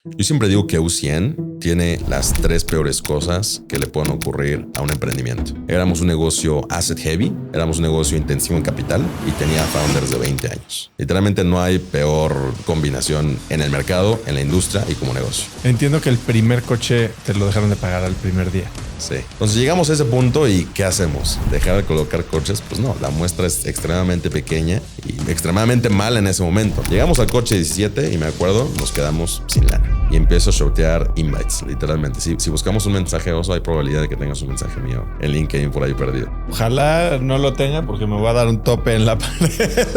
Yo siempre digo que U100 tiene las 3 peores cosas que le pueden ocurrir a un emprendimiento. Éramos un negocio asset heavy, éramos un negocio intensivo en capital y tenía founders de 20 años. Literalmente no hay peor combinación en el mercado, en la industria y como negocio. Entiendo que el primer coche te lo dejaron de pagar al primer día. Sí. Entonces llegamos a ese punto y ¿qué hacemos? ¿Dejar de colocar coches? Pues no, la muestra es extremadamente pequeña y extremadamente mala en ese momento. Llegamos al coche 17 y me acuerdo, nos quedamos sin lana. Y empiezo a shortear invites, literalmente. Si buscamos un mensaje oso, hay probabilidad de que tengas un mensaje mío en LinkedIn por ahí perdido. Ojalá no lo tenga porque me va a dar un tope en la pared.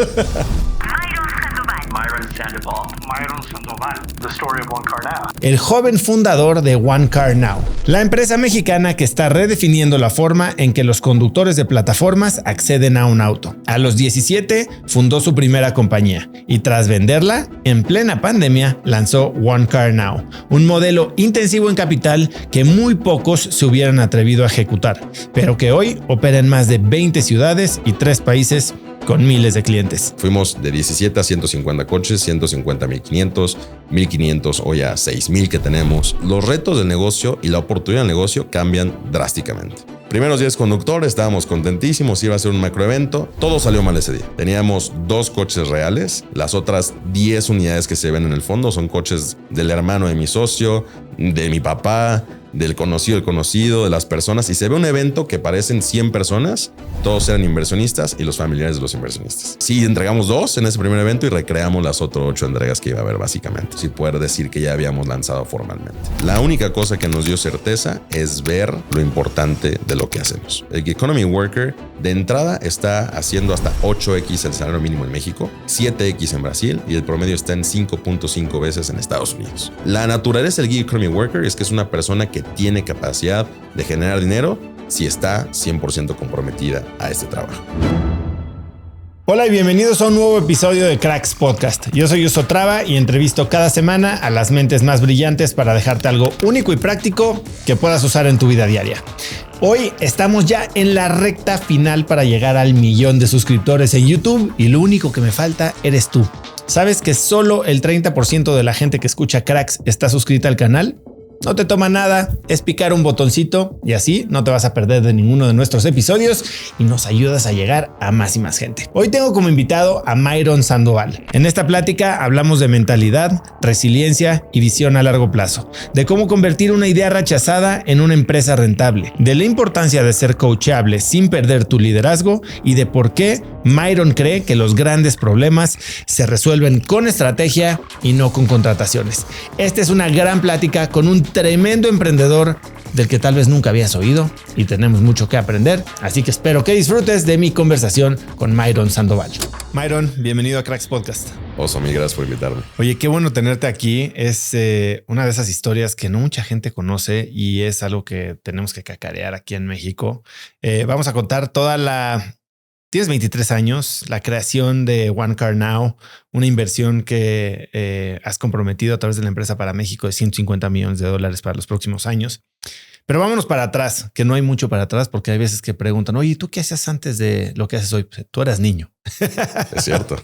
Myron Sandoval, The Story of One Car Now. El joven fundador de One Car Now, la empresa mexicana que está redefiniendo la forma en que los conductores de plataformas acceden a un auto. A los 17 fundó su primera compañía y tras venderla, en plena pandemia, lanzó One Car Now, un modelo intensivo en capital que muy pocos se hubieran atrevido a ejecutar, pero que hoy opera en más de 20 ciudades y 3 países con miles de clientes. Fuimos de 17 a 150 coches, 150 a 1500, 1500 hoy a 6000 que tenemos. Los retos del negocio y la oportunidad del negocio cambian drásticamente. Primeros 10 conductores, estábamos contentísimos, iba a ser un macroevento. Todo salió mal ese día. Teníamos 2 coches reales, las otras 10 unidades que se ven en el fondo son coches del hermano de mi socio, de mi papá, del conocido, de las personas. Y se ve un evento que parecen 100 personas, todos eran inversionistas y los familiares de los inversionistas. Sí, entregamos 2 en ese primer evento y recreamos las otras 8 entregas que iba a haber básicamente, sin poder decir que ya habíamos lanzado formalmente. La única cosa que nos dio certeza es ver lo importante de lo que hacemos. El Economy Worker de entrada está haciendo hasta 8x el salario mínimo en México, 7x en Brasil y el promedio está en 5.5 veces en Estados Unidos. La naturaleza del Gig Economy Worker es que es una persona que tiene capacidad de generar dinero si está 100% comprometida a este trabajo. Hola y bienvenidos a un nuevo episodio de Cracks Podcast. Yo soy Justo Traba y entrevisto cada semana a las mentes más brillantes para dejarte algo único y práctico que puedas usar en tu vida diaria. Hoy estamos ya en la recta final para llegar al 1,000,000 de suscriptores en YouTube y lo único que me falta eres tú. ¿Sabes que solo el 30% de la gente que escucha Cracks está suscrita al canal? No te toma nada, es picar un botoncito y así no te vas a perder de ninguno de nuestros episodios y nos ayudas a llegar a más y más gente. Hoy tengo como invitado a Myron Sandoval. En esta plática hablamos de mentalidad, resiliencia y visión a largo plazo, de cómo convertir una idea rechazada en una empresa rentable, de la importancia de ser coachable sin perder tu liderazgo y de por qué Myron cree que los grandes problemas se resuelven con estrategia y no con contrataciones. Esta es una gran plática con un tremendo emprendedor del que tal vez nunca habías oído y tenemos mucho que aprender, así que espero que disfrutes de mi conversación con Myron Sandoval. Myron, bienvenido a Cracks Podcast. Oso, mil gracias por invitarme. Oye, qué bueno tenerte aquí. Es una de esas historias que no mucha gente conoce y es algo que tenemos que cacarear aquí en México. Vamos a contar toda la... Tienes 23 años, la creación de One Car Now, una inversión que has comprometido a través de la empresa para México de $150 millones para los próximos años. Pero vámonos para atrás, que no hay mucho para atrás porque hay veces que preguntan, oye, ¿tú qué hacías antes de lo que haces hoy? Pues, tú eras niño. Es cierto.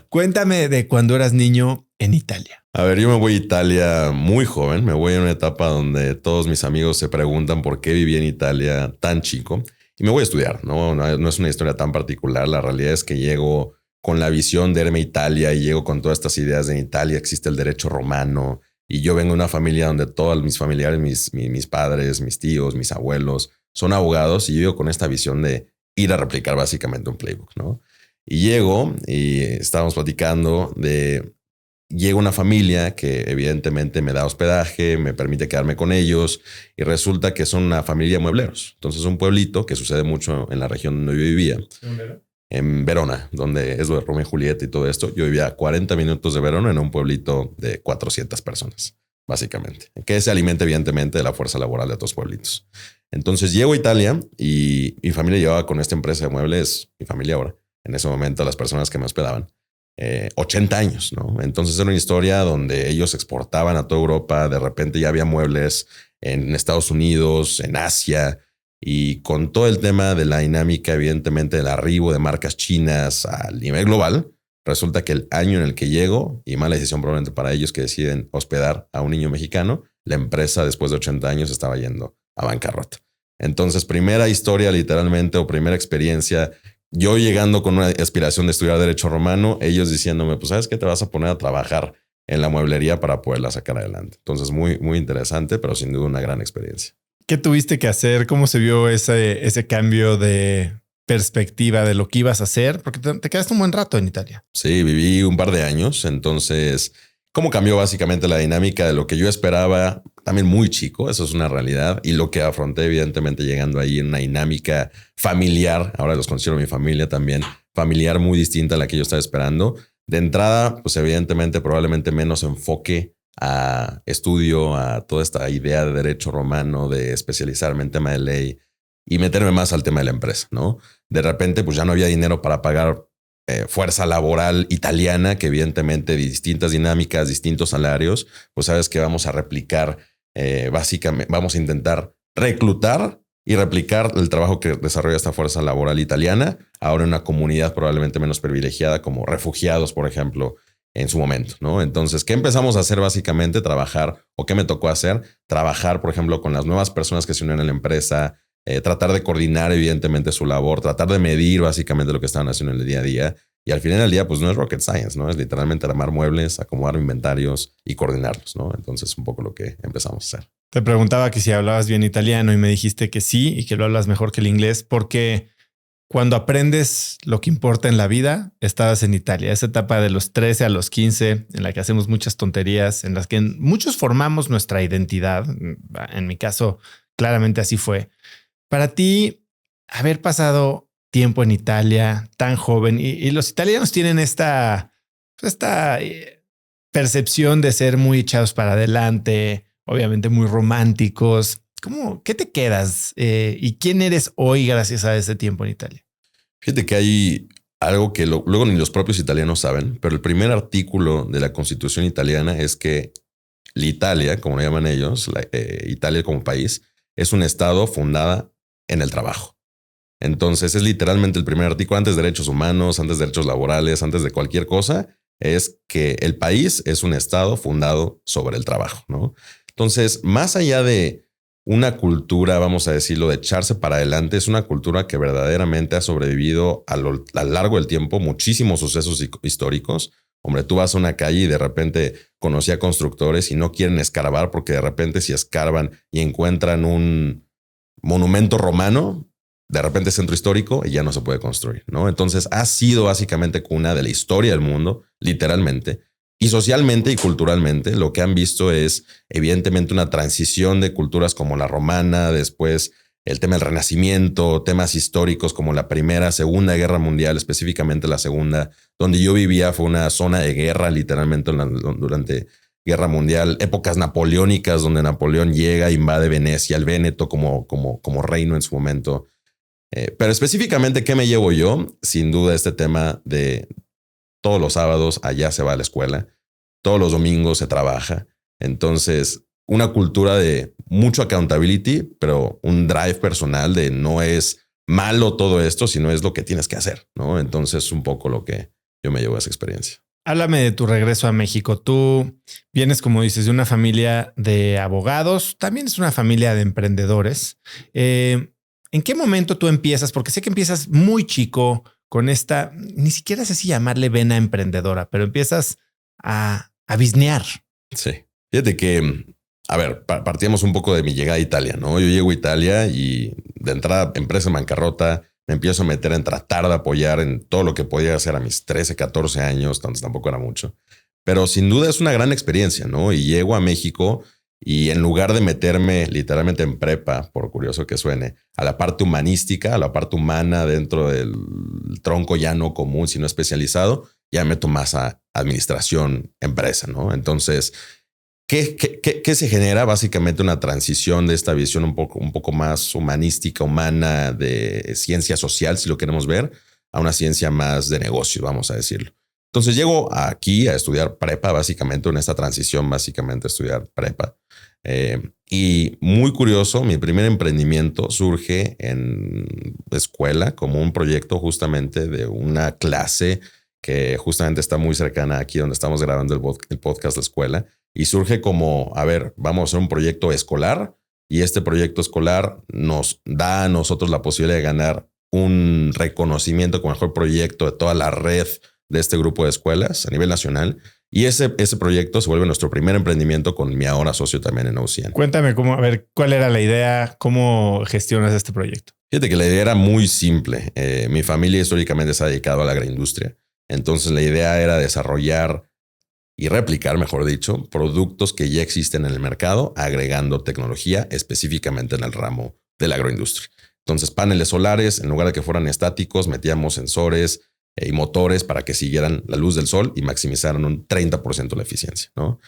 Cuéntame de cuando eras niño en Italia. A ver, yo me voy a Italia muy joven. Me voy en una etapa donde todos mis amigos se preguntan por qué viví en Italia tan chico. Y me voy a estudiar, no es una historia tan particular. La realidad es que llego con la visión de irme a Italia y llego con todas estas ideas de en Italia existe el derecho romano. Y yo vengo de una familia donde todos mis familiares, mis padres, mis tíos, mis abuelos son abogados y yo llego con esta visión de ir a replicar básicamente un playbook, ¿no? Y llego y estábamos platicando de... Llega una familia que evidentemente me da hospedaje, me permite quedarme con ellos y resulta que son una familia de muebleros. Entonces un pueblito que sucede mucho en la región donde yo vivía, en Verona, donde es lo de Romeo y Julieta y todo esto. Yo vivía a 40 minutos de Verona en un pueblito de 400 personas, básicamente, que se alimenta evidentemente de la fuerza laboral de otros pueblitos. Entonces llego a Italia y mi familia llevaba con esta empresa de muebles, mi familia ahora, en ese momento las personas que me hospedaban, 80 años, ¿no? Entonces era una historia donde ellos exportaban a toda Europa, de repente ya había muebles en Estados Unidos, en Asia, y con todo el tema de la dinámica, evidentemente, del arribo de marcas chinas a nivel global, Resulta que el año en el que llego, y mala decisión probablemente para ellos que deciden hospedar a un niño mexicano, la empresa después de 80 años estaba yendo a bancarrota. Entonces, primera historia literalmente o primera experiencia, yo llegando con una aspiración de estudiar Derecho Romano, ellos diciéndome, pues sabes que te vas a poner a trabajar en la mueblería para poderla sacar adelante. Entonces, muy, muy interesante, pero sin duda una gran experiencia. ¿Qué tuviste que hacer? ¿Cómo se vio ese cambio de perspectiva de lo que ibas a hacer? Porque te quedaste un buen rato en Italia. Sí, viví un par de años. Entonces, ¿cómo cambió básicamente la dinámica de lo que yo esperaba? También muy chico, eso es una realidad. Y lo que afronté, evidentemente, llegando ahí en una dinámica familiar, ahora los considero mi familia también, familiar muy distinta a la que yo estaba esperando. De entrada, pues evidentemente, probablemente menos enfoque a estudio, a toda esta idea de derecho romano, de especializarme en tema de ley y meterme más al tema de la empresa, ¿no? De repente, pues ya no había dinero para pagar fuerza laboral italiana, que evidentemente distintas dinámicas, distintos salarios, pues sabes que vamos a replicar, básicamente vamos a intentar reclutar y replicar el trabajo que desarrolla esta fuerza laboral italiana, ahora en una comunidad probablemente menos privilegiada como refugiados, por ejemplo, en su momento, ¿no? Entonces, ¿qué empezamos a hacer básicamente? Trabajar, o qué me tocó hacer, trabajar, por ejemplo, con las nuevas personas que se unen a la empresa, tratar de coordinar evidentemente su labor, tratar de medir básicamente lo que estaban haciendo en el día a día. Y al final del día, pues no es rocket science, ¿no? Es literalmente armar muebles, acomodar inventarios y coordinarlos, ¿no? Entonces, un poco lo que empezamos a hacer. Te preguntaba que si hablabas bien italiano y me dijiste que sí y que lo hablas mejor que el inglés, porque cuando aprendes lo que importa en la vida, estabas en Italia. Esa etapa de los 13 a los 15, en la que hacemos muchas tonterías, en las que muchos formamos nuestra identidad. En mi caso, claramente así fue. Para ti, haber pasado tiempo en Italia, tan joven, y los italianos tienen esta percepción de ser muy echados para adelante, obviamente muy románticos. ¿Qué te quedas? ¿Y quién eres hoy gracias a ese tiempo en Italia? Fíjate que hay algo que luego ni los propios italianos saben, pero el primer artículo de la Constitución italiana es que l'Italia, como lo llaman ellos, Italia como país, es un estado fundada en el trabajo. Entonces es literalmente el primer artículo, antes de derechos humanos, antes de derechos laborales, antes de cualquier cosa, es que el país es un estado fundado sobre el trabajo, ¿no? Entonces, más allá de una cultura, vamos a decirlo, de echarse para adelante, es una cultura que verdaderamente ha sobrevivido a lo largo del tiempo, muchísimos sucesos históricos. Hombre, tú vas a una calle y de repente conocí a constructores y no quieren escarbar porque de repente si escarban y encuentran un monumento romano, de repente centro histórico y ya no se puede construir, ¿no? Entonces ha sido básicamente cuna de la historia del mundo, literalmente. Y socialmente y culturalmente lo que han visto es evidentemente una transición de culturas como la romana, después el tema del Renacimiento, temas históricos como la Primera, Segunda Guerra Mundial, específicamente la Segunda, donde yo vivía fue una zona de guerra literalmente durante Guerra Mundial, épocas napoleónicas donde Napoleón llega, invade Venecia, el Véneto como reino en su momento. Pero específicamente, ¿qué me llevo yo? Sin duda este tema de todos los sábados allá se va a la escuela, todos los domingos se trabaja. Entonces, una cultura de mucho accountability, pero un drive personal de no es malo todo esto, sino es lo que tienes que hacer, ¿no? Entonces, un poco lo que yo me llevo a esa experiencia. Háblame de tu regreso a México. Tú vienes, como dices, de una familia de abogados, también es una familia de emprendedores. ¿En qué momento tú empiezas? Porque sé que empiezas muy chico con esta, ni siquiera sé si llamarle vena emprendedora, pero empiezas a biznear. Sí. Fíjate que, a ver, partíamos un poco de mi llegada a Italia, ¿no? Yo llego a Italia y de entrada empresa en bancarrota, me empiezo a meter en tratar de apoyar en todo lo que podía hacer a mis 13, 14 años, entonces tampoco era mucho. Pero sin duda es una gran experiencia, ¿no? Y llego a México y en lugar de meterme literalmente en prepa, por curioso que suene, a la parte humanística, a la parte humana dentro del tronco ya no común, sino especializado, ya me meto más a administración, empresa, ¿no? Entonces, ¿qué se genera? Básicamente una transición de esta visión un poco más humanística, humana, de ciencia social, si lo queremos ver, a una ciencia más de negocio, vamos a decirlo. Entonces llego aquí a estudiar prepa, básicamente en esta transición, básicamente a estudiar prepa. Y muy curioso, mi primer emprendimiento surge en escuela como un proyecto justamente de una clase que justamente está muy cercana aquí donde estamos grabando el podcast La Escuela. Y surge como, a ver, vamos a hacer un proyecto escolar y este proyecto escolar nos da a nosotros la posibilidad de ganar un reconocimiento como mejor proyecto de toda la red de este grupo de escuelas a nivel nacional. Y ese proyecto se vuelve nuestro primer emprendimiento con mi ahora socio también en Ocean. Cuéntame cómo, a ver, cuál era la idea, cómo gestionas este proyecto. Fíjate que la idea era muy simple. Mi familia históricamente se ha dedicado a la agroindustria. Entonces la idea era desarrollar y replicar, mejor dicho, productos que ya existen en el mercado, agregando tecnología específicamente en el ramo de la agroindustria. Entonces, paneles solares, en lugar de que fueran estáticos, metíamos sensores y motores para que siguieran la luz del sol y maximizaran un 30% la eficiencia, ¿no?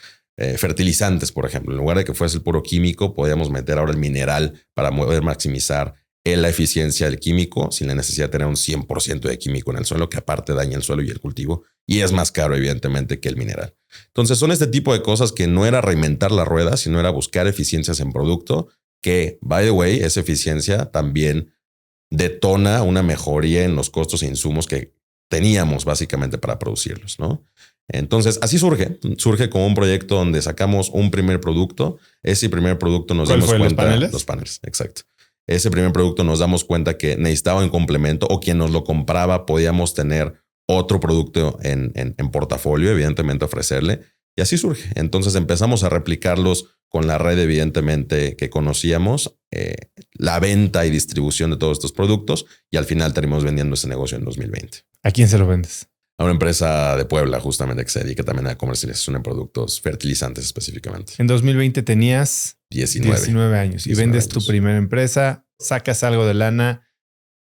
Fertilizantes, por ejemplo, en lugar de que fuese el puro químico, podíamos meter ahora el mineral para poder maximizar la eficiencia del químico sin la necesidad de tener un 100% de químico en el suelo, que aparte daña el suelo y el cultivo y es más caro, evidentemente, que el mineral. Entonces son este tipo de cosas que no era reinventar la rueda, sino era buscar eficiencias en producto que, by the way, esa eficiencia también detona una mejoría en los costos e insumos que teníamos básicamente para producirlos, ¿no? Entonces así surge como un proyecto donde sacamos un primer producto. Ese primer producto nos dimos cuenta. ¿Los paneles? Los paneles, exacto. Ese primer producto nos damos cuenta que necesitaba un complemento o quien nos lo compraba podíamos tener otro producto en portafolio, evidentemente ofrecerle. Y así surge. Entonces empezamos a replicarlos con la red, evidentemente, que conocíamos, la venta y distribución de todos estos productos y al final terminamos vendiendo ese negocio en 2020. ¿A quién se lo vendes? A una empresa de Puebla, justamente, que se dedica también a comercialización de productos fertilizantes específicamente. En 2020 tenías 19 años y vendes tu primera empresa, sacas algo de lana.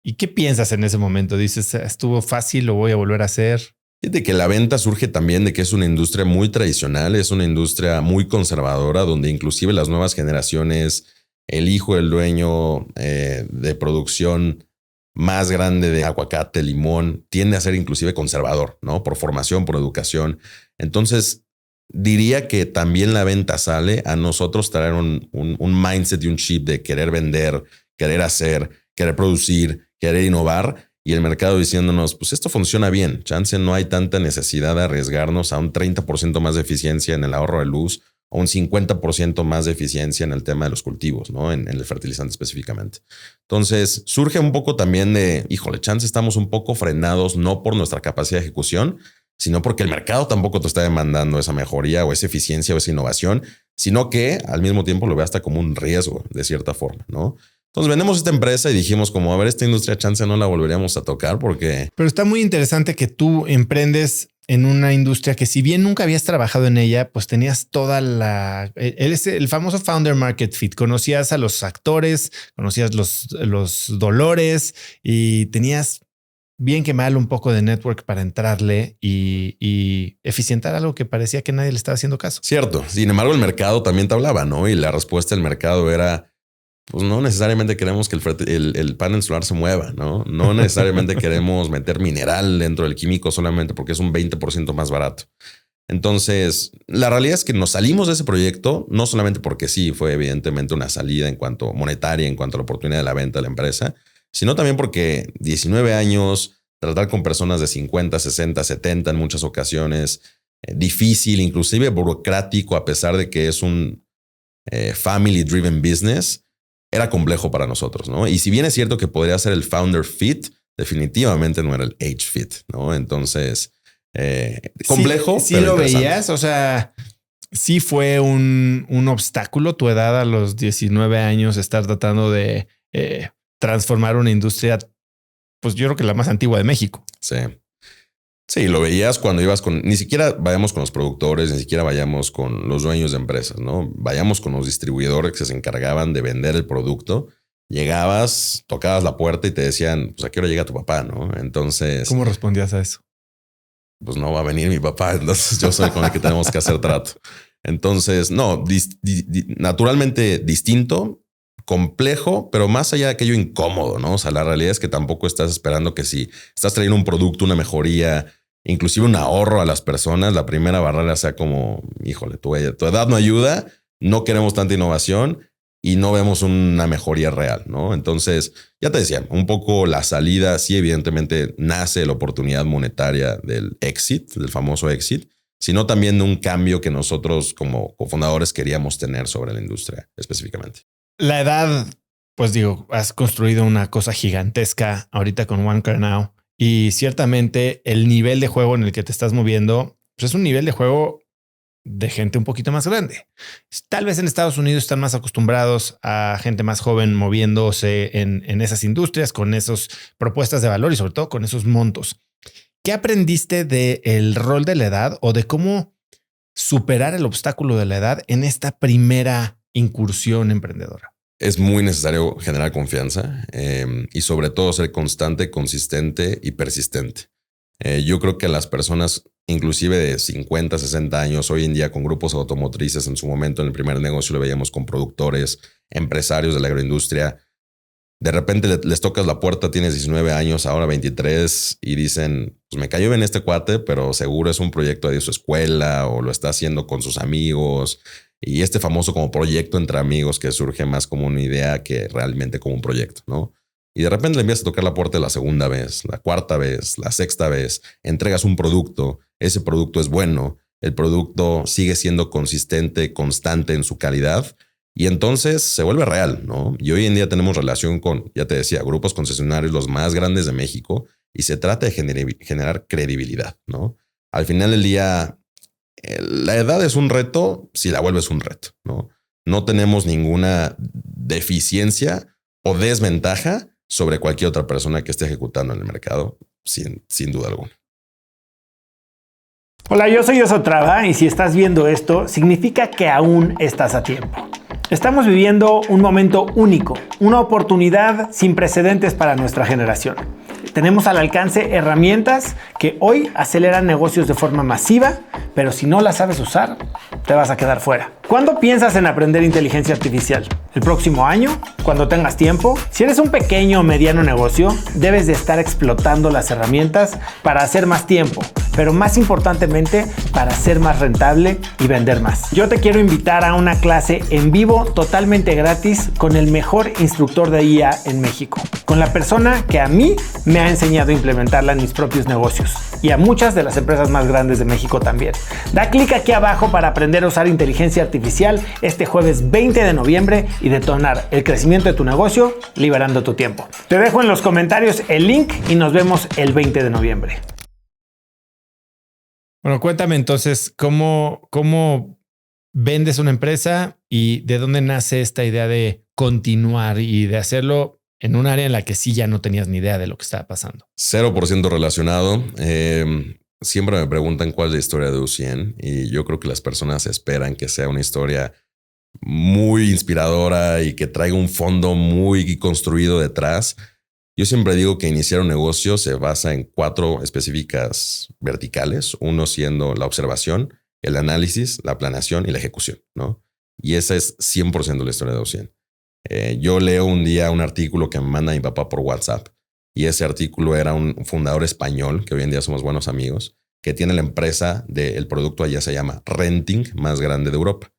¿Y qué piensas en ese momento? Dices, ¿estuvo fácil? ¿Lo voy a volver a hacer? Fíjate que la venta surge también de que es una industria muy tradicional, es una industria muy conservadora, donde inclusive las nuevas generaciones, el hijo del dueño de producción más grande de aguacate, limón, tiende a ser inclusive conservador, ¿no? Por formación, por educación. Entonces, diría que también la venta sale a nosotros traer un mindset y un chip de querer vender, querer hacer, querer producir, querer innovar. Y el mercado diciéndonos, pues esto funciona bien. Chance no hay tanta necesidad de arriesgarnos a un 30% más de eficiencia en el ahorro de luz o un 50% más de eficiencia en el tema de los cultivos, ¿no? En el fertilizante específicamente. Entonces surge un poco también de, híjole, chance estamos un poco frenados, no por nuestra capacidad de ejecución, sino porque el mercado tampoco te está demandando esa mejoría o esa eficiencia o esa innovación, sino que al mismo tiempo lo ve hasta como un riesgo de cierta forma, ¿no? Entonces vendemos esta empresa y dijimos como, a ver, esta industria chance no la volveríamos a tocar porque... Pero está muy interesante que tú emprendes en una industria que si bien nunca habías trabajado en ella, pues tenías toda la... el famoso founder market fit. Conocías a los actores, conocías los dolores y tenías bien que mal un poco de network para entrarle y eficientar algo que parecía que nadie le estaba haciendo caso. Cierto. Sin embargo, el mercado también te hablaba, ¿no? Y la respuesta del mercado era... Pues no necesariamente queremos que el panel solar se mueva, ¿no? No necesariamente queremos meter mineral dentro del químico solamente porque es un 20% más barato. Entonces, la realidad es que nos salimos de ese proyecto, no solamente porque sí fue evidentemente una salida en cuanto monetaria, en cuanto a la oportunidad de la venta de la empresa, sino también porque 19 años, tratar con personas de 50, 60, 70 en muchas ocasiones, difícil, inclusive burocrático, a pesar de que es un family driven business, era complejo para nosotros, ¿no? Y si bien es cierto que podría ser el founder fit, definitivamente no era el age fit, ¿no? Entonces, complejo. Sí, pero lo veías, o sea, sí fue un obstáculo tu edad a los 19 años estar tratando de transformar una industria, pues yo creo que la más antigua de México. Sí. Sí, lo veías cuando ibas con... Ni siquiera vayamos con los productores, ni siquiera vayamos con los dueños de empresas, ¿no? Vayamos con los distribuidores que se encargaban de vender el producto. Llegabas, tocabas la puerta y te decían, pues ¿a qué hora llega tu papá, no? Entonces... ¿Cómo respondías a eso? Pues no va a venir mi papá, entonces yo soy con el que tenemos que hacer trato. Entonces, no, naturalmente distinto, complejo, pero más allá de aquello incómodo, ¿no? O sea, la realidad es que tampoco estás esperando que si estás trayendo un producto, una mejoría, inclusive un ahorro a las personas, la primera barrera sea como, híjole, tu edad no ayuda, no queremos tanta innovación y no vemos una mejoría real, ¿no? Entonces, ya te decía, un poco la salida, sí, evidentemente nace la oportunidad monetaria del exit, del famoso exit, sino también de un cambio que nosotros como cofundadores queríamos tener sobre la industria específicamente. La edad, pues digo, has construido una cosa gigantesca ahorita con OneCar Now y ciertamente el nivel de juego en el que te estás moviendo pues es un nivel de juego de gente un poquito más grande. Tal vez en Estados Unidos están más acostumbrados a gente más joven moviéndose en esas industrias con esas propuestas de valor y sobre todo con esos montos. ¿Qué aprendiste del rol de la edad o de cómo superar el obstáculo de la edad en esta primera incursión emprendedora? Es muy necesario generar confianza y sobre todo ser constante, consistente y persistente. Yo creo que las personas, inclusive de 50, 60 años, hoy en día con grupos automotrices, en su momento en el primer negocio lo veíamos con productores, empresarios de la agroindustria. De repente les tocas la puerta, tienes 19 años, ahora 23 y dicen, pues me cayó bien este cuate, pero seguro es un proyecto de su escuela o lo está haciendo con sus amigos. Y este famoso como proyecto entre amigos que surge más como una idea que realmente como un proyecto, ¿no? Y de repente le empiezas a tocar la puerta la segunda vez, la cuarta vez, la sexta vez, entregas un producto, ese producto es bueno, el producto sigue siendo consistente, constante en su calidad y entonces se vuelve real, ¿no? Y hoy en día tenemos relación con, ya te decía, grupos concesionarios los más grandes de México y se trata de generar credibilidad, ¿no? Al final del día, la edad es un reto si la vuelves un reto, ¿no? No tenemos ninguna deficiencia o desventaja sobre cualquier otra persona que esté ejecutando en el mercado, sin duda alguna. Hola, yo soy Oso Traba y si estás viendo esto, significa que aún estás a tiempo. Estamos viviendo un momento único, una oportunidad sin precedentes para nuestra generación. Tenemos al alcance herramientas que hoy aceleran negocios de forma masiva, pero si no las sabes usar, te vas a quedar fuera. ¿Cuándo piensas en aprender inteligencia artificial? ¿El próximo año? ¿Cuando tengas tiempo? Si eres un pequeño o mediano negocio, debes de estar explotando las herramientas para hacer más tiempo, pero más importantemente, para ser más rentable y vender más. Yo te quiero invitar a una clase en vivo totalmente gratis con el mejor instructor de IA en México, con la persona que a mí me ha enseñado a implementarla en mis propios negocios y a muchas de las empresas más grandes de México también. Da clic aquí abajo para aprender a usar inteligencia artificial este jueves 20 de noviembre y detonar el crecimiento de tu negocio liberando tu tiempo. Te dejo en los comentarios el link y nos vemos el 20 de noviembre. Bueno, cuéntame entonces cómo vendes una empresa y de dónde nace esta idea de continuar y de hacerlo en un área en la que sí ya no tenías ni idea de lo que estaba pasando. 0% relacionado. Siempre me preguntan cuál es la historia de U100 y yo creo que las personas esperan que sea una historia muy inspiradora y que traiga un fondo muy construido detrás. Yo siempre digo que iniciar un negocio se basa en 4 específicas verticales, uno siendo la observación, el análisis, la planeación y la ejecución, ¿no? Y esa es 100% la historia de U100. Yo leo un día un artículo que me manda mi papá por WhatsApp y ese artículo era un fundador español, que hoy en día somos buenos amigos, que tiene la empresa del producto allá se llama Renting más grande de Europa.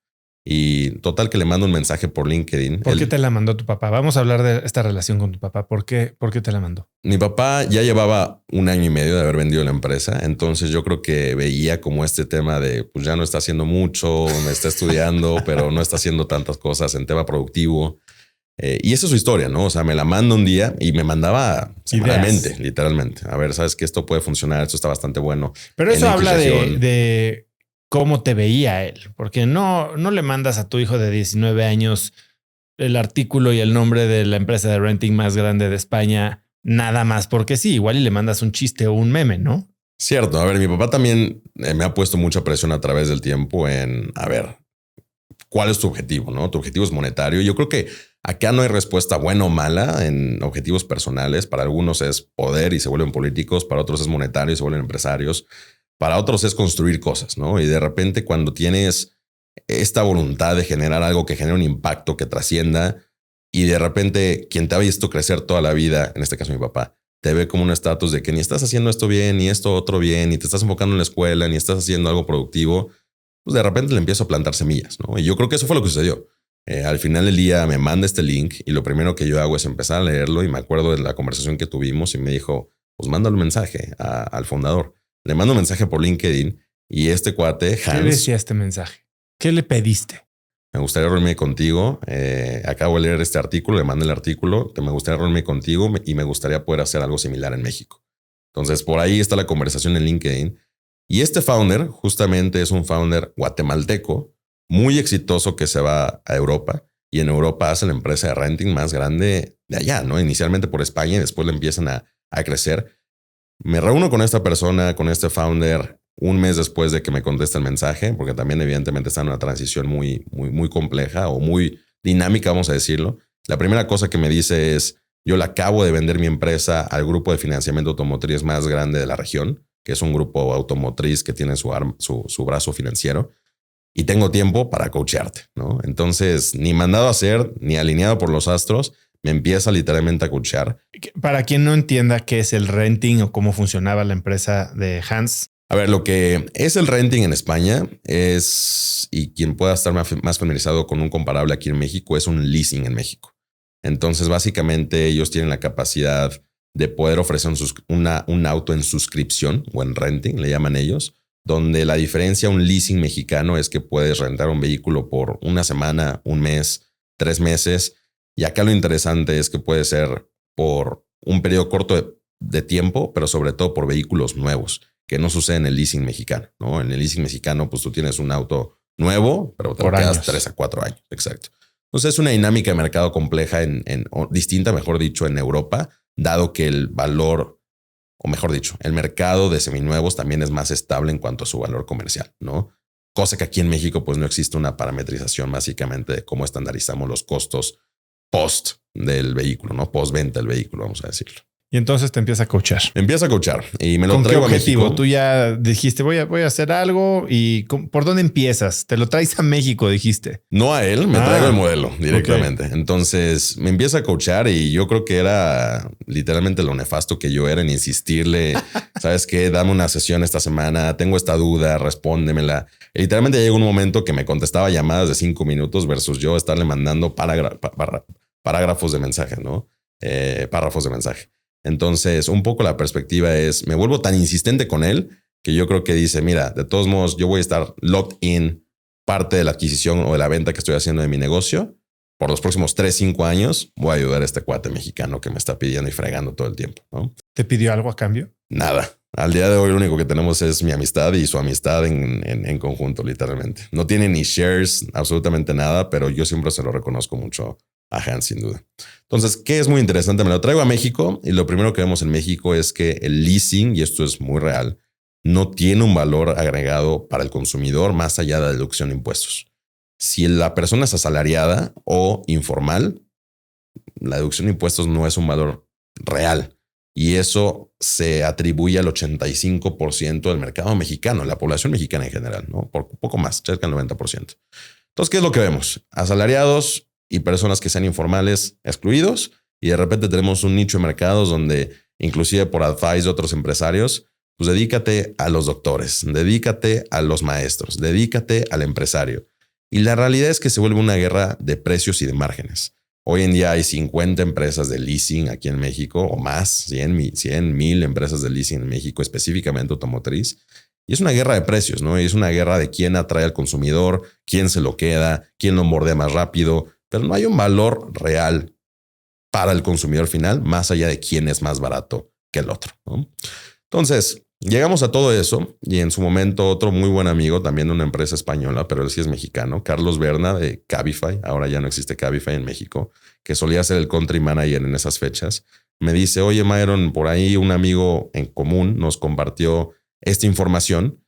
Y total que le mando un mensaje por LinkedIn. ¿Por qué te la mandó tu papá? Vamos a hablar de esta relación con tu papá. ¿Por qué te la mandó? Mi papá ya llevaba 1 año y medio de haber vendido la empresa. Entonces yo creo que veía como este tema de pues ya no está haciendo mucho, me está estudiando, pero no está haciendo tantas cosas en tema productivo. Y esa es su historia, ¿no? O sea, me la manda un día y me mandaba semanalmente, literalmente. A ver, sabes que esto puede funcionar, esto está bastante bueno. Pero eso habla de cómo te veía él, porque no le mandas a tu hijo de 19 años el artículo y el nombre de la empresa de renting más grande de España, nada más porque sí, igual y le mandas un chiste o un meme, ¿no? Cierto. A ver, mi papá también me ha puesto mucha presión a través del tiempo en, a ver, ¿cuál es tu objetivo? ¿No? Tu objetivo es monetario. Yo creo que acá no hay respuesta buena o mala en objetivos personales. Para algunos es poder y se vuelven políticos, para otros es monetario y se vuelven empresarios. Para otros es construir cosas, ¿no? Y de repente cuando tienes esta voluntad de generar algo que genere un impacto que trascienda y de repente quien te ha visto crecer toda la vida, en este caso mi papá, te ve como un estatus de que ni estás haciendo esto bien, ni esto otro bien, ni te estás enfocando en la escuela, ni estás haciendo algo productivo, pues de repente le empiezo a plantar semillas, ¿no? Y yo creo que eso fue lo que sucedió. Al final del día me manda este link y lo primero que yo hago es empezar a leerlo y me acuerdo de la conversación que tuvimos y me dijo, pues mándale un mensaje al fundador. Le mando un mensaje por LinkedIn y este cuate, Hans... ¿Qué decía este mensaje? ¿Qué le pediste? Me gustaría reunirme contigo. Acabo de leer este artículo, le mandé el artículo. Me gustaría reunirme contigo y me gustaría poder hacer algo similar en México. Entonces, por ahí está la conversación en LinkedIn. Y este founder justamente es un founder guatemalteco muy exitoso que se va a Europa y en Europa hace la empresa de renting más grande de allá, ¿no? Inicialmente por España y después le empiezan a crecer. Me reúno con esta persona, con este founder, un mes después de que me conteste el mensaje, porque también evidentemente está en una transición muy compleja o muy dinámica, vamos a decirlo. La primera cosa que me dice es, yo le acabo de vender mi empresa al grupo de financiamiento automotriz más grande de la región, que es un grupo automotriz que tiene su brazo financiero. Y tengo tiempo para coachearte, ¿no? Entonces, ni mandado a hacer, ni alineado por los astros, me empieza literalmente a coachear. Para quien no entienda qué es el renting o cómo funcionaba la empresa de Hans. A ver, lo que es el renting en España es, y quien pueda estar más familiarizado con un comparable aquí en México, es un leasing en México. Entonces, básicamente, ellos tienen la capacidad de poder ofrecer un auto en suscripción o en renting, le llaman ellos, donde la diferencia a un leasing mexicano es que puedes rentar un vehículo por una semana, un mes, 3 meses. Y acá lo interesante es que puede ser por un periodo corto de tiempo, pero sobre todo por vehículos nuevos, que no sucede en el leasing mexicano, ¿no? En el leasing mexicano, pues tú tienes un auto nuevo, pero te lo quedas 3 a 4 años. Exacto. Entonces es una dinámica de mercado compleja o distinta, mejor dicho, en Europa, dado que el valor, o mejor dicho, el mercado de seminuevos también es más estable en cuanto a su valor comercial, ¿no? Cosa que aquí en México pues no existe una parametrización básicamente de cómo estandarizamos los costos post del vehículo, ¿no? Postventa del vehículo, vamos a decirlo. Y entonces te empieza a coachar. Me empieza a coachar y me lo ¿Con traigo qué objetivo? a México. Tú ya dijiste, voy a hacer algo y ¿por dónde empiezas? Te lo traes a México, dijiste. No a él, me traigo el modelo directamente. Okay. Entonces me empieza a coachar y yo creo que era literalmente lo nefasto que yo era en insistirle. ¿Sabes qué? Dame una sesión esta semana. Tengo esta duda, respóndemela. Y literalmente llegó un momento que me contestaba llamadas de 5 minutos versus yo estarle mandando parágrafos de mensaje, ¿no? Párrafos de mensaje. Entonces, un poco la perspectiva es, me vuelvo tan insistente con él que yo creo que dice, mira, de todos modos, yo voy a estar locked in parte de la adquisición o de la venta que estoy haciendo de mi negocio. Por los próximos 3-5 años voy a ayudar a este cuate mexicano que me está pidiendo y fregando todo el tiempo, ¿no? ¿Te pidió algo a cambio? Nada. Al día de hoy lo único que tenemos es mi amistad y su amistad en conjunto, literalmente. No tiene ni shares, absolutamente nada, pero yo siempre se lo reconozco mucho a Hans, sin duda. Entonces, ¿qué es muy interesante? Me lo traigo a México y lo primero que vemos en México es que el leasing, y esto es muy real, no tiene un valor agregado para el consumidor más allá de la deducción de impuestos. Si la persona es asalariada o informal, la deducción de impuestos no es un valor real. Y eso se atribuye al 85% del mercado mexicano, la población mexicana en general, ¿no? Por poco más, cerca del 90%. Entonces, ¿qué es lo que vemos? Asalariados y personas que sean informales excluidos. Y de repente tenemos un nicho de mercados donde, inclusive por advice de otros empresarios, pues dedícate a los doctores, dedícate a los maestros, dedícate al empresario. Y la realidad es que se vuelve una guerra de precios y de márgenes. Hoy en día hay 50 empresas de leasing aquí en México o más, 100,000 empresas de leasing en México, específicamente automotriz. Y es una guerra de precios, ¿no? Y es una guerra de quién atrae al consumidor, quién se lo queda, quién lo mordea más rápido. Pero no hay un valor real para el consumidor final, más allá de quién es más barato que el otro, ¿no? Entonces, llegamos a todo eso y en su momento otro muy buen amigo, también de una empresa española, pero él sí es mexicano, Carlos Berna de Cabify, ahora ya no existe Cabify en México, que solía ser el country manager en esas fechas, me dice, oye Myron, por ahí un amigo en común nos compartió esta información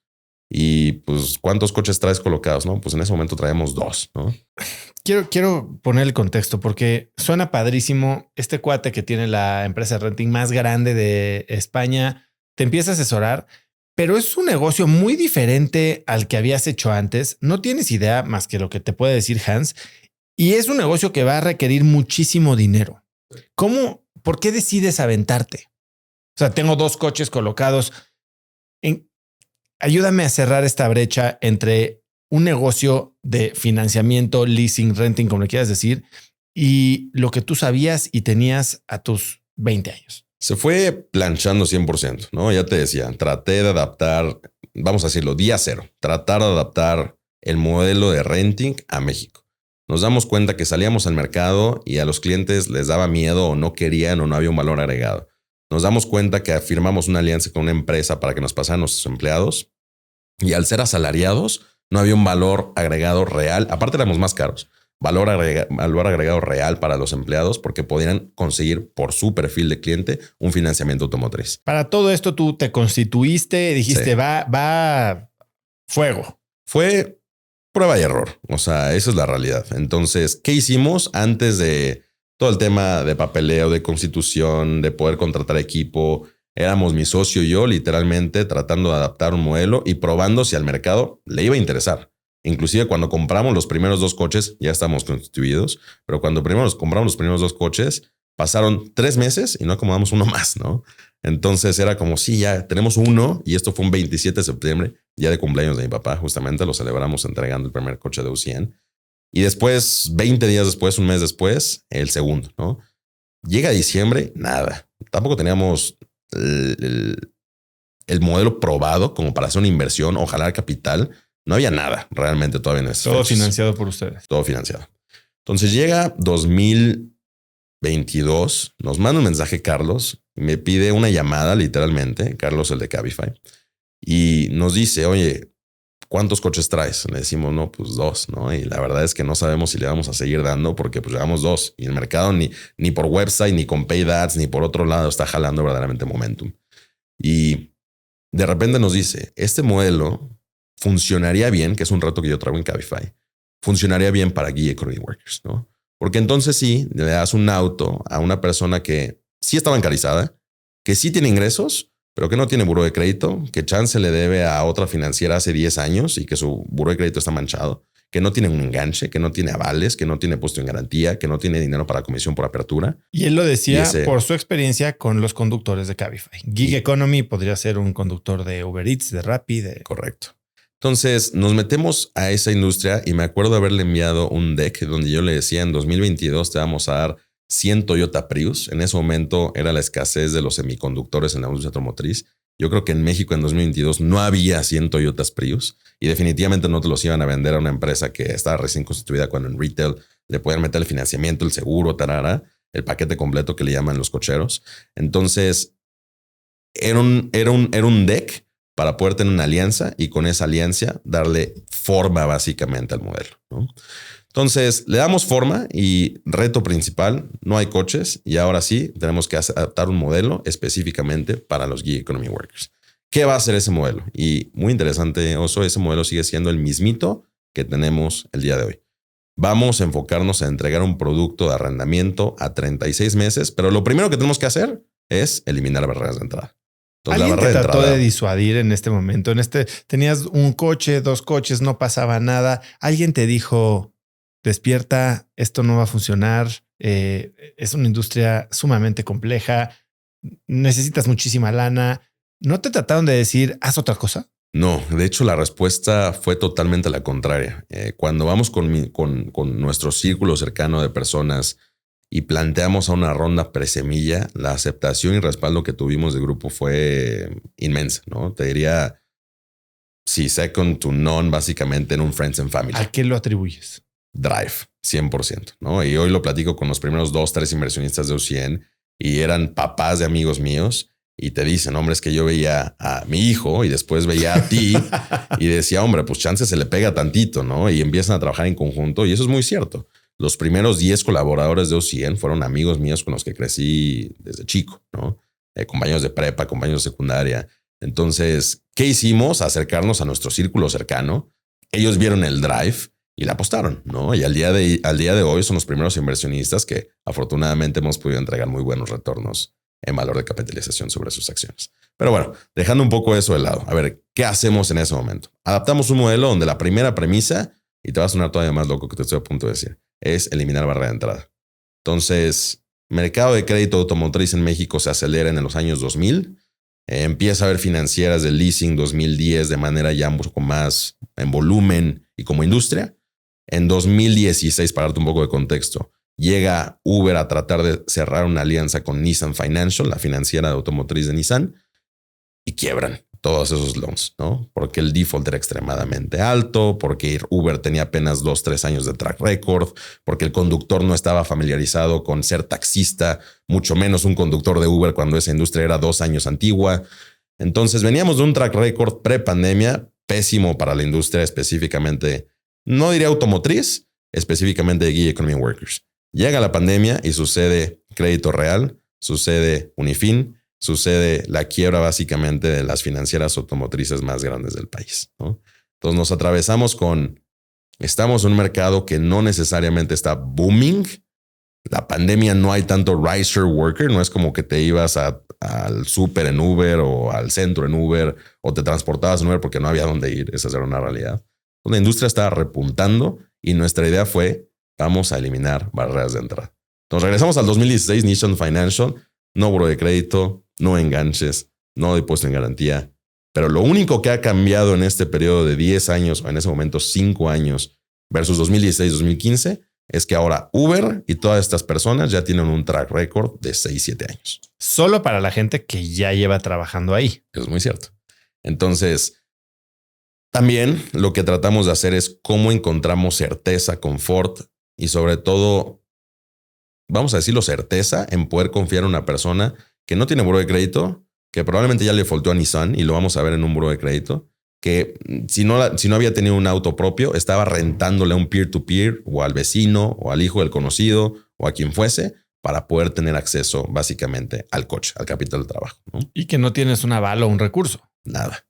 y pues ¿cuántos coches traes colocados? ¿No? Pues en ese momento traíamos 2, ¿no? Quiero poner el contexto porque suena padrísimo. Este cuate que tiene la empresa de renting más grande de España te empieza a asesorar, pero es un negocio muy diferente al que habías hecho antes. No tienes idea más que lo que te puede decir Hans y es un negocio que va a requerir muchísimo dinero. ¿Por qué decides aventarte? O sea, tengo 2 coches colocados. Ayúdame a cerrar esta brecha entre un negocio de financiamiento, leasing, renting, como le quieras decir, y lo que tú sabías y tenías a tus 20 años? Se fue planchando 100%, ¿no? Ya te decía, traté de adaptar, vamos a decirlo, día cero, tratar de adaptar el modelo de renting a México. Nos damos cuenta que salíamos al mercado y a los clientes les daba miedo o no querían o no había un valor agregado. Nos damos cuenta que firmamos una alianza con una empresa para que nos pasaran nuestros empleados y al ser asalariados no había un valor agregado real. Aparte éramos más caros. Valor agregado real para los empleados porque podían conseguir por su perfil de cliente un financiamiento automotriz. Para todo esto tú te constituiste, dijiste, sí, va fuego. Fue prueba y error. O sea, esa es la realidad. Entonces, ¿qué hicimos antes de todo el tema de papeleo, de constitución, de poder contratar equipo? Éramos mi socio y yo literalmente tratando de adaptar un modelo y probando si al mercado le iba a interesar. Inclusive cuando compramos los primeros 2 coches, ya estamos constituidos, pero cuando compramos los primeros 2 coches, pasaron 3 meses y no acomodamos uno más, ¿no? Entonces era como, sí, ya tenemos uno, y esto fue un 27 de septiembre, día de cumpleaños de mi papá, justamente lo celebramos entregando el primer coche de U100. Y después, 20 días después, un mes después, el segundo, ¿no? Llega diciembre, nada. Tampoco teníamos el modelo probado como para hacer una inversión o jalar capital. No había nada realmente todavía en eso. Todo financiado por ustedes. Todo financiado. Entonces llega 2022, nos manda un mensaje Carlos, me pide una llamada literalmente, Carlos el de Cabify, y nos dice, oye, ¿cuántos coches traes? Le decimos, no, pues 2, ¿no? Y la verdad es que no sabemos si le vamos a seguir dando porque pues llevamos 2 y el mercado ni por website, ni con paid ads, ni por otro lado está jalando verdaderamente momentum. Y de repente nos dice, este modelo funcionaría bien, que es un reto que yo traigo en Cabify, funcionaría bien para Gig Economy Workers, ¿no? Porque entonces sí, le das un auto a una persona que sí está bancarizada, que sí tiene ingresos, pero que no tiene buró de crédito, que chance le debe a otra financiera hace 10 años y que su buró de crédito está manchado, que no tiene un enganche, que no tiene avales, que no tiene puesto en garantía, que no tiene dinero para comisión por apertura. Y él lo decía por su experiencia con los conductores de Cabify. Gig Economy podría ser un conductor de Uber Eats, de Rappi. Correcto. Entonces nos metemos a esa industria y me acuerdo haberle enviado un deck donde yo le decía en 2022 te vamos a dar 100 Toyota Prius. En ese momento era la escasez de los semiconductores en la industria automotriz. Yo creo que en México en 2022 no había 100 Toyotas Prius y definitivamente no te los iban a vender a una empresa que estaba recién constituida cuando en retail le podían meter el financiamiento, el seguro, tarara, el paquete completo que le llaman los cocheros. Entonces era un deck para poder tener una alianza y con esa alianza darle forma básicamente al modelo, ¿no? Entonces le damos forma y reto principal, no hay coches y ahora sí tenemos que adaptar un modelo específicamente para los Gig Economy Workers. ¿Qué va a hacer ese modelo? Y muy interesante, Oso, ese modelo sigue siendo el mismito que tenemos el día de hoy. Vamos a enfocarnos a entregar un producto de arrendamiento a 36 meses, pero lo primero que tenemos que hacer es eliminar barreras de entrada. Entonces, ¿alguien te trató de disuadir en este momento? Tenías un coche, 2 coches, no pasaba nada. ¿Alguien te dijo, despierta, esto no va a funcionar? Es una industria sumamente compleja. Necesitas muchísima lana. ¿No te trataron de decir, haz otra cosa? No, de hecho la respuesta fue totalmente la contraria. Cuando vamos con nuestro círculo cercano de personas y planteamos a una ronda presemilla, la aceptación y respaldo que tuvimos de grupo fue inmensa, ¿no? Te diría, sí, second to none, básicamente en un Friends and Family. ¿A qué lo atribuyes? Drive, 100%, ¿no? Y hoy lo platico con los primeros 2, 3 inversionistas de U100 y eran papás de amigos míos y te dicen, hombre, es que yo veía a mi hijo y después veía a ti y decía, hombre, pues chance se le pega tantito, ¿no? Y empiezan a trabajar en conjunto y eso es muy cierto. Los primeros 10 colaboradores de U100 fueron amigos míos con los que crecí desde chico, ¿no? Compañeros de prepa, compañeros de secundaria. Entonces, ¿qué hicimos? Acercarnos a nuestro círculo cercano. Ellos vieron el drive y la apostaron, ¿no? Y al día de hoy son los primeros inversionistas que afortunadamente hemos podido entregar muy buenos retornos en valor de capitalización sobre sus acciones. Pero bueno, dejando un poco eso de lado. A ver, ¿qué hacemos en ese momento? Adaptamos un modelo donde la primera premisa, y te va a sonar todavía más loco que te estoy a punto de decir, es eliminar barrera de entrada. Entonces, mercado de crédito automotriz en México se acelera en los años 2000. Empieza a haber financieras de leasing 2010 de manera ya un poco más en volumen y como industria. En 2016, para darte un poco de contexto, llega Uber a tratar de cerrar una alianza con Nissan Financial, la financiera de automotriz de Nissan, y quiebran todos esos loans, ¿no? Porque el default era extremadamente alto, porque Uber tenía apenas 2-3 años de track record, porque el conductor no estaba familiarizado con ser taxista, mucho menos un conductor de Uber cuando esa industria era 2 años antigua. Entonces veníamos de un track record pre-pandemia pésimo para la industria, específicamente, no diría automotriz, específicamente de gig economy workers. Llega la pandemia y sucede Crédito Real, sucede Unifin, sucede la quiebra básicamente de las financieras automotrices más grandes del país, ¿no? Entonces nos atravesamos estamos en un mercado que no necesariamente está booming. La pandemia no hay tanto rider worker, no es como que te ibas al súper en Uber o al centro en Uber o te transportabas en Uber porque no había dónde ir. Esa era una realidad. La industria estaba repuntando y nuestra idea fue vamos a eliminar barreras de entrada. Entonces regresamos al 2016, Nissan Financial, no buró de crédito, no enganches, no depósito en garantía. Pero lo único que ha cambiado en este periodo de 10 años, o en ese momento 5 años, versus 2016-2015, es que ahora Uber y todas estas personas ya tienen un track record de 6-7 años. Solo para la gente que ya lleva trabajando ahí. Eso es muy cierto. Entonces, también lo que tratamos de hacer es cómo encontramos certeza, confort y sobre todo, vamos a decirlo, certeza en poder confiar en una persona que no tiene buró de crédito, que probablemente ya le faltó a Nissan y lo vamos a ver en un buró de crédito, que si no había tenido un auto propio, estaba rentándole a un peer-to-peer o al vecino o al hijo del conocido o a quien fuese para poder tener acceso básicamente al coche, al capital de trabajo, ¿no? Y que no tienes un aval o un recurso. Nada,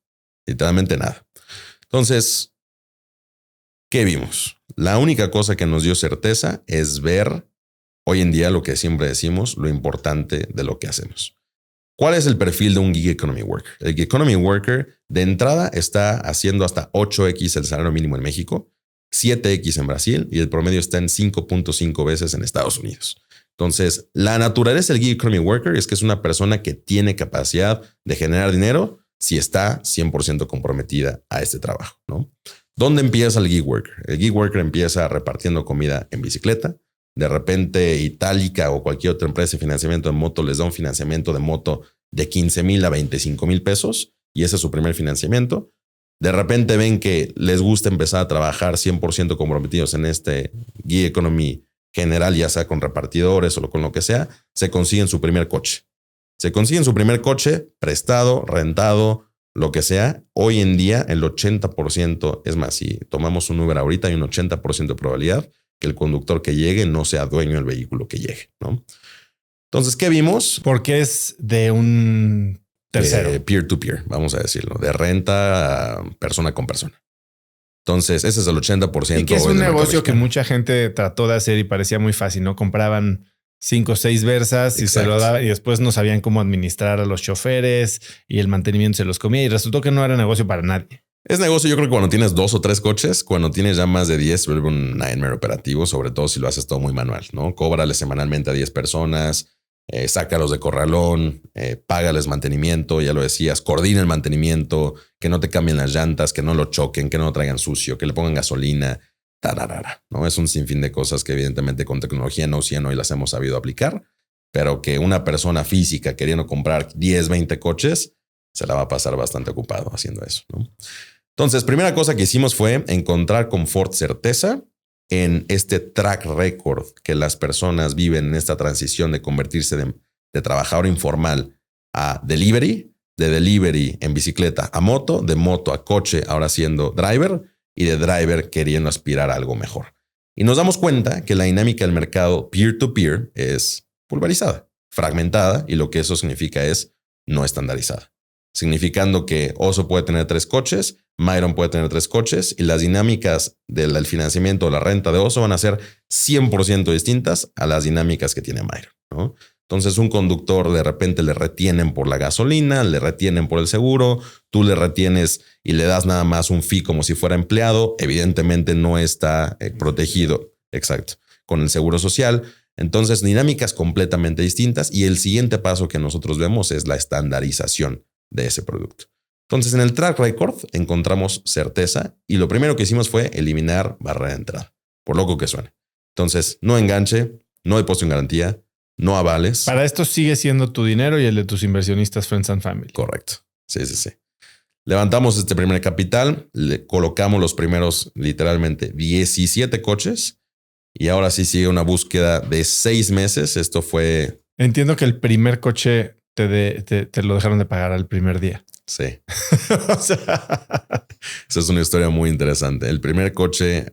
literalmente nada. Entonces, ¿qué vimos? La única cosa que nos dio certeza es ver hoy en día lo que siempre decimos, lo importante de lo que hacemos. ¿Cuál es el perfil de un gig economy worker? El gig economy worker de entrada está haciendo hasta 8x el salario mínimo en México, 7x en Brasil y el promedio está en 5.5 veces en Estados Unidos. Entonces, la naturaleza del gig economy worker es que es una persona que tiene capacidad de generar dinero si está 100% comprometida a este trabajo, ¿no? ¿Dónde empieza el gig worker? El gig worker empieza repartiendo comida en bicicleta. De repente Itálica o cualquier otra empresa de financiamiento de moto les da un financiamiento de moto de 15,000 a 25,000 pesos y ese es su primer financiamiento. De repente ven que les gusta empezar a trabajar 100% comprometidos en este gig economy general, ya sea con repartidores o con lo que sea, se consiguen su primer coche. Se consiguen su primer coche prestado, rentado, lo que sea. Hoy en día el 80%, es más, si tomamos un Uber ahorita hay un 80% de probabilidad que el conductor que llegue no sea dueño del vehículo que llegue, ¿no? Entonces, ¿qué vimos? Porque es de un tercero. Peer-to-peer, vamos a decirlo, de renta persona con persona. Entonces, ese es el 80%. Y que es un negocio que mucha gente trató de hacer y parecía muy fácil, ¿no? Compraban 5 o 6 Versas y se lo daban y después no sabían cómo administrar a los choferes y el mantenimiento se los comía y resultó que no era negocio para nadie. Es negocio, yo creo que cuando tienes 2 o 3 coches, cuando tienes ya más de 10, vuelve un nightmare operativo, sobre todo si lo haces todo muy manual, ¿no? Cóbrale semanalmente a 10 personas, sácalos de corralón, págales mantenimiento, ya lo decías, coordina el mantenimiento, que no te cambien las llantas, que no lo choquen, que no lo traigan sucio, que le pongan gasolina, tararara, ¿no? Es un sinfín de cosas que evidentemente con tecnología no hoy las hemos sabido aplicar, pero que una persona física queriendo comprar 10, 20 coches, se la va a pasar bastante ocupado haciendo eso, ¿no? Entonces, primera cosa que hicimos fue encontrar confort, certeza en este track record que las personas viven en esta transición de convertirse de trabajador informal a delivery, de delivery en bicicleta a moto, de moto a coche, ahora siendo driver y de driver queriendo aspirar a algo mejor. Y nos damos cuenta que la dinámica del mercado peer-to-peer es pulverizada, fragmentada y lo que eso significa es no estandarizada. Significando que Oso puede tener 3 coches, Myron puede tener 3 coches y las dinámicas del financiamiento o la renta de Oso van a ser 100% distintas a las dinámicas que tiene Myron, ¿no? Entonces un conductor de repente le retienen por la gasolina, le retienen por el seguro, tú le retienes y le das nada más un fee como si fuera empleado, evidentemente no está protegido, exacto, con el seguro social. Entonces dinámicas completamente distintas y el siguiente paso que nosotros vemos es la estandarización de ese producto. Entonces, en el track record encontramos certeza y lo primero que hicimos fue eliminar barrera de entrada, por loco que suene. Entonces, no enganche, no depósito en garantía, no avales. Para esto sigue siendo tu dinero y el de tus inversionistas Friends and Family. Correcto. Sí. Levantamos este primer capital, le colocamos los primeros literalmente 17 coches y ahora sí sigue una búsqueda de 6 meses. Esto fue... Entiendo que el primer coche te lo dejaron de pagar al primer día. Sí. O sea, esa es una historia muy interesante. El primer coche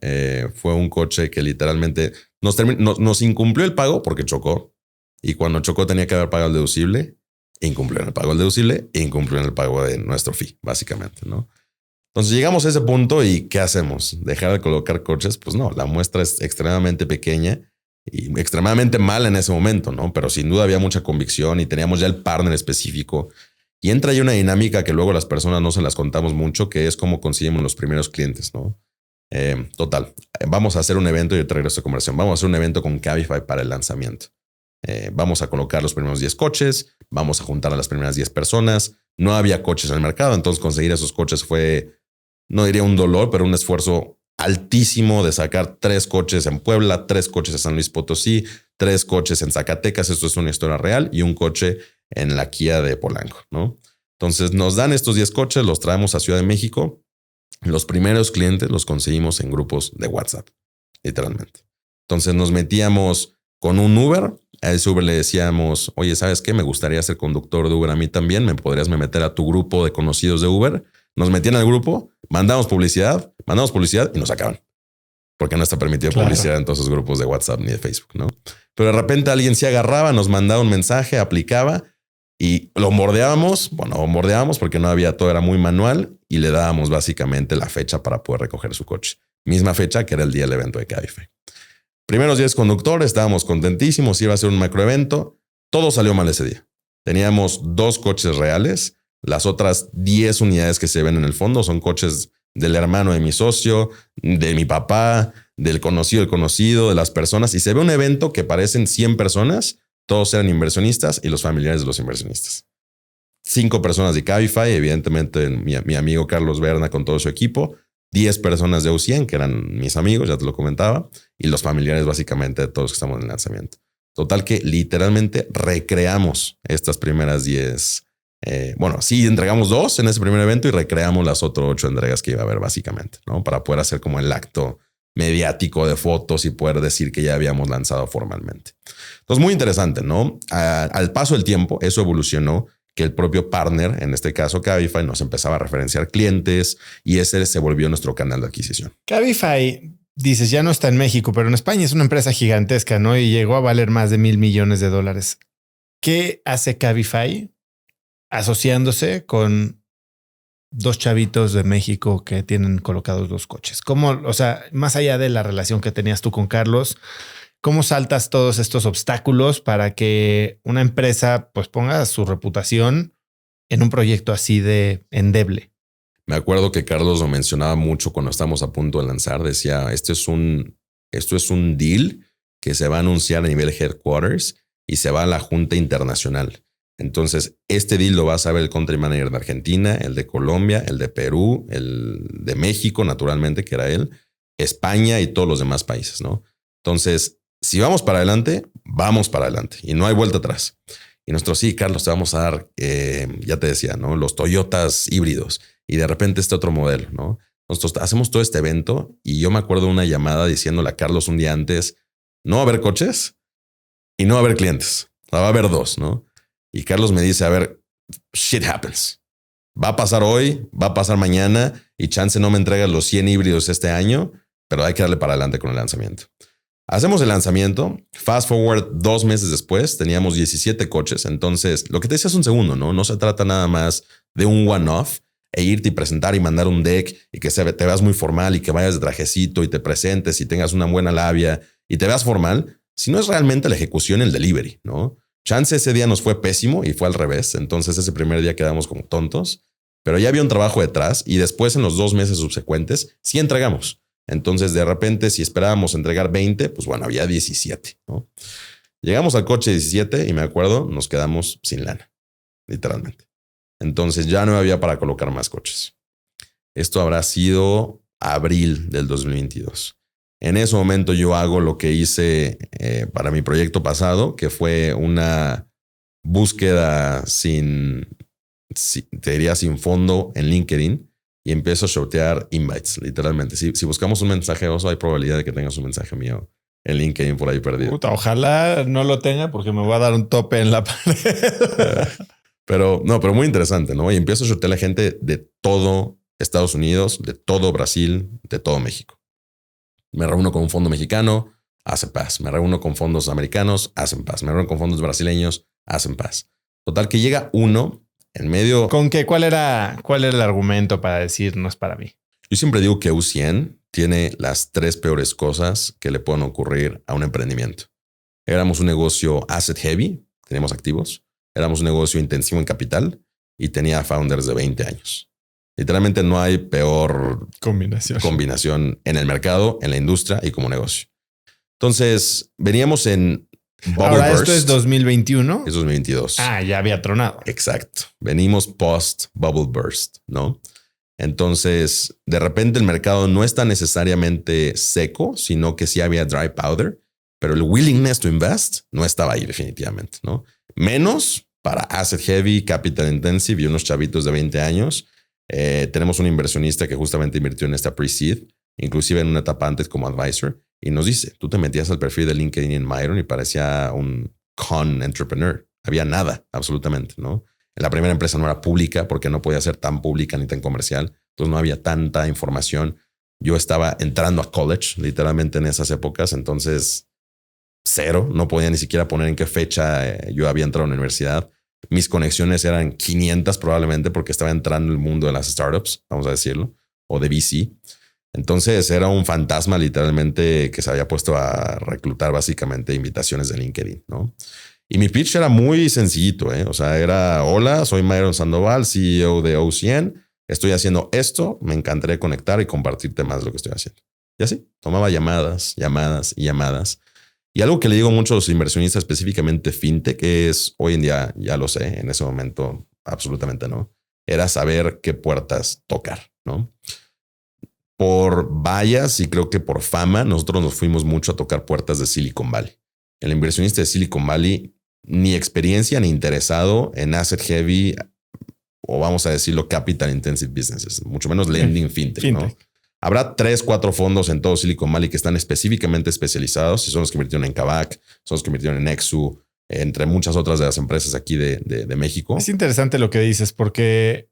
fue un coche que literalmente nos incumplió el pago porque chocó. Y cuando chocó tenía que haber pagado el deducible. Incumplió en el pago del deducible e incumplió en el pago de nuestro fee, básicamente, ¿no? Entonces llegamos a ese punto y ¿qué hacemos? ¿Dejar de colocar coches? Pues no, la muestra es extremadamente pequeña y extremadamente mala en ese momento, ¿no? Pero sin duda había mucha convicción y teníamos ya el partner específico. Y entra ahí una dinámica que luego las personas no se las contamos mucho, que es cómo conseguimos los primeros clientes, ¿no? Total, vamos a hacer un evento y te regreso a conversión. Vamos a hacer un evento con Cabify para el lanzamiento. Vamos a colocar los primeros 10 coches, vamos a juntar a las primeras 10 personas. No había coches en el mercado, entonces conseguir esos coches fue, no diría un dolor, pero un esfuerzo altísimo de sacar 3 coches en Puebla, 3 coches en San Luis Potosí, 3 coches en Zacatecas. Esto es una historia real y un coche en la Kia de Polanco, ¿no? Entonces nos dan estos 10 coches, los traemos a Ciudad de México. Los primeros clientes los conseguimos en grupos de WhatsApp, literalmente. Entonces nos metíamos con un Uber. A ese Uber le decíamos, oye, ¿sabes qué? Me gustaría ser conductor de Uber a mí también. ¿Me podrías meter a tu grupo de conocidos de Uber? Nos metían al grupo, mandamos publicidad y nos sacaban. Porque no está permitido publicidad en todos esos grupos de WhatsApp ni de Facebook, ¿no? Pero de repente alguien se agarraba, nos mandaba un mensaje, aplicaba y lo bordeábamos. Bueno, bordeábamos porque no había, todo era muy manual y le dábamos básicamente la fecha para poder recoger su coche. Misma fecha que era el día del evento de Cabify. Primeros 10 conductores, estábamos contentísimos, iba a ser un macroevento. Todo salió mal ese día. Teníamos 2 coches reales. Las otras 10 unidades que se ven en el fondo son coches del hermano de mi socio, de mi papá, del conocido, de las personas. Y se ve un evento que parecen 100 personas. Todos eran inversionistas y los familiares de los inversionistas. 5 personas de Cabify, evidentemente mi amigo Carlos Berna con todo su equipo. 10 personas de U100, que eran mis amigos, ya te lo comentaba, y los familiares básicamente de todos que estamos en el lanzamiento. Total que literalmente recreamos estas primeras 10. Sí, entregamos 2 en ese primer evento y recreamos las otras 8 entregas que iba a haber básicamente, ¿no? Para poder hacer como el acto mediático de fotos y poder decir que ya habíamos lanzado formalmente. Entonces, muy interesante, ¿no? Al paso del tiempo, eso evolucionó, que el propio partner, en este caso Cabify, nos empezaba a referenciar clientes y ese se volvió nuestro canal de adquisición. Cabify, dices, ya no está en México, pero en España es una empresa gigantesca, ¿no? Y llegó a valer más de $1,000 millones. ¿Qué hace Cabify asociándose con 2 chavitos de México que tienen colocados 2 coches? ¿Cómo, o sea, más allá de la relación que tenías tú con Carlos, cómo saltas todos estos obstáculos para que una empresa pues ponga su reputación en un proyecto así de endeble? Me acuerdo que Carlos lo mencionaba mucho cuando estábamos a punto de lanzar. Decía, esto es un deal que se va a anunciar a nivel headquarters y se va a la junta internacional. Entonces, este deal lo va a saber el country manager de Argentina, el de Colombia, el de Perú, el de México, naturalmente, que era él, España y todos los demás países, ¿no? Entonces, si vamos para adelante, vamos para adelante y no hay vuelta atrás. Y nosotros, sí, Carlos, te vamos a dar, ya te decía, ¿no? Los Toyotas híbridos y de repente este otro modelo, ¿no? Nosotros hacemos todo este evento y yo me acuerdo de una llamada diciéndole a Carlos un día antes, no va a haber coches y no va a haber clientes. O sea, va a haber 2, ¿no? Y Carlos me dice, a ver, shit happens. Va a pasar hoy, va a pasar mañana y chance no me entregas los 100 híbridos este año, pero hay que darle para adelante con el lanzamiento. Hacemos el lanzamiento. Fast forward 2 meses después, teníamos 17 coches. Entonces, lo que te decía hace un segundo, ¿no? No se trata nada más de un one-off e irte y presentar y mandar un deck y que te veas muy formal y que vayas de trajecito y te presentes y tengas una buena labia y te veas formal, sino es realmente la ejecución, el delivery, ¿no? Chance ese día nos fue pésimo y fue al revés. Entonces, ese primer día quedamos como tontos, pero ya había un trabajo detrás y después en los 2 meses subsecuentes sí entregamos. Entonces, de repente, si esperábamos entregar 20, pues bueno, había 17, ¿no? Llegamos al coche 17 y me acuerdo, nos quedamos sin lana, literalmente. Entonces ya no había para colocar más coches. Esto habrá sido abril del 2022. En ese momento yo hago lo que hice para mi proyecto pasado, que fue una búsqueda te diría sin fondo en LinkedIn, y empiezo a shortear invites, literalmente. Si buscamos un mensaje oso, hay probabilidad de que tengas un mensaje mío en LinkedIn por ahí perdido. Puta, ojalá no lo tenga porque me voy a dar un tope en la pared. Pero muy interesante, ¿no? Y empiezo a shortear a la gente de todo Estados Unidos, de todo Brasil, de todo México. Me reúno con un fondo mexicano, hacen paz. Me reúno con fondos americanos, hacen paz. Me reúno con fondos brasileños, hacen paz. Total que llega uno en medio. ¿Con qué? ¿Cuál era el argumento para decir no es para mí? Yo siempre digo que U100 tiene las 3 peores cosas que le pueden ocurrir a un emprendimiento. Éramos un negocio asset heavy, teníamos activos. Éramos un negocio intensivo en capital y tenía founders de 20 años. Literalmente no hay peor combinación en el mercado, en la industria y como negocio. Entonces, veníamos en Bubble Ahora, Burst. ¿esto es 2021? Es 2022. Ah, ya había tronado. Exacto. Venimos post Bubble Burst, ¿no? Entonces, de repente el mercado no está necesariamente seco, sino que sí había dry powder, pero el willingness to invest no estaba ahí definitivamente, ¿no? Menos para asset heavy, capital intensive y unos chavitos de 20 años. Tenemos un inversionista que justamente invirtió en esta pre-seed, inclusive en una etapa antes como advisor, y nos dice, tú te metías al perfil de LinkedIn en Myron y parecía un con entrepreneur. Había nada, absolutamente, ¿no? La primera empresa no era pública porque no podía ser tan pública ni tan comercial, entonces no había tanta información. Yo estaba entrando a college, literalmente en esas épocas, entonces cero, no podía ni siquiera poner en qué fecha yo había entrado a la universidad. Mis conexiones eran 500 probablemente porque estaba entrando en el mundo de las startups, vamos a decirlo, o de VC. Entonces era un fantasma literalmente que se había puesto a reclutar básicamente invitaciones de LinkedIn, ¿no? Y mi pitch era muy sencillito, ¿eh? O sea, era, hola, soy Myron Sandoval, CEO de U100. Estoy haciendo esto, me encantaría conectar y compartirte más de lo que estoy haciendo. Y así, tomaba llamadas. Y algo que le digo mucho a los inversionistas, específicamente fintech, es hoy en día, ya lo sé, en ese momento absolutamente no, era saber qué puertas tocar, ¿no? Por vallas y creo que por fama, nosotros nos fuimos mucho a tocar puertas de Silicon Valley. El inversionista de Silicon Valley, ni experiencia ni interesado en asset heavy o vamos a decirlo capital intensive businesses, mucho menos lending fintech, ¿no? Habrá 3, 4 fondos en todo Silicon Valley que están específicamente especializados y son los que invirtieron en Kavak, son los que invirtieron en Nexu, entre muchas otras de las empresas aquí de México. Es interesante lo que dices porque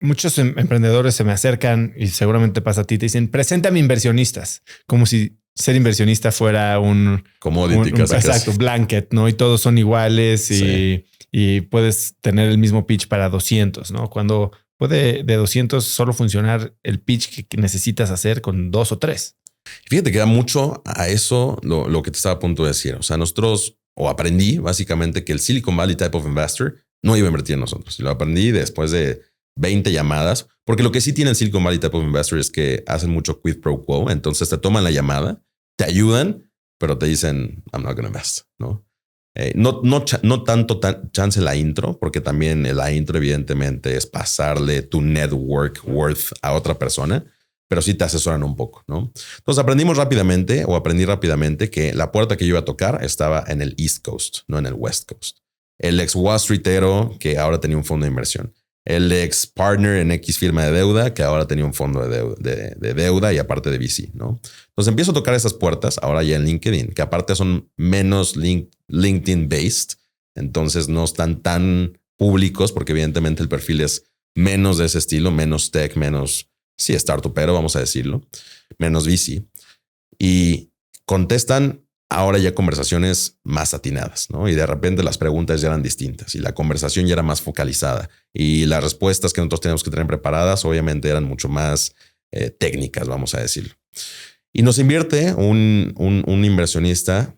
muchos emprendedores se me acercan y seguramente pasa a ti, te dicen, preséntame inversionistas, como si ser inversionista fuera un commodity, exacto, blanket, ¿no? Y todos son iguales y puedes tener el mismo pitch para 200, ¿no? Cuando puede de 200 solo funcionar el pitch que necesitas hacer con 2 o 3. Fíjate que da mucho a eso lo que te estaba a punto de decir. O sea, nosotros, o aprendí básicamente que el Silicon Valley type of investor no iba a invertir en nosotros. Y lo aprendí después de 20 llamadas, porque lo que sí tiene el Silicon Valley type of investor es que hacen mucho quid pro quo. Entonces te toman la llamada, te ayudan, pero te dicen, I'm not going to invest, ¿no? No tanto chance la intro, porque también la intro evidentemente es pasarle tu network worth a otra persona, pero sí te asesoran un poco, ¿no? Entonces aprendí rápidamente que la puerta que yo iba a tocar estaba en el East Coast, no en el West Coast. El ex Wall Streetero que ahora tenía un fondo de inversión. El ex partner en X firma de deuda que ahora tenía un fondo de deuda y aparte de VC, ¿no? Entonces empiezo a tocar esas puertas ahora ya en LinkedIn, que aparte son menos LinkedIn based. Entonces no están tan públicos porque evidentemente el perfil es menos de ese estilo, menos tech, menos, sí, startupero, vamos a decirlo, menos VC. Y contestan ahora ya conversaciones más atinadas, ¿no? Y de repente las preguntas ya eran distintas y la conversación ya era más focalizada y las respuestas que nosotros teníamos que tener preparadas obviamente eran mucho más técnicas, vamos a decirlo. Y nos invierte un inversionista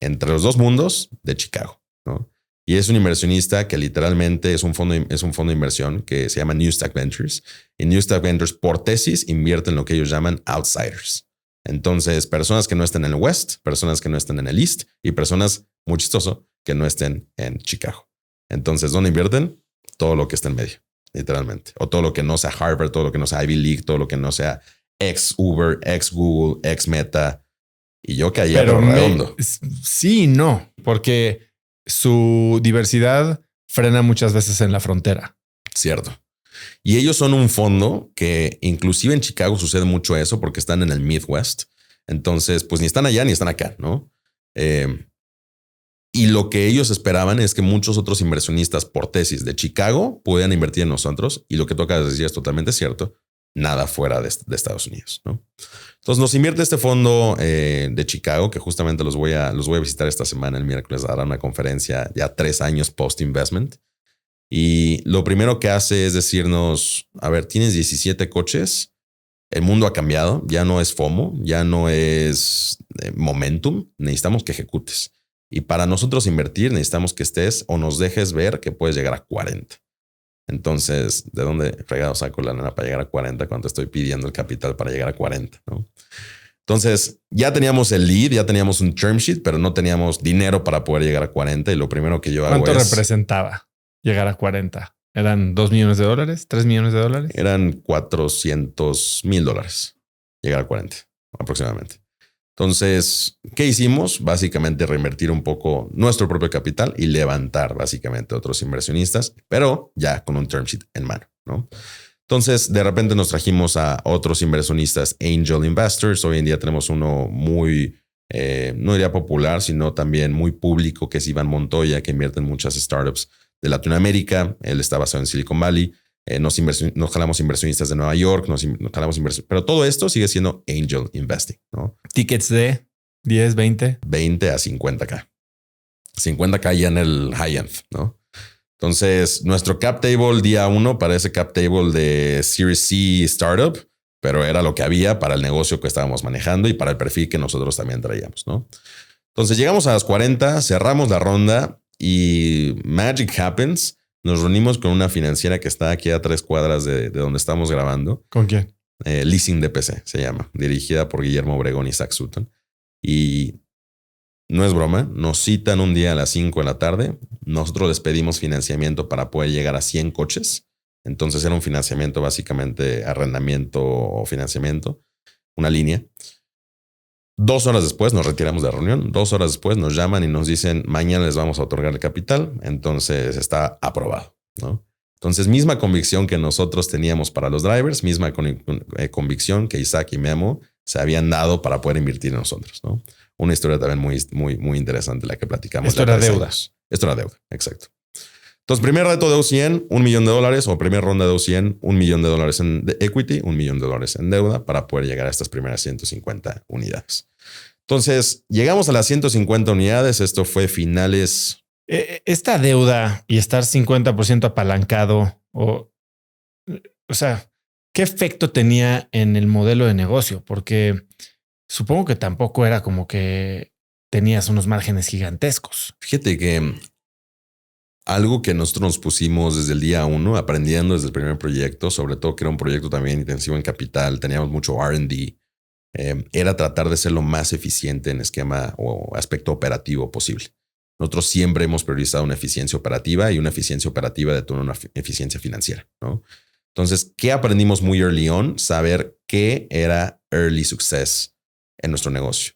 entre los dos mundos de Chicago, ¿no? Y es un inversionista que literalmente es un fondo de inversión que se llama New Stack Ventures. Y New Stack Ventures por tesis invierte en lo que ellos llaman outsiders. Entonces, personas que no estén en el West, personas que no estén en el East y personas, muy chistoso, que no estén en Chicago. Entonces, ¿dónde invierten? todo lo que está en medio, literalmente. O todo lo que no sea Harvard, todo lo que no sea Ivy League, todo lo que no sea ex Uber, ex Google, ex Meta. Y yo caí a lo redondo. Sí y no, porque su diversidad frena muchas veces en la frontera. Cierto. Y ellos son un fondo que inclusive en Chicago sucede mucho eso porque están en el Midwest. Entonces, pues ni están allá ni están acá, ¿no? Y lo que ellos esperaban es que muchos otros inversionistas por tesis de Chicago pudieran invertir en nosotros. Y lo que toca decir es totalmente cierto. Nada fuera de Estados Unidos, ¿no? Entonces nos invierte este fondo de Chicago, que justamente los voy a visitar esta semana, el miércoles, dará una conferencia ya 3 años post-investment. Y lo primero que hace es decirnos, a ver, tienes 17 coches, el mundo ha cambiado, ya no es FOMO, ya no es momentum, necesitamos que ejecutes. Y para nosotros invertir necesitamos que estés o nos dejes ver que puedes llegar a 40. Entonces, ¿de dónde fregado saco la lana para llegar a 40 cuando estoy pidiendo el capital para llegar a 40? ¿No? Entonces, ya teníamos el lead, ya teníamos un term sheet, pero no teníamos dinero para poder llegar a 40. Y lo primero que yo hago es... ¿Cuánto representaba llegar a 40? ¿Eran $2 millones? ¿3 millones? Eran $400,000 llegar a 40 aproximadamente. Entonces, ¿qué hicimos? Básicamente reinvertir un poco nuestro propio capital y levantar básicamente a otros inversionistas, pero ya con un term sheet en mano, ¿no? Entonces, de repente nos trajimos a otros inversionistas, angel investors. Hoy en día tenemos uno muy, no diría popular, sino también muy público, que es Iván Montoya, que invierte en muchas startups de Latinoamérica. Él está basado en Silicon Valley. Nos jalamos inversionistas de Nueva York, nos jalamos inversionistas, pero todo esto sigue siendo angel investing, ¿no? Tickets de 10, 20. 20 a 50K. 50K ya en el high end, ¿no? Entonces, nuestro cap table día 1 parece cap table de Series C startup, pero era lo que había para el negocio que estábamos manejando y para el perfil que nosotros también traíamos, ¿no? Entonces, llegamos a las 40, cerramos la ronda y magic happens. Nos reunimos con una financiera que está aquí a 3 cuadras de donde estamos grabando. ¿Con quién? Leasing DPC se llama, dirigida por Guillermo Obregón y Zach Sutton. Y no es broma, nos citan un día a las 5 de la tarde. Nosotros les pedimos financiamiento para poder llegar a 100 coches. Entonces era un financiamiento, básicamente arrendamiento o financiamiento, una línea. 2 horas después nos retiramos de la reunión. 2 horas después nos llaman y nos dicen mañana les vamos a otorgar el capital. Entonces está aprobado, ¿no? Entonces misma convicción que nosotros teníamos para los drivers, misma convicción que Isaac y Memo se habían dado para poder invertir en nosotros, ¿no? Una historia también muy interesante la que platicamos. Esto era deuda. Esto era deuda, exacto. Entonces, primer reto de O100, $1 millón, o primera ronda de O100, $1 millón en equity, $1 millón en deuda para poder llegar a estas primeras 150 unidades. Entonces, llegamos a las 150 unidades. Esto fue finales. Esta deuda y estar 50% apalancado, o sea, ¿qué efecto tenía en el modelo de negocio? Porque supongo que tampoco era como que tenías unos márgenes gigantescos. Fíjate que algo que nosotros nos pusimos desde el día 1, aprendiendo desde el primer proyecto, sobre todo que era un proyecto también intensivo en capital, teníamos mucho R&D, era tratar de ser lo más eficiente en esquema o aspecto operativo posible. Nosotros siempre hemos priorizado una eficiencia operativa y una eficiencia operativa de toda una eficiencia financiera, ¿no? Entonces, ¿qué aprendimos muy early on? Saber qué era early success en nuestro negocio.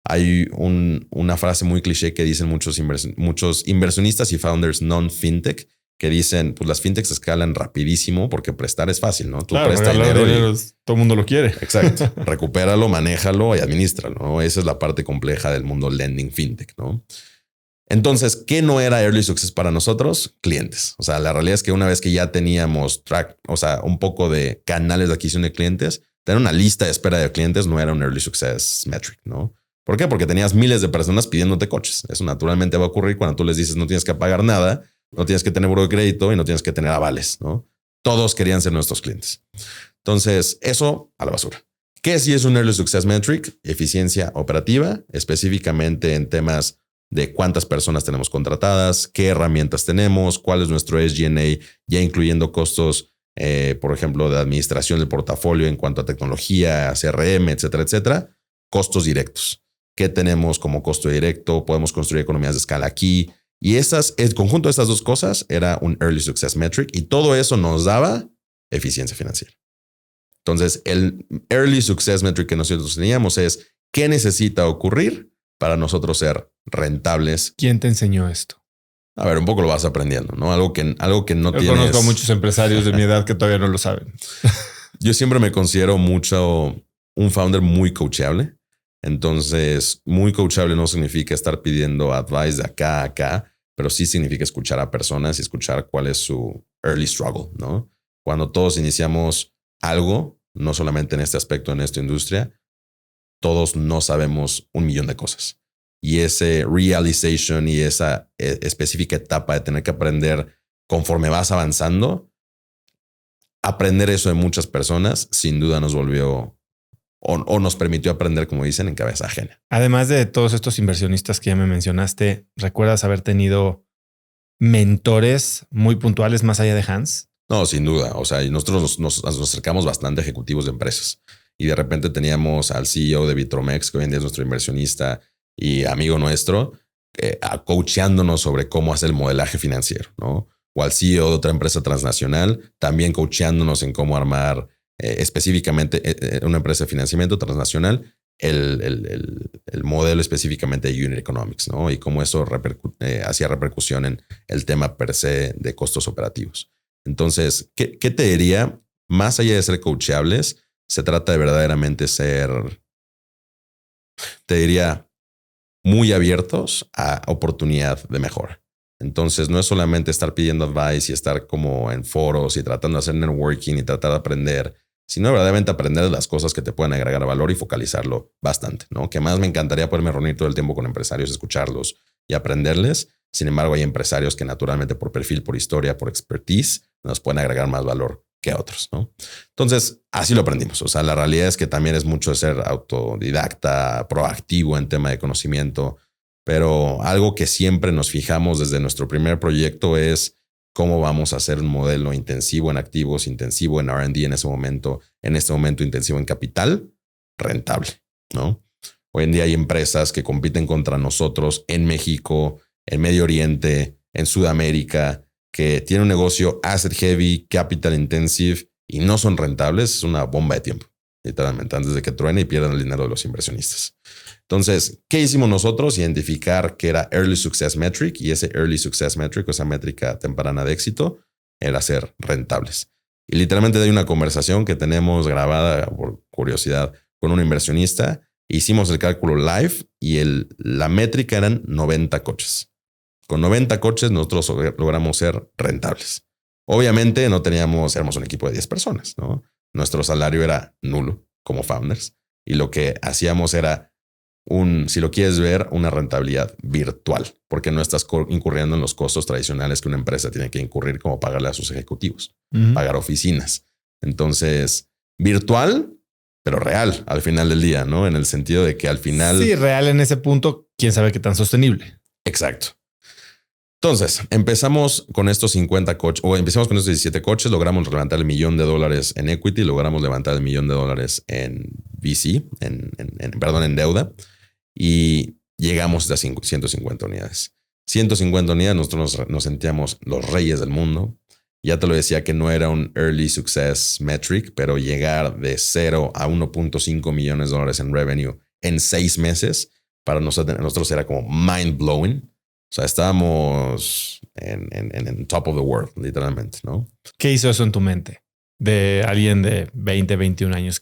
Hay una frase muy cliché que dicen muchos inversionistas y founders non-fintech que dicen, pues las fintechs escalan rapidísimo porque prestar es fácil, ¿no? Tú prestas dinero todo el mundo lo quiere. Exacto. Recupéralo, manéjalo y administralo, ¿no? Esa es la parte compleja del mundo lending fintech, ¿no? Entonces, ¿qué no era early success para nosotros? Clientes. O sea, la realidad es que una vez que ya teníamos un poco de canales de adquisición de clientes, tener una lista de espera de clientes no era un early success metric, ¿no? ¿Por qué? Porque tenías miles de personas pidiéndote coches. Eso naturalmente va a ocurrir cuando tú les dices no tienes que pagar nada, no tienes que tener buro de crédito y no tienes que tener avales, ¿no? Todos querían ser nuestros clientes. Entonces, eso a la basura. ¿Qué sí es un early success metric? Eficiencia operativa, específicamente en temas de cuántas personas tenemos contratadas, qué herramientas tenemos, cuál es nuestro SG&A, ya incluyendo costos, por ejemplo, de administración del portafolio en cuanto a tecnología, CRM, etcétera, etcétera. Costos directos. ¿Qué tenemos como costo directo? Podemos construir economías de escala aquí Y el conjunto de estas dos cosas era un Early Success Metric y todo eso nos daba eficiencia financiera. Entonces, el Early Success Metric que nosotros teníamos es qué necesita ocurrir para nosotros ser rentables. ¿Quién te enseñó esto? A ver, un poco lo vas aprendiendo, ¿no? Algo que no Yo tienes. conozco a muchos empresarios de mi edad que todavía no lo saben. Yo siempre me considero mucho un founder muy coachable. Entonces, muy coachable no significa estar pidiendo advice de acá a acá, pero sí significa escuchar a personas y escuchar cuál es su early struggle, ¿no? Cuando todos iniciamos algo, no solamente en este aspecto, en esta industria, todos no sabemos 1,000,000 de cosas. Y ese realization y esa específica etapa de tener que aprender conforme vas avanzando, aprender eso de muchas personas, sin duda nos volvió o nos permitió aprender, como dicen, en cabeza ajena. Además de todos estos inversionistas que ya me mencionaste, ¿recuerdas haber tenido mentores muy puntuales más allá de Hans? No, sin duda. O sea, nosotros nos acercamos bastante a ejecutivos de empresas y de repente teníamos al CEO de Vitromex, que hoy en día es nuestro inversionista y amigo nuestro, coacheándonos sobre cómo hacer el modelaje financiero, ¿no? O al CEO de otra empresa transnacional, también coacheándonos en cómo armar específicamente una empresa de financiamiento transnacional, el modelo específicamente de Unit Economics, ¿no? Y cómo eso hacía repercusión en el tema per se de costos operativos. Entonces, ¿qué te diría? Más allá de ser coachables, se trata de verdaderamente ser, te diría, muy abiertos a oportunidad de mejora. Entonces, no es solamente estar pidiendo advice y estar como en foros y tratando de hacer networking y tratar de aprender, sino verdaderamente aprender de las cosas que te pueden agregar valor y focalizarlo bastante, ¿no? Que más me encantaría poderme reunir todo el tiempo con empresarios, escucharlos y aprenderles. Sin embargo, hay empresarios que naturalmente por perfil, por historia, por expertise, nos pueden agregar más valor que a otros, ¿no? Entonces, así lo aprendimos. O sea, la realidad es que también es mucho de ser autodidacta, proactivo en tema de conocimiento, pero algo que siempre nos fijamos desde nuestro primer proyecto es cómo vamos a hacer un modelo intensivo en activos, intensivo en R&D en este momento intensivo en capital, rentable, ¿no? Hoy en día hay empresas que compiten contra nosotros en México, en Medio Oriente, en Sudamérica, que tienen un negocio asset heavy, capital intensive y no son rentables. Es una bomba de tiempo, literalmente, antes de que truene y pierdan el dinero de los inversionistas. Entonces, ¿qué hicimos nosotros? Identificar que era Early Success Metric, y ese Early Success Metric, esa métrica temprana de éxito, era ser rentables. Y literalmente hay una conversación que tenemos grabada por curiosidad con un inversionista. Hicimos el cálculo live y la métrica eran 90 coches. Con 90 coches nosotros logramos ser rentables. Obviamente éramos un equipo de 10 personas, ¿no? Nuestro salario era nulo como founders y lo que hacíamos era si lo quieres ver, una rentabilidad virtual, porque no estás incurriendo en los costos tradicionales que una empresa tiene que incurrir, como pagarle a sus ejecutivos, pagar oficinas. Entonces, virtual, pero real al final del día, ¿no? En el sentido de que al final... Sí, real en ese punto, quién sabe qué tan sostenible. Exacto. Entonces, empezamos con estos 50 coches, o empezamos con estos 17 coches, logramos levantar $1 millón en equity, logramos levantar $1 millón en VC, en deuda, y llegamos a 150 unidades. 150 unidades, nosotros nos sentíamos los reyes del mundo. Ya te lo decía que no era un early success metric, pero llegar de 0 a $1.5 millones en revenue en 6 meses, para nosotros era como mind blowing. O sea, estábamos en top of the world, literalmente, ¿no? ¿Qué hizo eso en tu mente de alguien de 20, 21 años?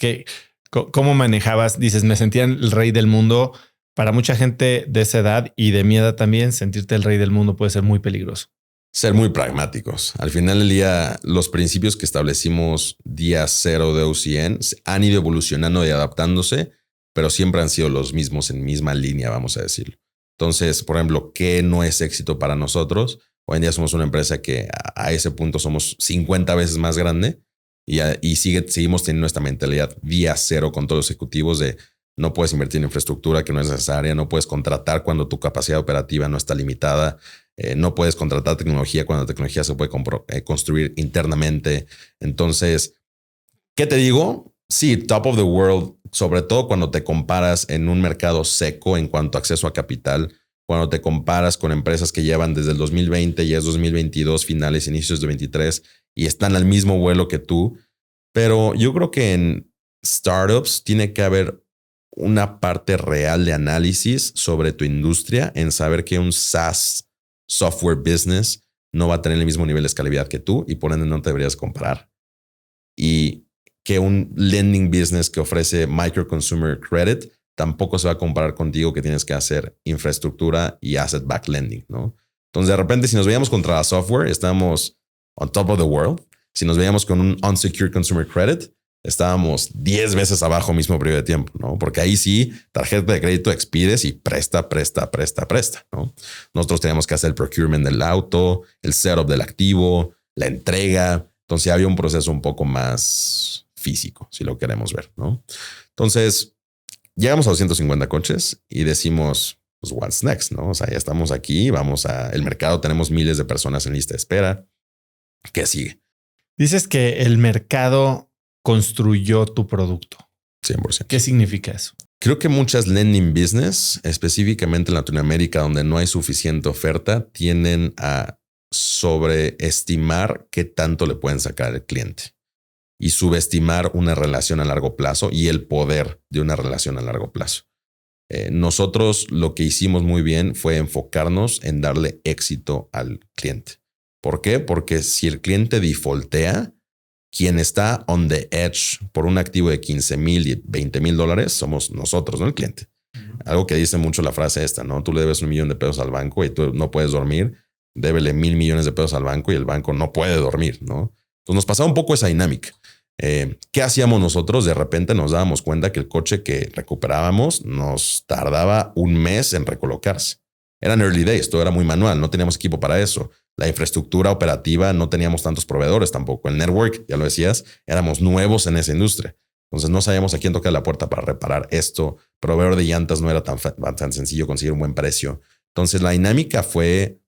¿Cómo manejabas? Dices, me sentía el rey del mundo. Para mucha gente de esa edad y de mi edad también, sentirte el rey del mundo puede ser muy peligroso. Ser muy pragmáticos. Al final del día, los principios que establecimos día 0 de OCN han ido evolucionando y adaptándose, pero siempre han sido los mismos en misma línea, vamos a decirlo. Entonces, por ejemplo, ¿qué no es éxito para nosotros? Hoy en día somos una empresa que a ese punto somos 50 veces más grande y seguimos teniendo esta mentalidad día 0 con todos los ejecutivos de no puedes invertir en infraestructura que no es necesaria, no puedes contratar cuando tu capacidad operativa no está limitada, no puedes contratar tecnología cuando la tecnología se puede construir internamente. Entonces, ¿qué te digo? Sí, top of the world, sobre todo cuando te comparas en un mercado seco en cuanto a acceso a capital. cuando te comparas con empresas que llevan desde el 2020, ya es 2022, finales, inicios de 23 y están al mismo vuelo que tú. Pero yo creo que en startups tiene que haber una parte real de análisis sobre tu industria, en saber que un SaaS, software business, no va a tener el mismo nivel de escalabilidad que tú y por ende no te deberías comparar. Y que un lending business que ofrece micro consumer credit tampoco se va a comparar contigo, que tienes que hacer infraestructura y asset backed lending, ¿no? Entonces, de repente, si nos veíamos contra la software, estamos on top of the world. Si nos veíamos con un unsecured consumer credit, estábamos 10 veces abajo mismo periodo de tiempo, ¿no? Porque ahí sí, tarjeta de crédito expides y presta, ¿no? Nosotros teníamos que hacer el procurement del auto, el setup del activo, la entrega. Entonces había un proceso un poco más físico, si lo queremos ver, ¿no? Entonces, llegamos a 250 coches y decimos, pues, what's next, ¿no? O sea, ya estamos aquí, vamos a el mercado, tenemos miles de personas en lista de espera. ¿Qué sigue? Dices que el mercado construyó tu producto. 100%. ¿Qué significa eso? Creo que muchas lending business, específicamente en Latinoamérica, donde no hay suficiente oferta, tienden a sobreestimar qué tanto le pueden sacar al cliente y subestimar una relación a largo plazo y el poder de una relación a largo plazo. Nosotros lo que hicimos muy bien fue enfocarnos en darle éxito al cliente. ¿Por qué? Porque si el cliente defaultea, quien está on the edge por un activo de 15,000 y 20,000 dólares somos nosotros, no el cliente. Algo que dice mucho la frase esta, ¿no? Tú le debes 1 millón de pesos al banco y tú no puedes dormir. Débele 1,000 millones de pesos al banco y el banco no puede dormir, ¿no? Entonces nos pasaba un poco esa dinámica. ¿Qué hacíamos nosotros? De repente nos dábamos cuenta que el coche que recuperábamos nos tardaba 1 mes en recolocarse. Eran early days, todo era muy manual, no teníamos equipo para eso. La infraestructura operativa, no teníamos tantos proveedores tampoco. El network, ya lo decías, éramos nuevos en esa industria. Entonces no sabíamos a quién tocar la puerta para reparar esto. Proveedor de llantas no era tan sencillo conseguir un buen precio. Entonces la dinámica fue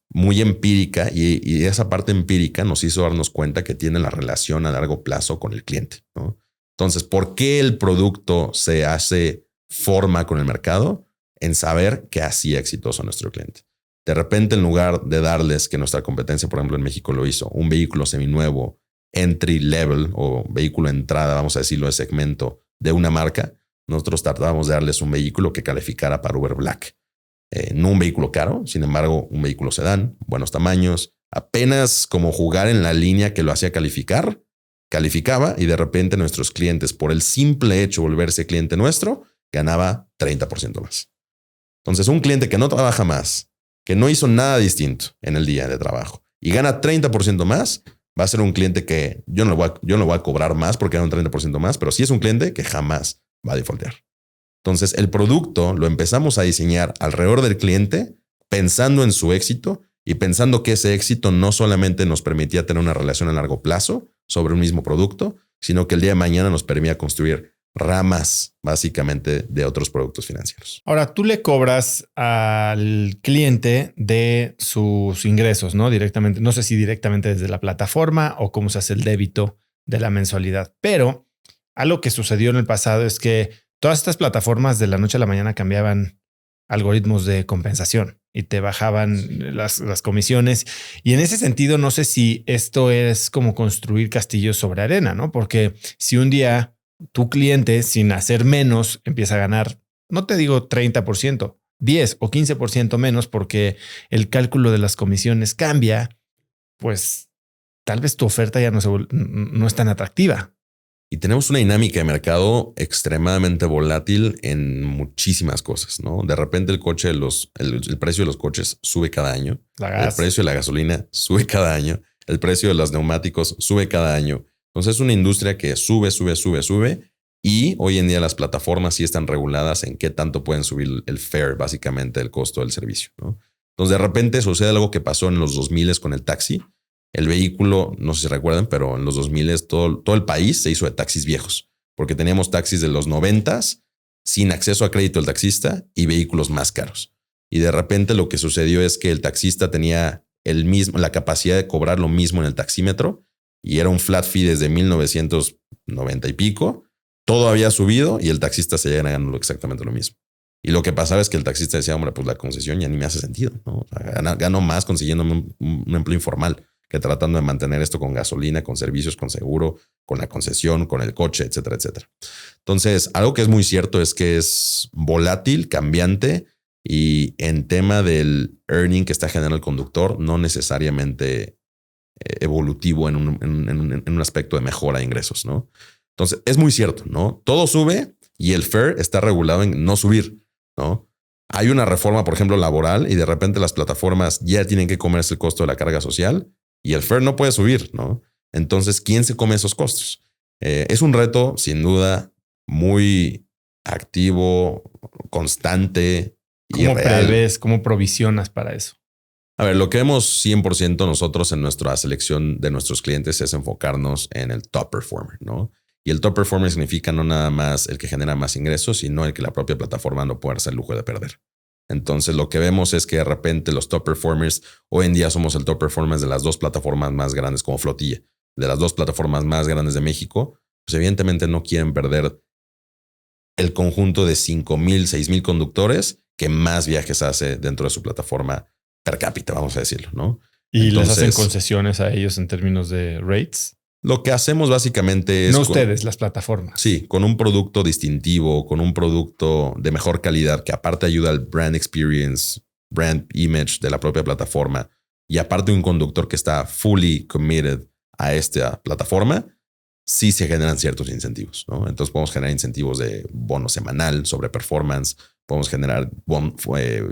muy empírica y esa parte empírica nos hizo darnos cuenta que tiene la relación a largo plazo con el cliente, ¿no? Entonces, ¿por qué el producto se hace forma con el mercado? En saber que hacía exitoso a nuestro cliente. De repente, en lugar de darles, que nuestra competencia, por ejemplo, en México lo hizo, un vehículo seminuevo, entry level o vehículo de entrada, vamos a decirlo, de segmento de una marca, nosotros tratábamos de darles un vehículo que calificara para Uber Black. No un vehículo caro, sin embargo, un vehículo sedán, buenos tamaños, apenas como jugar en la línea que lo hacía calificar, calificaba y de repente nuestros clientes, por el simple hecho de volverse cliente nuestro, ganaba 30% más. Entonces, un cliente que no trabaja más, que no hizo nada distinto en el día de trabajo y gana 30% más, va a ser un cliente que yo no le voy a cobrar más porque gana un 30% más, pero sí es un cliente que jamás va a defaultear. Entonces, el producto lo empezamos a diseñar alrededor del cliente, pensando en su éxito y pensando que ese éxito no solamente nos permitía tener una relación a largo plazo sobre un mismo producto, sino que el día de mañana nos permitía construir ramas básicamente de otros productos financieros. Ahora, tú le cobras al cliente de sus ingresos, ¿no? Directamente, no sé si directamente desde la plataforma o cómo se hace el débito de la mensualidad, pero algo que sucedió en el pasado es que todas estas plataformas de la noche a la mañana cambiaban algoritmos de compensación y te bajaban las comisiones. Y en ese sentido, no sé si esto es como construir castillos sobre arena, ¿no? Porque si un día tu cliente, sin hacer menos, empieza a ganar, no te digo 30%, 10 o 15% menos porque el cálculo de las comisiones cambia, pues tal vez tu oferta ya no es tan atractiva. Y tenemos una dinámica de mercado extremadamente volátil en muchísimas cosas, ¿no? De repente el precio de los coches sube cada año. El precio de la gasolina sube cada año. El precio de los neumáticos sube cada año. Entonces es una industria que sube. Y hoy en día las plataformas sí están reguladas en qué tanto pueden subir el fare, básicamente el costo del servicio, ¿no? Entonces de repente sucede algo que pasó en los 2000 con el taxi. El vehículo, no sé si recuerdan, pero en los 2000 todo el país se hizo de taxis viejos, porque teníamos taxis de los 90s sin acceso a crédito del taxista y vehículos más caros. Y de repente lo que sucedió es que el taxista tenía la capacidad de cobrar lo mismo en el taxímetro y era un flat fee desde 1990 y pico. Todo había subido y el taxista seguía ganando exactamente lo mismo. Y lo que pasaba es que el taxista decía, hombre, pues la concesión ya ni me hace sentido, ¿no? O sea, gano más consiguiéndome un empleo informal que tratando de mantener esto con gasolina, con servicios, con seguro, con la concesión, con el coche, etcétera, etcétera. Entonces, algo que es muy cierto es que es volátil, cambiante y en tema del earning que está generando el conductor, no necesariamente evolutivo en un aspecto de mejora de ingresos, ¿no? Entonces, es muy cierto, ¿no? Todo sube y el fare está regulado en no subir, ¿no? Hay una reforma, por ejemplo, laboral y de repente las plataformas ya tienen que comerse el costo de la carga social y el fare no puede subir, ¿no? Entonces, ¿quién se come esos costos? Es un reto, sin duda, muy activo, constante y ¿Cómo real. prevés, cómo provisionas para eso? A ver, lo que vemos 100% nosotros en nuestra selección de nuestros clientes es enfocarnos en el top performer, ¿no? Y el top performer significa no nada más el que genera más ingresos, sino el que la propia plataforma no puede hacer el lujo de perder. Entonces, lo que vemos es que de repente los top performers, hoy en día somos el top performers de las dos plataformas más grandes como Flotilla, de las dos plataformas más grandes de México, pues evidentemente no quieren perder el conjunto de 5,000, 6,000 conductores que más viajes hace dentro de su plataforma per cápita, vamos a decirlo, ¿no? ¿Y Entonces, les hacen concesiones a ellos en términos de rates? Lo que hacemos básicamente es... No ustedes, las plataformas. Sí, con un producto distintivo, con un producto de mejor calidad que aparte ayuda al brand experience, brand image de la propia plataforma y aparte un conductor que está fully committed a esta plataforma, sí se generan ciertos incentivos, ¿no? Entonces podemos generar incentivos de bono semanal sobre performance, podemos generar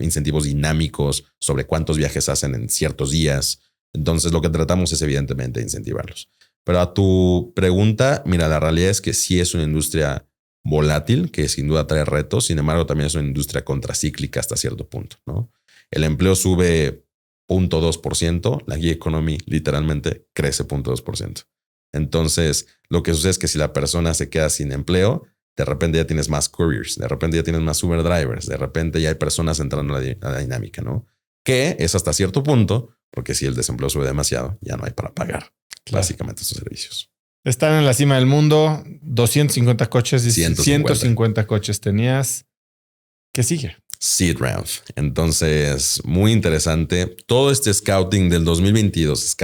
incentivos dinámicos sobre cuántos viajes hacen en ciertos días. Entonces lo que tratamos es evidentemente incentivarlos. Pero a tu pregunta, mira, la realidad es que sí es una industria volátil, que sin duda trae retos. Sin embargo, también es una industria contracíclica hasta cierto punto, ¿no? El empleo sube 0.2%, la gig economy literalmente crece 0.2%. Entonces, lo que sucede es que si la persona se queda sin empleo, de repente ya tienes más couriers, de repente ya tienes más Uber drivers, de repente ya hay personas entrando a la dinámica, ¿no? Que es hasta cierto punto, porque si el desempleo sube demasiado, ya no hay para pagar básicamente estos servicios. Están en la cima del mundo, 250 coches, 150 coches tenías. ¿Qué sigue? Seed round. Entonces, muy interesante. Todo este scouting del 2022,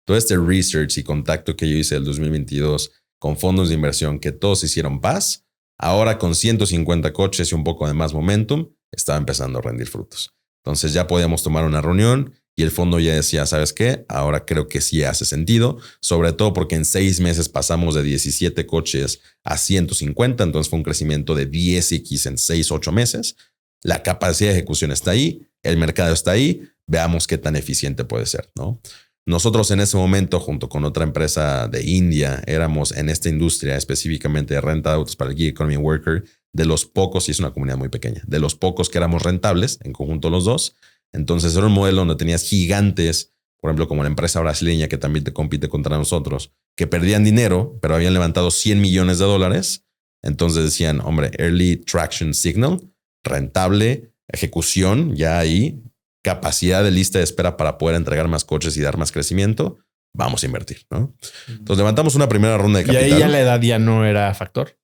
todo este research y contacto que yo hice del 2022 con fondos de inversión que todos hicieron paz, ahora con 150 coches y un poco de más momentum, estaba empezando a rendir frutos. Entonces ya podíamos tomar una reunión y el fondo ya decía, ¿sabes qué? Ahora creo que sí hace sentido, sobre todo porque en 6 meses pasamos de 17 coches a 150, entonces fue un crecimiento de 10x en 6-8 meses. La capacidad de ejecución está ahí, el mercado está ahí, veamos qué tan eficiente puede ser, ¿no? Nosotros en ese momento, junto con otra empresa de India, éramos en esta industria específicamente de renta de autos para el gig economy worker, de los pocos, y es una comunidad muy pequeña, de los pocos que éramos rentables, en conjunto los dos. Entonces era un modelo donde tenías gigantes, por ejemplo, como la empresa brasileña que también te compite contra nosotros, que perdían dinero, pero habían levantado $100 millones. Entonces decían, hombre, early traction signal, rentable, ejecución, ya ahí, capacidad de lista de espera para poder entregar más coches y dar más crecimiento, vamos a invertir, ¿no? Entonces levantamos una primera ronda de capital. Y ahí ya la edad ya no era factor.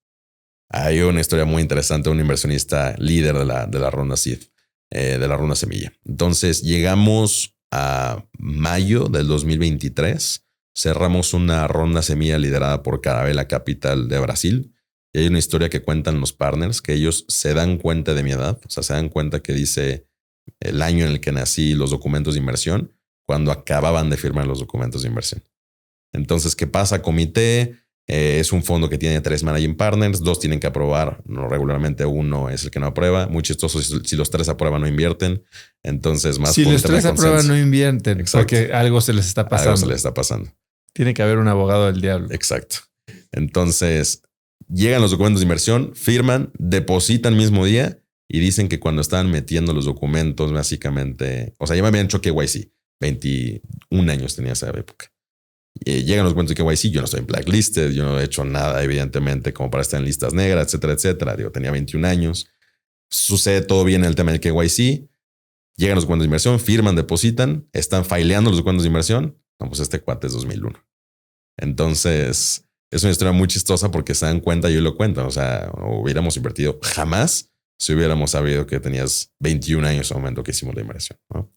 Hay una historia muy interesante, un inversionista líder de la ronda seed, de la ronda semilla. Entonces llegamos a mayo del 2023, cerramos una ronda semilla liderada por Carabela Capital de Brasil. Y hay una historia que cuentan los partners que ellos se dan cuenta de mi edad, o sea, se dan cuenta que dice el año en el que nací, los documentos de inversión, cuando acababan de firmar los documentos de inversión. Entonces, ¿qué pasa? Comité es un fondo que tiene 3 managing partners, 2 tienen que aprobar, no regularmente uno es el que no aprueba. Muy chistoso, si los 3 aprueban no invierten. Entonces, más si los 3 aprueban no invierten. Exacto. Porque algo se les está pasando. Algo se les está pasando. Tiene que haber un abogado del diablo. Exacto. Entonces, llegan los documentos de inversión, firman, depositan mismo día y dicen que cuando estaban metiendo los documentos, básicamente, o sea, ya me habían hecho KYC, 21 años tenía esa época. Llegan los documentos de KYC, yo no estoy en blacklisted, yo no he hecho nada, evidentemente, como para estar en listas negras, etcétera, etcétera. Digo, tenía 21 años. Sucede todo bien en el tema del KYC. Llegan los documentos de inversión, firman, depositan, están fileando los documentos de inversión. No, pues este cuate es 2001. Entonces, es una historia muy chistosa porque se dan cuenta, yo lo cuento, o sea, hubiéramos invertido jamás si hubiéramos sabido que tenías 21 años al momento que hicimos la inversión, ¿no?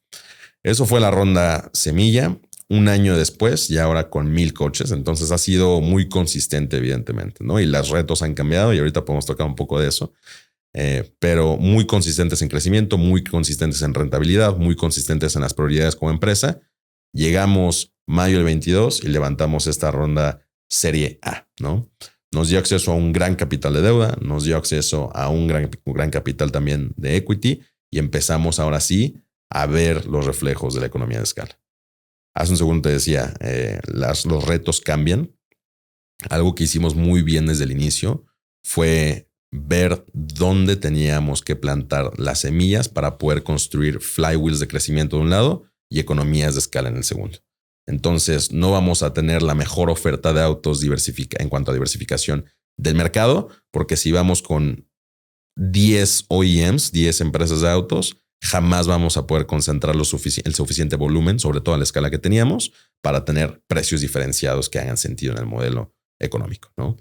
Eso fue la ronda semilla. Un año después, y ahora con 1,000 coches. Entonces ha sido muy consistente, evidentemente, ¿no? Y los retos han cambiado y ahorita podemos tocar un poco de eso. Pero muy consistentes en crecimiento, muy consistentes en rentabilidad, muy consistentes en las prioridades como empresa. Llegamos mayo del 22 y levantamos esta ronda Serie A, ¿no? Nos dio acceso a un gran capital de deuda, nos dio acceso a un gran capital también de equity y empezamos ahora sí a ver los reflejos de la economía de escala. Hace un segundo te decía, los retos cambian. Algo que hicimos muy bien desde el inicio fue ver dónde teníamos que plantar las semillas para poder construir flywheels de crecimiento de un lado y economías de escala en el segundo. Entonces, no vamos a tener la mejor oferta de autos en cuanto a diversificación del mercado, porque si vamos con 10 OEMs, 10 empresas de autos, jamás vamos a poder concentrar el suficiente volumen, sobre todo a la escala que teníamos, para tener precios diferenciados que hagan sentido en el modelo económico, ¿no?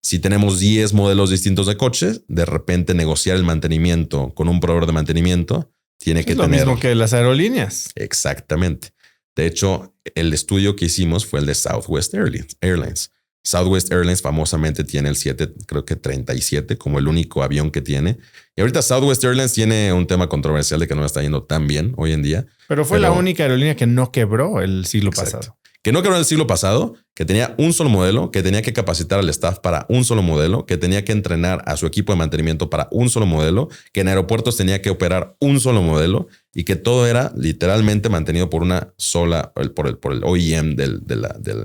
Si tenemos 10 modelos distintos de coches, de repente negociar el mantenimiento con un proveedor de mantenimiento tiene que tener... Es lo mismo que las aerolíneas. Exactamente. De hecho, el estudio que hicimos fue el de Southwest Airlines. Southwest Airlines famosamente tiene el 737 como el único avión que tiene. Y ahorita Southwest Airlines tiene un tema controversial de que no está yendo tan bien hoy en día. Pero fue la única aerolínea que no quebró el siglo pasado. Que no quebró el siglo pasado, que tenía un solo modelo, que tenía que capacitar al staff para un solo modelo, que tenía que entrenar a su equipo de mantenimiento para un solo modelo, que en aeropuertos tenía que operar un solo modelo y que todo era literalmente mantenido por una sola, por el OEM del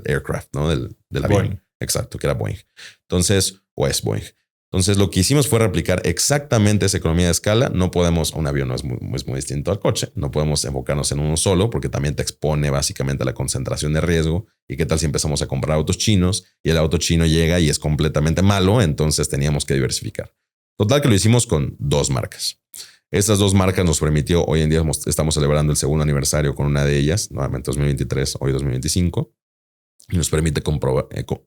aircraft, ¿no? Del avión. Boeing. Exacto, que era Boeing. Entonces, o es Boeing. Entonces, lo que hicimos fue replicar exactamente esa economía de escala. No podemos, un avión no es muy distinto al coche. No podemos enfocarnos en uno solo porque también te expone básicamente a la concentración de riesgo. ¿Y qué tal si empezamos a comprar autos chinos y el auto chino llega y es completamente malo? Entonces teníamos que diversificar. Total que lo hicimos con 2 marcas. Estas 2 marcas nos permitió, hoy en día estamos celebrando el segundo aniversario con una de ellas, nuevamente 2023, hoy 2025, y nos permite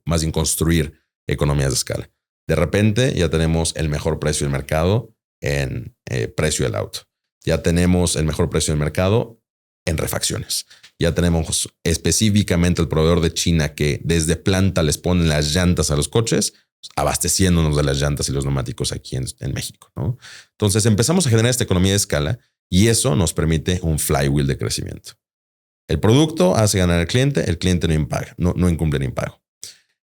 más bien construir economías de escala. De repente ya tenemos el mejor precio del mercado en precio del auto. Ya tenemos el mejor precio del mercado en refacciones. Ya tenemos específicamente el proveedor de China que desde planta les pone las llantas a los coches, abasteciéndonos de las llantas y los neumáticos aquí en México, ¿no? Entonces empezamos a generar esta economía de escala y eso nos permite un flywheel de crecimiento. El producto hace ganar al cliente, el cliente no incumple ni pago.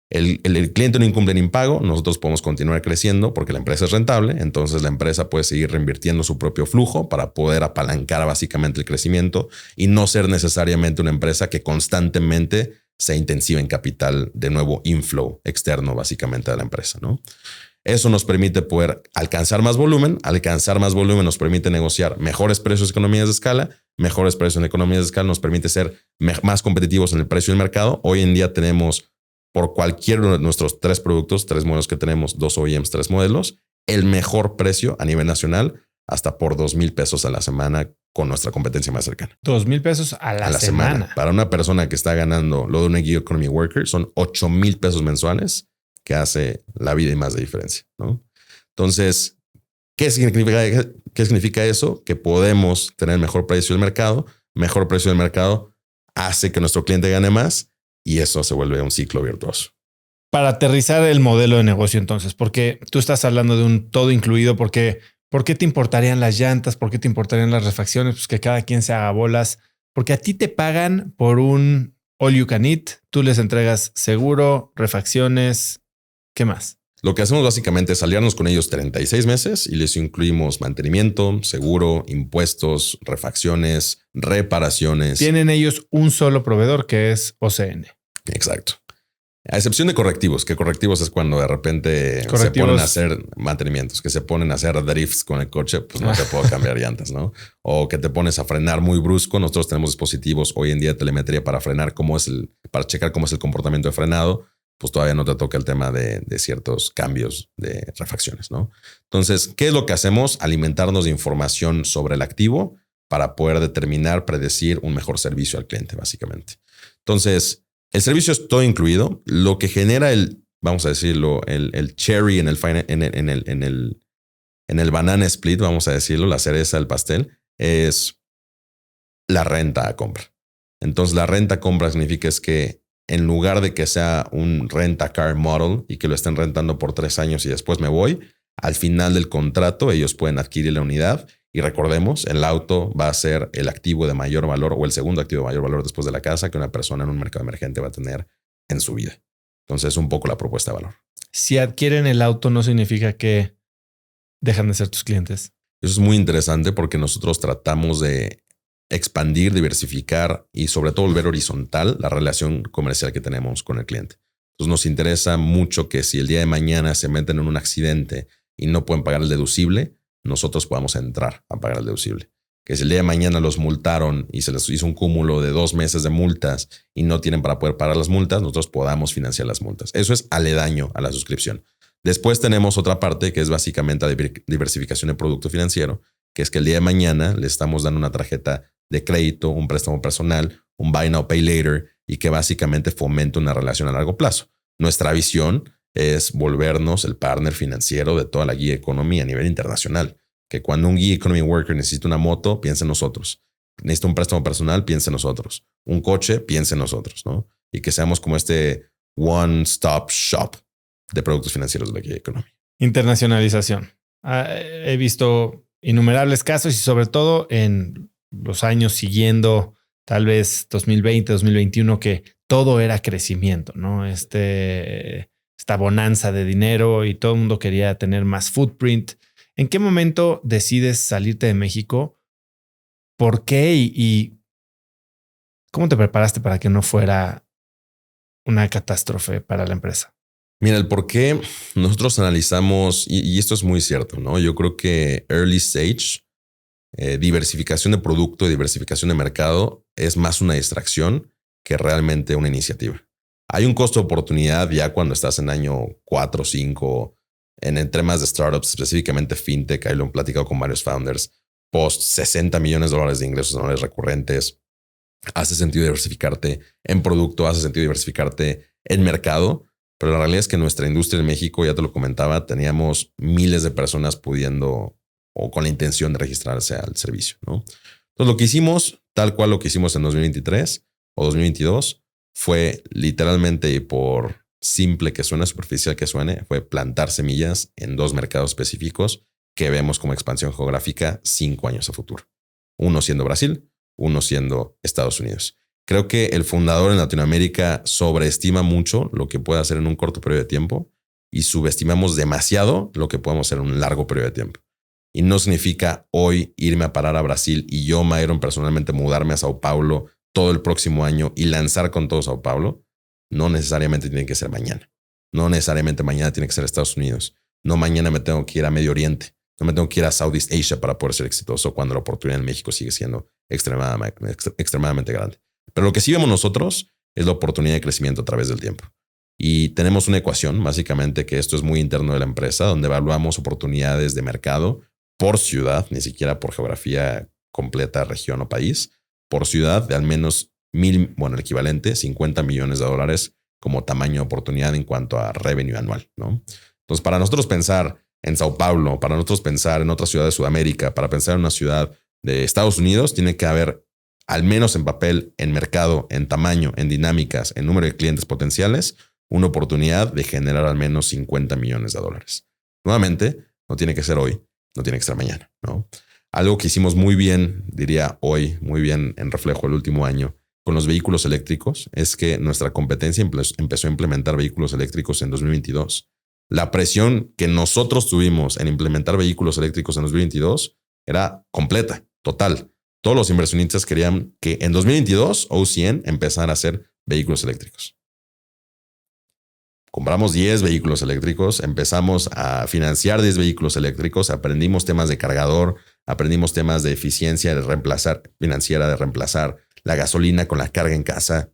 El cliente no incumple ni pago, nosotros podemos continuar creciendo porque la empresa es rentable, entonces la empresa puede seguir reinvirtiendo su propio flujo para poder apalancar básicamente el crecimiento y no ser necesariamente una empresa que constantemente se intensiva en capital, de nuevo inflow externo básicamente de la empresa, ¿no? Eso nos permite poder alcanzar más volumen nos permite negociar mejores precios en economías de escala, mejores precios en economías de escala nos permite ser más competitivos en el precio del mercado. Hoy en día tenemos por cualquiera de nuestros 3 productos, 3 modelos que tenemos, 2 OEMs, 3 modelos, el mejor precio a nivel nacional, hasta por $2,000 a la semana con nuestra competencia más cercana. $2,000 a la semana. Para una persona que está ganando lo de un gig economy worker, son $8,000 mensuales que hace la vida y más de diferencia, ¿no? Entonces, ¿qué significa eso? Que podemos tener mejor precio del mercado. Mejor precio del mercado hace que nuestro cliente gane más. Y eso se vuelve un ciclo virtuoso. Para aterrizar el modelo de negocio entonces, porque tú estás hablando de un todo incluido, ¿por qué te importarían las llantas? ¿Por qué te importarían las refacciones? Pues que cada quien se haga bolas. Porque a ti te pagan por un all you can eat, tú les entregas seguro, refacciones, ¿qué más? Lo que hacemos básicamente es aliarnos con ellos 36 meses y les incluimos mantenimiento, seguro, impuestos, refacciones, reparaciones. Tienen ellos un solo proveedor que es OCN. Exacto. A excepción de correctivos, que correctivos es cuando de repente se ponen a hacer mantenimientos, que se ponen a hacer drifts con el coche, pues no te puedo cambiar llantas, ¿no? O que te pones a frenar muy brusco. Nosotros tenemos dispositivos hoy en día de telemetría para frenar para checar cómo es el comportamiento de frenado. Pues todavía no te toca el tema de ciertos cambios de refacciones, ¿no? Entonces, ¿qué es lo que hacemos? Alimentarnos de información sobre el activo para poder determinar, predecir un mejor servicio al cliente, básicamente. Entonces, el servicio es todo incluido. Lo que genera vamos a decirlo, el cherry en el En el banana split, vamos a decirlo, la cereza del pastel, es la renta a compra. Entonces, la renta a compra significa es que en lugar de que sea un rent-a-car model y que lo estén rentando por 3 años y después me voy, al final del contrato ellos pueden adquirir la unidad. Y recordemos, el auto va a ser el activo de mayor valor o el segundo activo de mayor valor después de la casa que una persona en un mercado emergente va a tener en su vida. Entonces, es un poco la propuesta de valor. Si adquieren el auto, no significa que dejan de ser tus clientes. Eso es muy interesante porque nosotros tratamos de expandir, diversificar y sobre todo volver horizontal la relación comercial que tenemos con el cliente. Entonces nos interesa mucho que si el día de mañana se meten en un accidente y no pueden pagar el deducible, nosotros podamos entrar a pagar el deducible. Que si el día de mañana los multaron y se les hizo un cúmulo de 2 meses de multas y no tienen para poder pagar las multas, nosotros podamos financiar las multas. Eso es aledaño a la suscripción. Después tenemos otra parte que es básicamente la diversificación de producto financiero, que es que el día de mañana le estamos dando una tarjeta de crédito, un préstamo personal, un buy now, pay later y que básicamente fomenta una relación a largo plazo. Nuestra visión es volvernos el partner financiero de toda la gig economy a nivel internacional. Que cuando un gig economy worker necesita una moto, piensa en nosotros. Necesita un préstamo personal, piensa en nosotros. Un coche, piensa en nosotros, ¿no? Y que seamos como este one-stop shop de productos financieros de la gig economy. Internacionalización. He visto innumerables casos y sobre todo en los años siguiendo, tal vez 2020, 2021, que todo era crecimiento, ¿no? Esta bonanza de dinero y todo el mundo quería tener más footprint. ¿En qué momento decides salirte de México? ¿Por qué? ¿Y cómo te preparaste para que no fuera una catástrofe para la empresa? Mira, el por qué nosotros analizamos, y esto es muy cierto, ¿no? Yo creo que early stage, diversificación de producto y diversificación de mercado es más una distracción que realmente una iniciativa. Hay un costo de oportunidad ya cuando estás en año 4 o 5 en temas de startups, específicamente fintech. Ahí lo he platicado con varios founders. Post $60 millones de ingresos anuales recurrentes. Hace sentido diversificarte en producto, hace sentido diversificarte en mercado. Pero la realidad es que nuestra industria en México, ya te lo comentaba, teníamos miles de personas pudiendo o con la intención de registrarse al servicio, ¿no? Entonces lo que hicimos, tal cual lo que hicimos en 2023 o 2022, fue literalmente, y por simple que suene, superficial que suene, fue plantar semillas en 2 mercados específicos que vemos como expansión geográfica 5 años a futuro. Uno siendo Brasil, uno siendo Estados Unidos. Creo que el fundador en Latinoamérica sobreestima mucho lo que puede hacer en un corto periodo de tiempo y subestimamos demasiado lo que podemos hacer en un largo periodo de tiempo. Y no significa hoy irme a parar a Brasil y yo, Myron, personalmente mudarme a Sao Paulo todo el próximo año y lanzar con todo Sao Paulo. No necesariamente tiene que ser mañana. No necesariamente mañana tiene que ser Estados Unidos. No mañana me tengo que ir a Medio Oriente. No me tengo que ir a Southeast Asia para poder ser exitoso cuando la oportunidad en México sigue siendo extremadamente grande. Pero lo que sí vemos nosotros es la oportunidad de crecimiento a través del tiempo. Y tenemos una ecuación, básicamente, que esto es muy interno de la empresa, donde evaluamos oportunidades de mercado por ciudad, ni siquiera por geografía completa, región o país, por ciudad de al menos el equivalente, $50 millones como tamaño de oportunidad en cuanto a revenue anual, ¿no? Entonces, para nosotros pensar en Sao Paulo, para nosotros pensar en otra ciudad de Sudamérica, para pensar en una ciudad de Estados Unidos, tiene que haber, al menos en papel, en mercado, en tamaño, en dinámicas, en número de clientes potenciales, una oportunidad de generar al menos $50 millones. Nuevamente, no tiene que ser hoy, no tiene que ser mañana, ¿no? Algo que hicimos muy bien, diría hoy, muy bien en reflejo el último año, con los vehículos eléctricos, es que nuestra competencia empezó a implementar vehículos eléctricos en 2022. La presión que nosotros tuvimos en implementar vehículos eléctricos en 2022 era completa, total. Todos los inversionistas querían que en 2022 OCN empezara a hacer vehículos eléctricos. Compramos 10 vehículos eléctricos, empezamos a financiar 10 vehículos eléctricos, aprendimos temas de cargador, aprendimos temas de eficiencia financiera de reemplazar la gasolina con la carga en casa.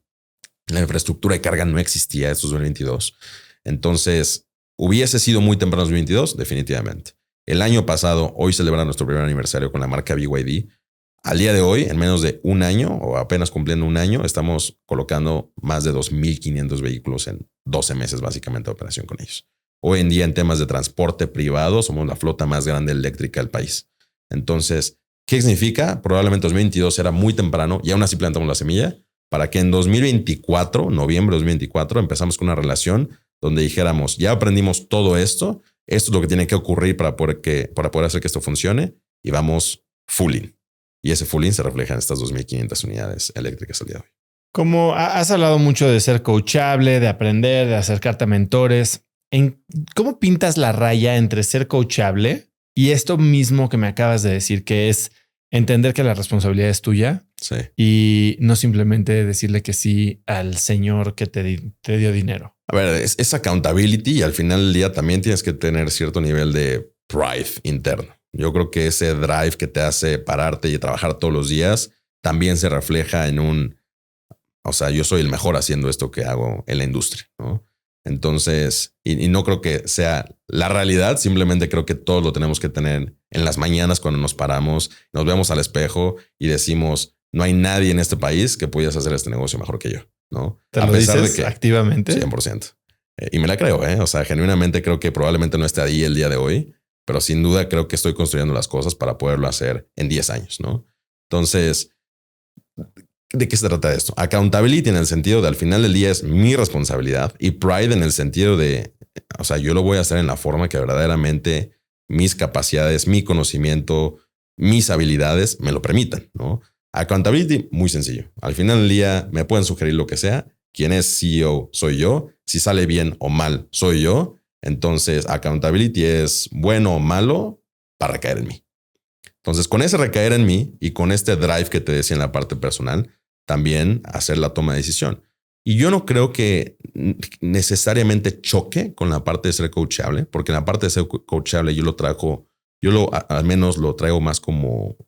La infraestructura de carga no existía en 2022. Entonces, ¿hubiese sido muy temprano en 2022? Definitivamente. El año pasado, hoy celebra nuestro primer aniversario con la marca BYD. Al día de hoy, en menos de un año o apenas cumpliendo un año, estamos colocando más de 2,500 vehículos en 12 meses básicamente de operación con ellos. Hoy en día en temas de transporte privado somos la flota más grande eléctrica del país. Entonces, ¿qué significa? Probablemente 2022 era muy temprano y aún así plantamos la semilla para que en 2024, noviembre de 2024, empezamos con una relación donde dijéramos, ya aprendimos todo esto es lo que tiene que ocurrir para poder hacer que esto funcione y vamos full in. Y ese full in se refleja en estas 2.500 unidades eléctricas al día de hoy. Como has hablado mucho de ser coachable, de aprender, de acercarte a mentores, ¿cómo pintas la raya entre ser coachable y esto mismo que me acabas de decir, que es entender que la responsabilidad es tuya? Sí. Y no simplemente decirle que sí al señor que te dio dinero. A ver, es accountability y al final del día también tienes que tener cierto nivel de pride interno. Yo creo que ese drive que te hace pararte y trabajar todos los días también se refleja en yo soy el mejor haciendo esto que hago en la industria, ¿no? Entonces, y no creo que sea la realidad, simplemente creo que todos lo tenemos que tener en las mañanas cuando nos paramos, nos vemos al espejo y decimos, no hay nadie en este país que pudiese hacer este negocio mejor que yo, ¿no? ¿Te lo dices activamente? 100%. Y me la creo, ¿eh? O sea, genuinamente creo que probablemente no esté ahí el día de hoy, pero sin duda creo que estoy construyendo las cosas para poderlo hacer en 10 años, ¿no? Entonces, ¿de qué se trata esto? Accountability en el sentido de al final del día es mi responsabilidad y pride en el sentido de, yo lo voy a hacer en la forma que verdaderamente mis capacidades, mi conocimiento, mis habilidades me lo permitan, ¿no? Accountability, muy sencillo. Al final del día me pueden sugerir lo que sea. Quien es CEO soy yo. Si sale bien o mal, soy yo. Entonces, accountability es bueno o malo para recaer en mí. Entonces, con ese recaer en mí y con este drive que te decía en la parte personal, también hacer la toma de decisión. Y yo no creo que necesariamente choque con la parte de ser coachable, porque en la parte de ser coachable al menos lo traigo más como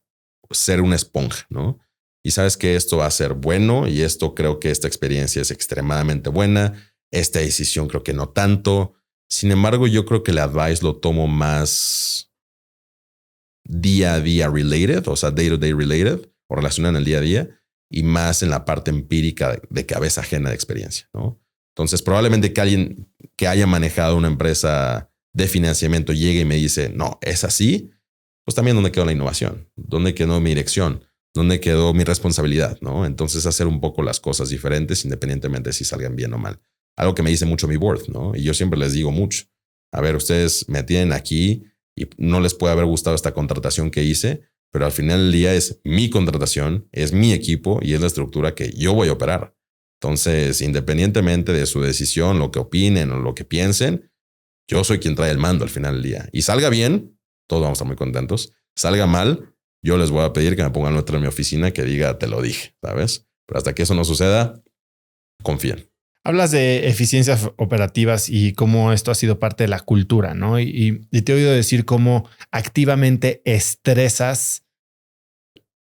ser una esponja, ¿no? Y sabes que esto va a ser bueno y esto creo que esta experiencia es extremadamente buena. Esta decisión creo que no tanto. Sin embargo, yo creo que el advice lo tomo más día a día related, o sea, day to day related o relacionado en el día a día y más en la parte empírica de cabeza ajena de experiencia, ¿no? Entonces, probablemente que alguien que haya manejado una empresa de financiamiento llegue y me dice, no, es así. Pues también dónde quedó la innovación, dónde quedó mi dirección, dónde quedó mi responsabilidad, ¿no? Entonces hacer un poco las cosas diferentes independientemente de si salgan bien o mal. Algo que me dice mucho mi board, ¿no? Y yo siempre les digo mucho, a ver, ustedes me tienen aquí y no les puede haber gustado esta contratación que hice, pero al final del día es mi contratación, es mi equipo y es la estructura que yo voy a operar. Entonces, independientemente de su decisión, lo que opinen o lo que piensen, yo soy quien trae el mando al final del día. Y salga bien, todos vamos a estar muy contentos. Salga mal, yo les voy a pedir que me pongan otra en mi oficina que diga, te lo dije, ¿sabes? Pero hasta que eso no suceda, confíen. Hablas de eficiencias operativas y cómo esto ha sido parte de la cultura, ¿no? Y te he oído decir cómo activamente estresas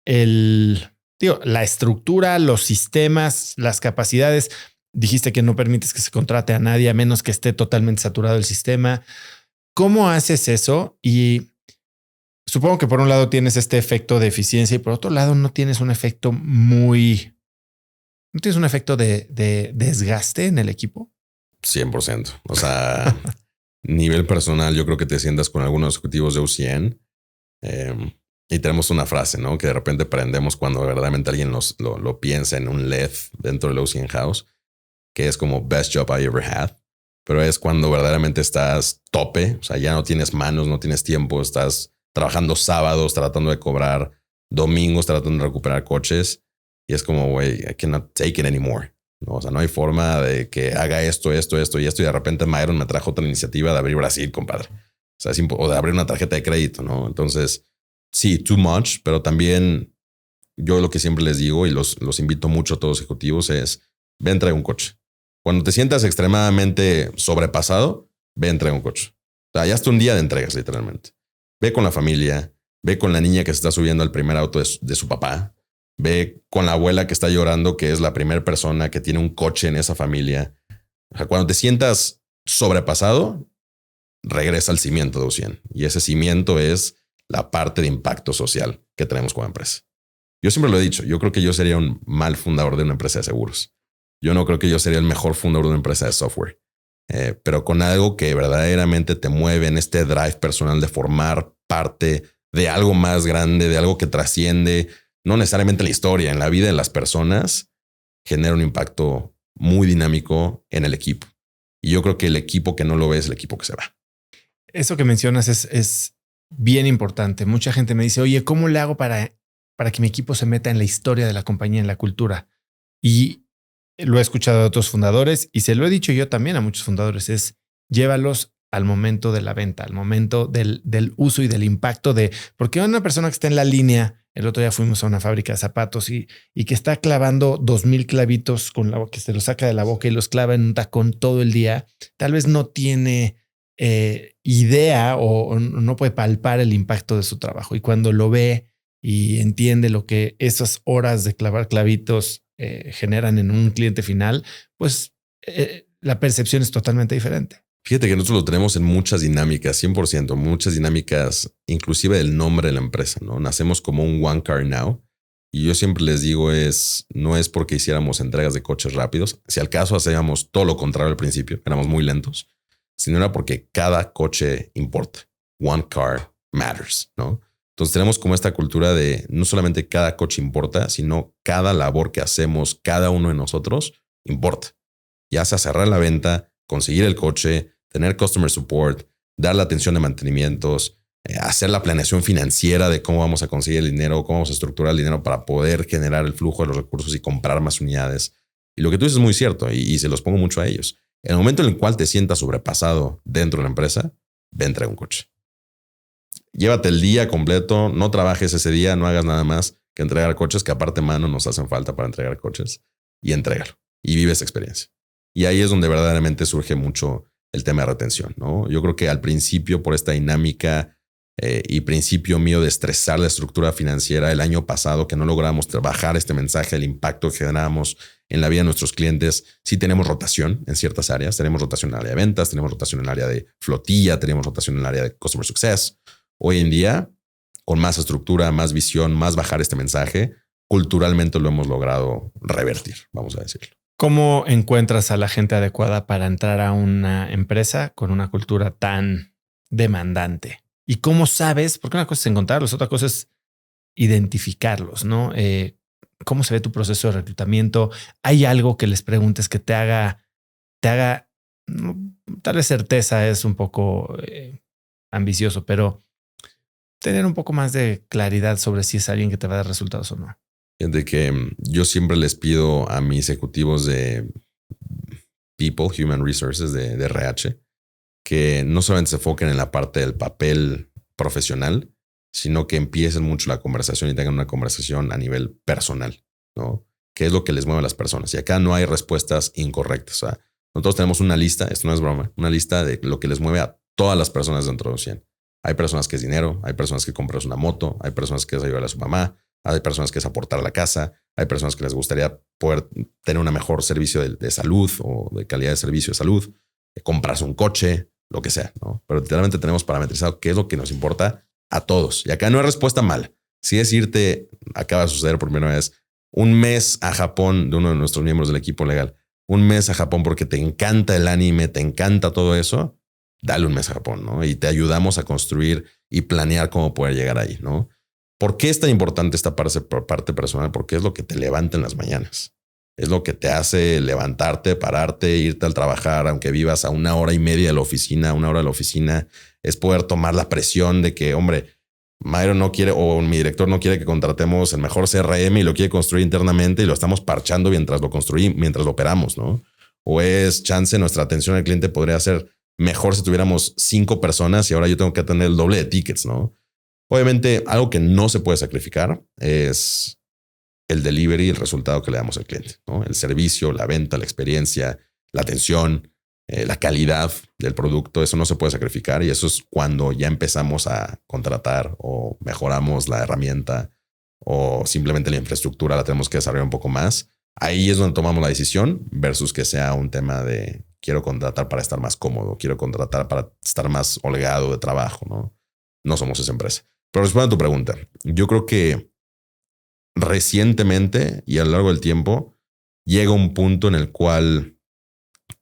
la estructura, los sistemas, las capacidades. Dijiste que no permites que se contrate a nadie a menos que esté totalmente saturado el sistema. ¿Cómo haces eso? Y supongo que por un lado tienes este efecto de eficiencia y por otro lado no tienes un efecto ¿no tienes un efecto de desgaste en el equipo? 100%. O sea, nivel personal, yo creo que te sientas con algunos ejecutivos de UCN y tenemos una frase, ¿no? Que de repente prendemos cuando verdaderamente alguien lo piensa en un LED dentro del UCN House, que es como best job I ever had. Pero es cuando verdaderamente estás tope, o sea, ya no tienes manos, no tienes tiempo, estás trabajando sábados, tratando de cobrar domingos, tratando de recuperar coches. Y es como, güey, I cannot take it anymore. ¿No? O sea, no hay forma de que haga esto y esto. Y de repente Myron me trajo otra iniciativa de abrir Brasil, compadre. O sea, o de abrir una tarjeta de crédito, ¿no? Entonces, sí, too much, pero también yo lo que siempre les digo y los invito mucho a todos los ejecutivos es, ven, trae un coche. Cuando te sientas extremadamente sobrepasado, ven, trae un coche. O sea, ya hasta un día de entregas, literalmente. Ve con la familia, ve con la niña que se está subiendo al primer auto de su papá. Ve con la abuela que está llorando, que es la primera persona que tiene un coche en esa familia. O sea, cuando te sientas sobrepasado, regresa al cimiento de UCN. Y ese cimiento es la parte de impacto social que tenemos como empresa. Yo siempre lo he dicho, yo creo que yo sería un mal fundador de una empresa de seguros. Yo no creo que yo sería el mejor fundador de una empresa de software. pero con algo que verdaderamente te mueve en este drive personal de formar parte de algo más grande, de algo que trasciende, no necesariamente la historia, en la vida de las personas, genera un impacto muy dinámico en el equipo. Y yo creo que el equipo que no lo ve es el equipo que se va. Eso que mencionas es bien importante. Mucha gente me dice, oye, ¿cómo le hago para que mi equipo se meta en la historia de la compañía, en la cultura? Y lo he escuchado de otros fundadores y se lo he dicho yo también a muchos fundadores, es llévalos al momento de la venta, al momento del uso y del impacto porque una persona que está en la línea, el otro día fuimos a una fábrica de zapatos y que está clavando 2,000 clavitos que se los saca de la boca y los clava en un tacón todo el día, tal vez no tiene idea o no puede palpar el impacto de su trabajo. Y cuando lo ve y entiende lo que esas horas de clavar clavitos generan en un cliente final, pues la percepción es totalmente diferente. Fíjate que nosotros lo tenemos en muchas dinámicas, 100%, muchas dinámicas, inclusive del nombre de la empresa, ¿no? Nacemos como un One Car Now. Y yo siempre les digo no es porque hiciéramos entregas de coches rápidos. Si al caso hacíamos todo lo contrario al principio, éramos muy lentos, sino era porque cada coche importa. One car matters, ¿no? Entonces tenemos como esta cultura de no solamente cada coche importa, sino cada labor que hacemos, cada uno de nosotros importa. Ya sea cerrar la venta, conseguir el coche, tener customer support, dar la atención de mantenimientos, hacer la planeación financiera de cómo vamos a conseguir el dinero, cómo vamos a estructurar el dinero para poder generar el flujo de los recursos y comprar más unidades. Y lo que tú dices es muy cierto y se los pongo mucho a ellos. En el momento en el cual te sientas sobrepasado dentro de la empresa, ve a entregar un coche. Llévate el día completo, no trabajes ese día, no hagas nada más que entregar coches, que aparte mano nos hacen falta para entregar coches, y entrégalo y vive esa experiencia. Y ahí es donde verdaderamente surge mucho el tema de retención, ¿no? Yo creo que al principio, por esta dinámica y principio mío de estresar la estructura financiera el año pasado, que no logramos trabajar este mensaje, el impacto que generamos en la vida de nuestros clientes, sí tenemos rotación en ciertas áreas. Tenemos rotación en el área de ventas, tenemos rotación en el área de flotilla, tenemos rotación en el área de Customer Success. Hoy en día, con más estructura, más visión, más bajar este mensaje, culturalmente lo hemos logrado revertir, vamos a decirlo. ¿Cómo encuentras a la gente adecuada para entrar a una empresa con una cultura tan demandante? ¿Y cómo sabes? Porque una cosa es encontrarlos, otra cosa es identificarlos, ¿no? ¿Cómo se ve tu proceso de reclutamiento? ¿Hay algo que les preguntes que te haga, tal vez certeza es un poco ambicioso, pero tener un poco más de claridad sobre si es alguien que te va a dar resultados o no? De que yo siempre les pido a mis ejecutivos de People, Human Resources, de RH, que no solamente se enfoquen en la parte del papel profesional, sino que empiecen mucho la conversación y tengan una conversación a nivel personal, ¿no? ¿Qué es lo que les mueve a las personas? Y acá no hay respuestas incorrectas. O sea, nosotros tenemos una lista, esto no es broma, una lista de lo que les mueve a todas las personas dentro de 100. Hay personas que es dinero, hay personas que compras una moto, hay personas que es ayudar a su mamá, hay personas que es aportar a la casa, hay personas que les gustaría poder tener un mejor servicio de salud o de calidad de servicio de salud, comprarse un coche, lo que sea, ¿no? Pero literalmente tenemos parametrizado qué es lo que nos importa a todos. Y acá no hay respuesta mala. Si es irte, acaba de suceder por primera vez, un mes a Japón de uno de nuestros miembros del equipo legal, un mes a Japón porque te encanta el anime, te encanta todo eso, dale un mes a Japón, ¿no? Y te ayudamos a construir y planear cómo poder llegar ahí, ¿no? ¿Por qué es tan importante esta parte personal? Porque es lo que te levanta en las mañanas. Es lo que te hace levantarte, pararte, irte al trabajar, aunque vivas a 1.5 horas de la oficina, 1 hora de la oficina. Es poder tomar la presión de que, hombre, Myron no quiere o mi director no quiere que contratemos el mejor CRM y lo quiere construir internamente y lo estamos parchando mientras lo construimos, mientras lo operamos, ¿no? O es chance, nuestra atención al cliente podría ser mejor si tuviéramos 5 personas y ahora yo tengo que atender el doble de tickets, ¿no? Obviamente, algo que no se puede sacrificar es el delivery y el resultado que le damos al cliente, ¿no? El servicio, la venta, la experiencia, la atención, la calidad del producto. Eso no se puede sacrificar y eso es cuando ya empezamos a contratar o mejoramos la herramienta o simplemente la infraestructura la tenemos que desarrollar un poco más. Ahí es donde tomamos la decisión versus que sea un tema de quiero contratar para estar más cómodo, quiero contratar para estar más holgado de trabajo, ¿no? No somos esa empresa. Pero respondiendo a tu pregunta, yo creo que recientemente y a lo largo del tiempo llega un punto en el cual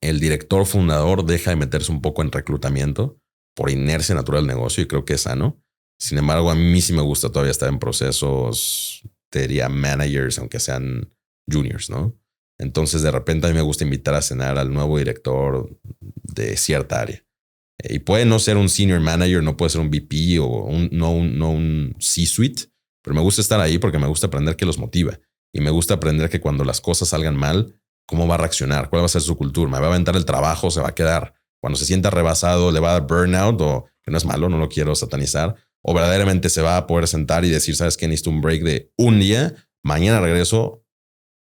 el director fundador deja de meterse un poco en reclutamiento por inercia natural del negocio y creo que es sano. Sin embargo, a mí sí me gusta todavía estar en procesos, te diría managers, aunque sean juniors, ¿no? Entonces, de repente a mí me gusta invitar a cenar al nuevo director de cierta área. Y puede no ser un senior manager, no puede ser un VP o no un C-suite, pero me gusta estar ahí porque me gusta aprender qué los motiva. Y me gusta aprender que cuando las cosas salgan mal, cómo va a reaccionar, cuál va a ser su cultura, me va a aventar el trabajo, se va a quedar. Cuando se sienta rebasado, le va a dar burnout, o que no es malo, no lo quiero satanizar, o verdaderamente se va a poder sentar y decir, ¿sabes qué? Necesito un break de un día, mañana regreso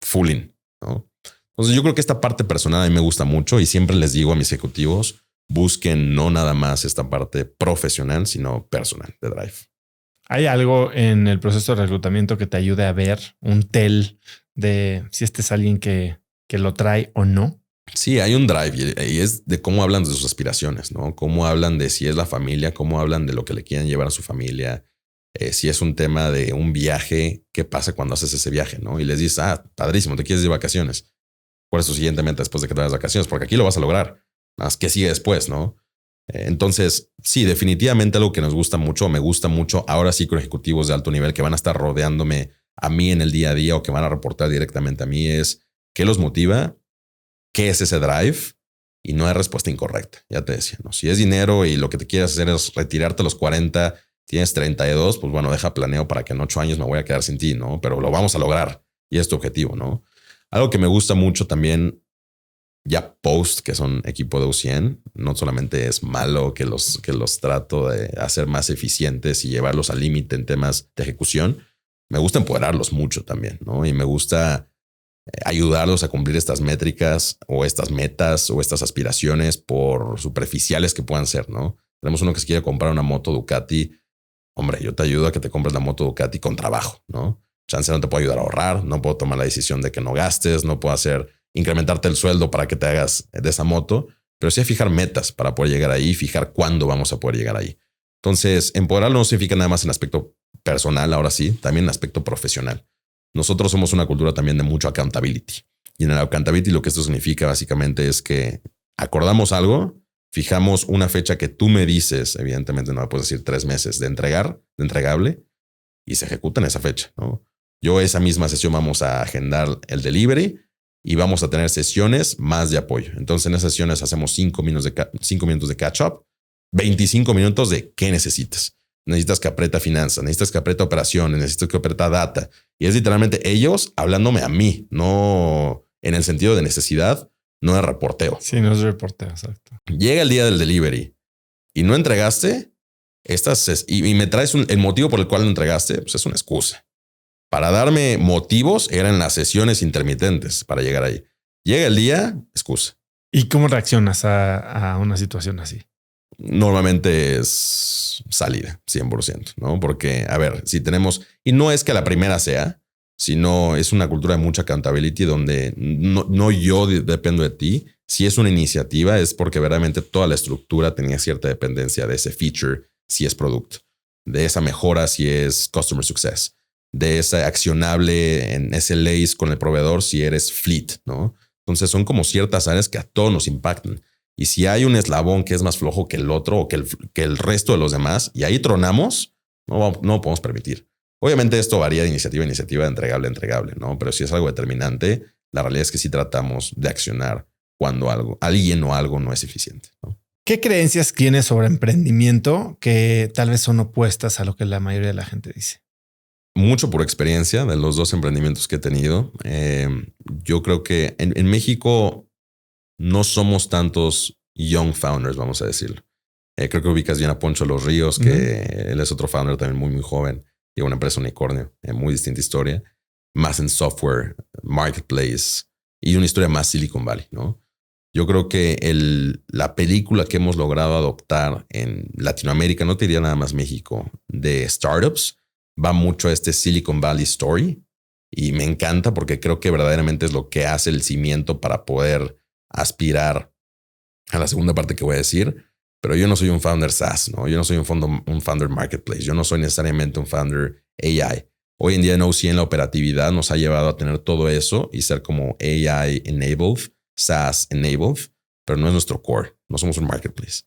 full in, ¿no? Entonces yo creo que esta parte personal a mí me gusta mucho y siempre les digo a mis ejecutivos, busquen no nada más esta parte profesional, sino personal de Drive. ¿Hay algo en el proceso de reclutamiento que te ayude a ver un tell de si este es alguien que lo trae o no? Sí, hay un drive y es de cómo hablan de sus aspiraciones, ¿no? Cómo hablan de si es la familia, cómo hablan de lo que le quieren llevar a su familia. Si es un tema de un viaje, ¿qué pasa cuando haces ese viaje, no? Y les dices, padrísimo, te quieres ir de vacaciones. ¿Cuál es tu siguiente meta después de que te vayas de vacaciones? Porque aquí lo vas a lograr. Más que sigue después, ¿no? Entonces, sí, definitivamente algo que nos gusta mucho, me gusta mucho, ahora sí con ejecutivos de alto nivel que van a estar rodeándome a mí en el día a día o que van a reportar directamente a mí es qué los motiva, qué es ese drive y no hay respuesta incorrecta. Ya te decía, ¿no? Si es dinero y lo que te quieres hacer es retirarte a los 40, tienes 32, pues bueno, deja planeo para que en 8 años me voy a quedar sin ti, ¿no? Pero lo vamos a lograr y es tu objetivo, ¿no? Algo que me gusta mucho también, ya post, que son equipo de U100, no solamente es malo que los trato de hacer más eficientes y llevarlos al límite en temas de ejecución, me gusta empoderarlos mucho también, ¿no? Y me gusta ayudarlos a cumplir estas métricas o estas metas o estas aspiraciones por superficiales que puedan ser, ¿no? Tenemos uno que se quiere comprar una moto Ducati. Hombre, yo te ayudo a que te compres la moto Ducati con trabajo, ¿no? Chance no te puedo ayudar a ahorrar, no puedo tomar la decisión de que no gastes, no puedo incrementarte el sueldo para que te hagas de esa moto, pero sí fijar metas para poder llegar ahí y fijar cuándo vamos a poder llegar ahí. Entonces, empoderarlo no significa nada más en aspecto personal, ahora sí, también en aspecto profesional. Nosotros somos una cultura también de mucho accountability. Y en el accountability lo que esto significa básicamente es que acordamos algo, fijamos una fecha que tú me dices, evidentemente no me puedes decir 3 meses de entregable, y se ejecuta en esa fecha, ¿no? Yo esa misma sesión vamos a agendar el delivery y vamos a tener sesiones más de apoyo. Entonces en esas sesiones hacemos 5 minutos de catch up, 25 minutos de qué necesitas. Necesitas que aprieta finanzas, necesitas que aprieta operaciones, necesitas que aprieta data. Y es literalmente ellos hablándome a mí, no en el sentido de necesidad, no de reporteo. Sí, no es reporteo, exacto. Llega el día del delivery y no entregaste, y me traes el motivo por el cual no entregaste, pues es una excusa. Para darme motivos eran las sesiones intermitentes para llegar ahí. Llega el día, excusa. ¿Y cómo reaccionas a una situación así? Normalmente es salida, 100%, ¿no? Porque, a ver, si tenemos... Y no es que la primera sea, sino es una cultura de mucha accountability donde no yo dependo de ti. Si es una iniciativa es porque verdaderamente toda la estructura tenía cierta dependencia de ese feature, si es producto, de esa mejora, si es customer success, de esa accionable en SLAs con el proveedor, si eres fleet, ¿no? Entonces son como ciertas áreas que a todos nos impactan. Y si hay un eslabón que es más flojo que el otro o que el resto de los demás, y ahí tronamos, no lo podemos permitir. Obviamente esto varía de iniciativa a iniciativa, de entregable a entregable, ¿no? Pero si es algo determinante, la realidad es que sí tratamos de accionar cuando alguien o algo no es eficiente, ¿no? ¿Qué creencias tienes sobre emprendimiento que tal vez son opuestas a lo que la mayoría de la gente dice? Mucho por experiencia de los 2 emprendimientos que he tenido. Yo creo que en México no somos tantos young founders, vamos a decirlo. Creo que ubicas bien a Poncho Los Ríos, que él es otro founder también muy, muy joven. Lleva una empresa unicornio, muy distinta historia. Más en software, marketplace y una historia más Silicon Valley, ¿no? Yo creo que la película que hemos logrado adoptar en Latinoamérica, no te diría nada más México, de startups, va mucho a este Silicon Valley story. Y me encanta porque creo que verdaderamente es lo que hace el cimiento para poder aspirar a la segunda parte que voy a decir. Pero yo no soy un founder SaaS, ¿no? Yo no soy un founder marketplace. Yo no soy necesariamente un founder AI. Hoy en día en O100 la operatividad nos ha llevado a tener todo eso y ser como AI enabled, SaaS enabled, pero no es nuestro core. No somos un marketplace.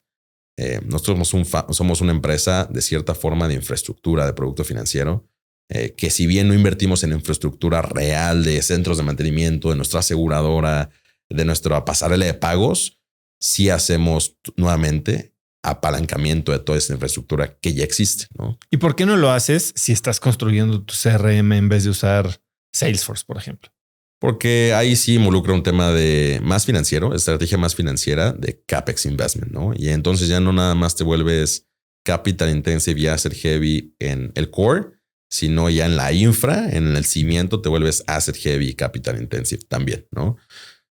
Nosotros somos una empresa de cierta forma de infraestructura de producto financiero, que si bien no invertimos en infraestructura real de centros de mantenimiento, de nuestra aseguradora, de nuestra pasarela de pagos, sí hacemos nuevamente apalancamiento de toda esa infraestructura que ya existe, ¿no? ¿Y por qué no lo haces si estás construyendo tu CRM en vez de usar Salesforce, por ejemplo? Porque ahí sí involucra un tema de más financiero, estrategia más financiera de CapEx investment, ¿no? Y entonces ya no nada más te vuelves capital intensive y asset heavy en el core, sino ya en la infra, en el cimiento te vuelves asset heavy y capital intensive también, ¿no?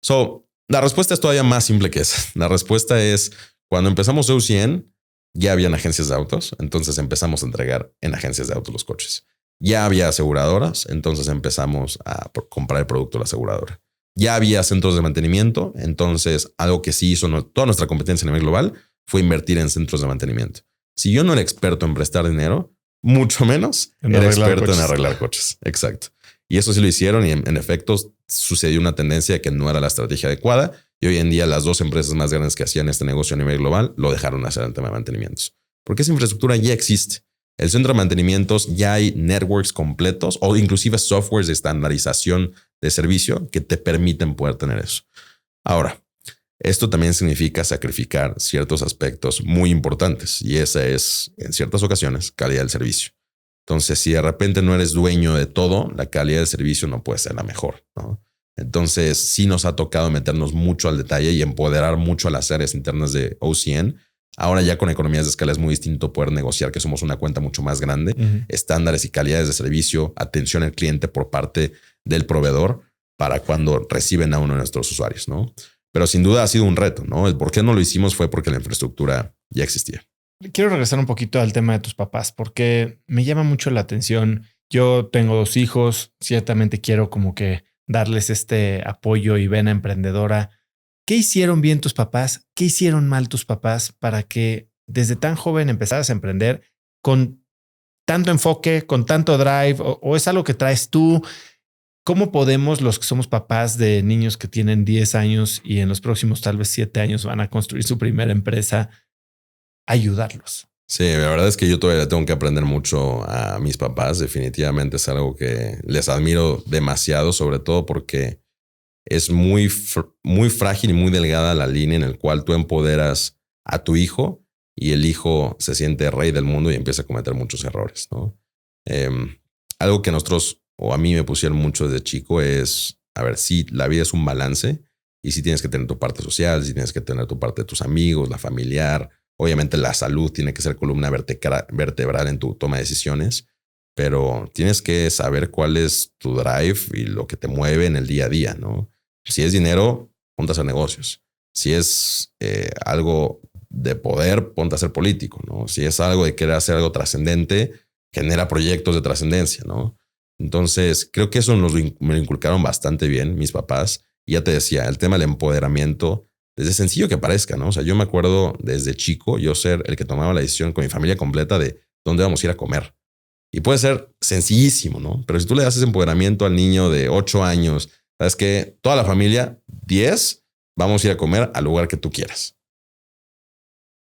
So, la respuesta es todavía más simple que esa. La respuesta es cuando empezamos OCN, ya habían agencias de autos, entonces empezamos a entregar en agencias de autos los coches. Ya había aseguradoras, entonces empezamos a comprar el producto de la aseguradora. Ya había centros de mantenimiento, entonces algo que sí hizo toda nuestra competencia a nivel global fue invertir en centros de mantenimiento. Si yo no era experto en prestar dinero, mucho menos era experto en arreglar coches. Exacto. Y eso sí lo hicieron y en efecto sucedió una tendencia que no era la estrategia adecuada y hoy en día las dos empresas más grandes que hacían este negocio a nivel global lo dejaron hacer en tema de mantenimientos. Porque esa infraestructura ya existe. El centro de mantenimientos ya hay networks completos o inclusive softwares de estandarización de servicio que te permiten poder tener eso. Ahora, esto también significa sacrificar ciertos aspectos muy importantes y esa es, en ciertas ocasiones, calidad del servicio. Entonces, si de repente no eres dueño de todo, la calidad del servicio no puede ser la mejor, ¿no? Entonces, sí nos ha tocado meternos mucho al detalle y empoderar mucho a las áreas internas de OCN. Ahora ya con economías de escala es muy distinto poder negociar que somos una cuenta mucho más grande, estándares y calidades de servicio, atención al cliente por parte del proveedor para cuando reciben a uno de nuestros usuarios, ¿no? Pero sin duda ha sido un reto, ¿no? El por qué no lo hicimos fue porque la infraestructura ya existía. Quiero regresar un poquito al tema de tus papás porque me llama mucho la atención. Yo tengo 2 hijos, ciertamente quiero como que darles este apoyo y vena emprendedora. ¿Qué hicieron bien tus papás? ¿Qué hicieron mal tus papás para que desde tan joven empezaras a emprender con tanto enfoque, con tanto drive? ¿O es algo que traes tú? ¿Cómo podemos los que somos papás de niños que tienen 10 años y en los próximos tal vez 7 años van a construir su primera empresa, ayudarlos? Sí, la verdad es que yo todavía tengo que aprender mucho a mis papás. Definitivamente es algo que les admiro demasiado, sobre todo porque es muy frágil y muy delgada la línea en la cual tú empoderas a tu hijo y el hijo se siente rey del mundo y empieza a cometer muchos errores, ¿no? Algo que nosotros o a mí me pusieron mucho desde chico es, a ver, sí, la vida es un balance y sí tienes que tener tu parte social, sí tienes que tener tu parte de tus amigos, la familiar. Obviamente la salud tiene que ser columna vertebral en tu toma de decisiones, pero tienes que saber cuál es tu drive y lo que te mueve en el día a día, ¿no? Si es dinero, ponte a hacer negocios. Si es algo de poder, ponte a ser político, ¿no? Si es algo de querer hacer algo trascendente, genera proyectos de trascendencia, ¿no? Entonces, creo que eso me lo inculcaron bastante bien mis papás. Y ya te decía, el tema del empoderamiento, desde sencillo que parezca, ¿no? O sea, yo me acuerdo desde chico yo ser el que tomaba la decisión con mi familia completa de dónde vamos a ir a comer. Y puede ser sencillísimo, ¿no? Pero si tú le das ese empoderamiento al niño de 8 años, sabes que toda la familia, 10, vamos a ir a comer al lugar que tú quieras.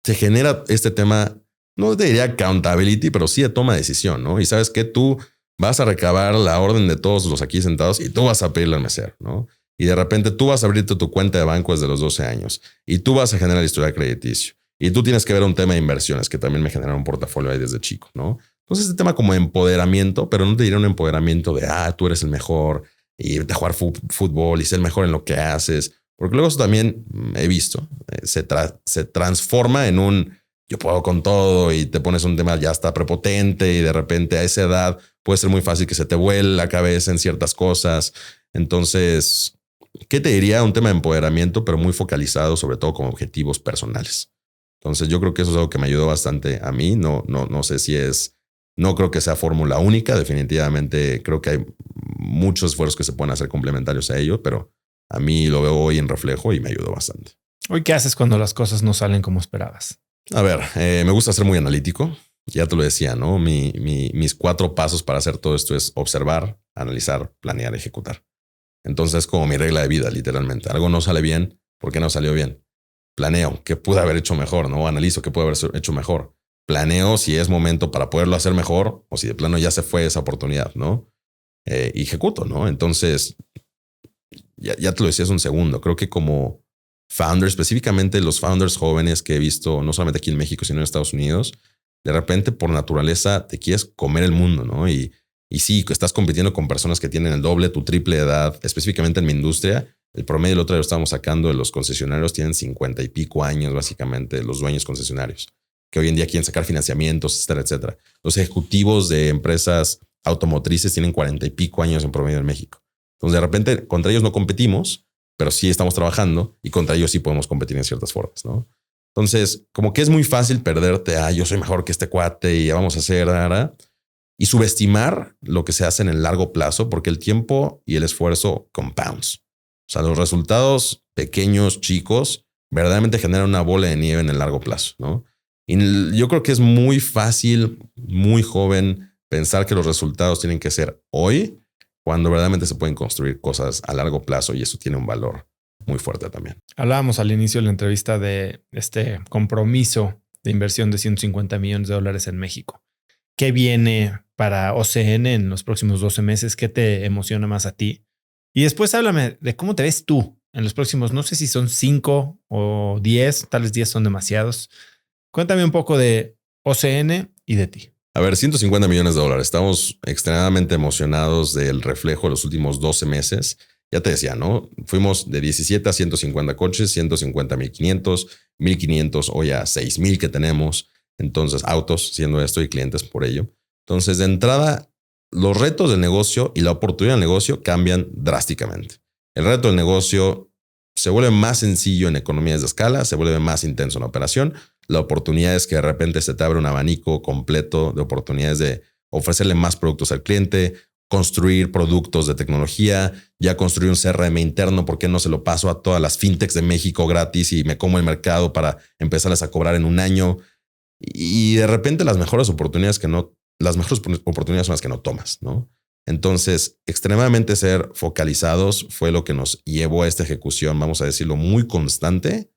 Se genera este tema, no te diría accountability, pero sí de toma de decisión, ¿no? Y sabes que tú vas a recabar la orden de todos los aquí sentados y tú vas a pedirle al mesero, ¿no? Y de repente tú vas a abrirte tu cuenta de banco desde los 12 años y tú vas a generar el historial crediticio y tú tienes que ver un tema de inversiones que también me generaron un portafolio ahí desde chico, ¿no? Entonces este tema como empoderamiento, pero no te diría un empoderamiento de, tú eres el mejor y de jugar fútbol y ser el mejor en lo que haces. Porque luego eso también he visto, se transforma en un yo puedo con todo y te pones un tema ya está prepotente y de repente a esa edad puede ser muy fácil que se te vuele la cabeza en ciertas cosas. Entonces, ¿qué te diría? Un tema de empoderamiento, pero muy focalizado sobre todo con objetivos personales. Entonces yo creo que eso es algo que me ayudó bastante a mí. No sé si no creo que sea fórmula única. Definitivamente creo que hay muchos esfuerzos que se pueden hacer complementarios a ello, pero a mí lo veo hoy en reflejo y me ayudó bastante. ¿Hoy qué haces cuando las cosas no salen como esperabas? A ver, me gusta ser muy analítico. Ya te lo decía, ¿no? Mis 4 pasos para hacer todo esto es observar, analizar, planear, ejecutar. Entonces es como mi regla de vida, literalmente. Algo no sale bien, ¿por qué no salió bien? Planeo qué pude haber hecho mejor, ¿no? Analizo qué pude haber hecho mejor. Planeo si es momento para poderlo hacer mejor o si de plano ya se fue esa oportunidad, ¿no? Y ejecuto, ¿no? Entonces, ya te lo decía hace un segundo. Creo que como founder, específicamente los founders jóvenes que he visto, no solamente aquí en México, sino en Estados Unidos, de repente por naturaleza te quieres comer el mundo, ¿no? Y sí, estás compitiendo con personas que tienen el doble, tu triple edad, específicamente en mi industria. El promedio, el otro día lo estábamos sacando, de los concesionarios tienen 50 y pico años, básicamente, los dueños concesionarios, que hoy en día quieren sacar financiamientos, etcétera, etcétera. Los ejecutivos de empresas automotrices tienen 40 y pico años en promedio en México. Entonces, de repente, contra ellos no competimos, pero sí estamos trabajando y contra ellos sí podemos competir en ciertas formas, ¿no? Entonces, como que es muy fácil perderte, yo soy mejor que este cuate y ya vamos a hacer, y subestimar lo que se hace en el largo plazo, porque el tiempo y el esfuerzo compounds. O sea, los resultados pequeños, chicos, verdaderamente generan una bola de nieve en el largo plazo, ¿no? Y yo creo que es muy fácil, muy joven, pensar que los resultados tienen que ser hoy, cuando verdaderamente se pueden construir cosas a largo plazo y eso tiene un valor muy fuerte también. Hablábamos al inicio de la entrevista de este compromiso de inversión de $150 millones en México. ¿Qué viene para OCN en los próximos 12 meses? ¿Qué te emociona más a ti? Y después háblame de cómo te ves tú en los próximos, no sé si son 5 o 10, tal vez 10 son demasiados. Cuéntame un poco de OCN y de ti. A ver, $150 millones. Estamos extremadamente emocionados del reflejo de los últimos 12 meses. Ya te decía, ¿no? Fuimos de 17 a 150 coches, 150 a 1500, 1500 hoy a 6000 que tenemos. Entonces, autos siendo esto y clientes por ello. Entonces, de entrada, los retos del negocio y la oportunidad del negocio cambian drásticamente. El reto del negocio se vuelve más sencillo en economías de escala, se vuelve más intenso en la operación. La oportunidad es que de repente se te abre un abanico completo de oportunidades de ofrecerle más productos al cliente, construir productos de tecnología, ya construir un CRM interno. ¿Por qué no se lo paso a todas las fintechs de México gratis y me como el mercado para empezarles a cobrar en un año? Y de repente las mejores oportunidades son las que no tomas, ¿no? Entonces, extremadamente ser focalizados fue lo que nos llevó a esta ejecución, vamos a decirlo, muy constante,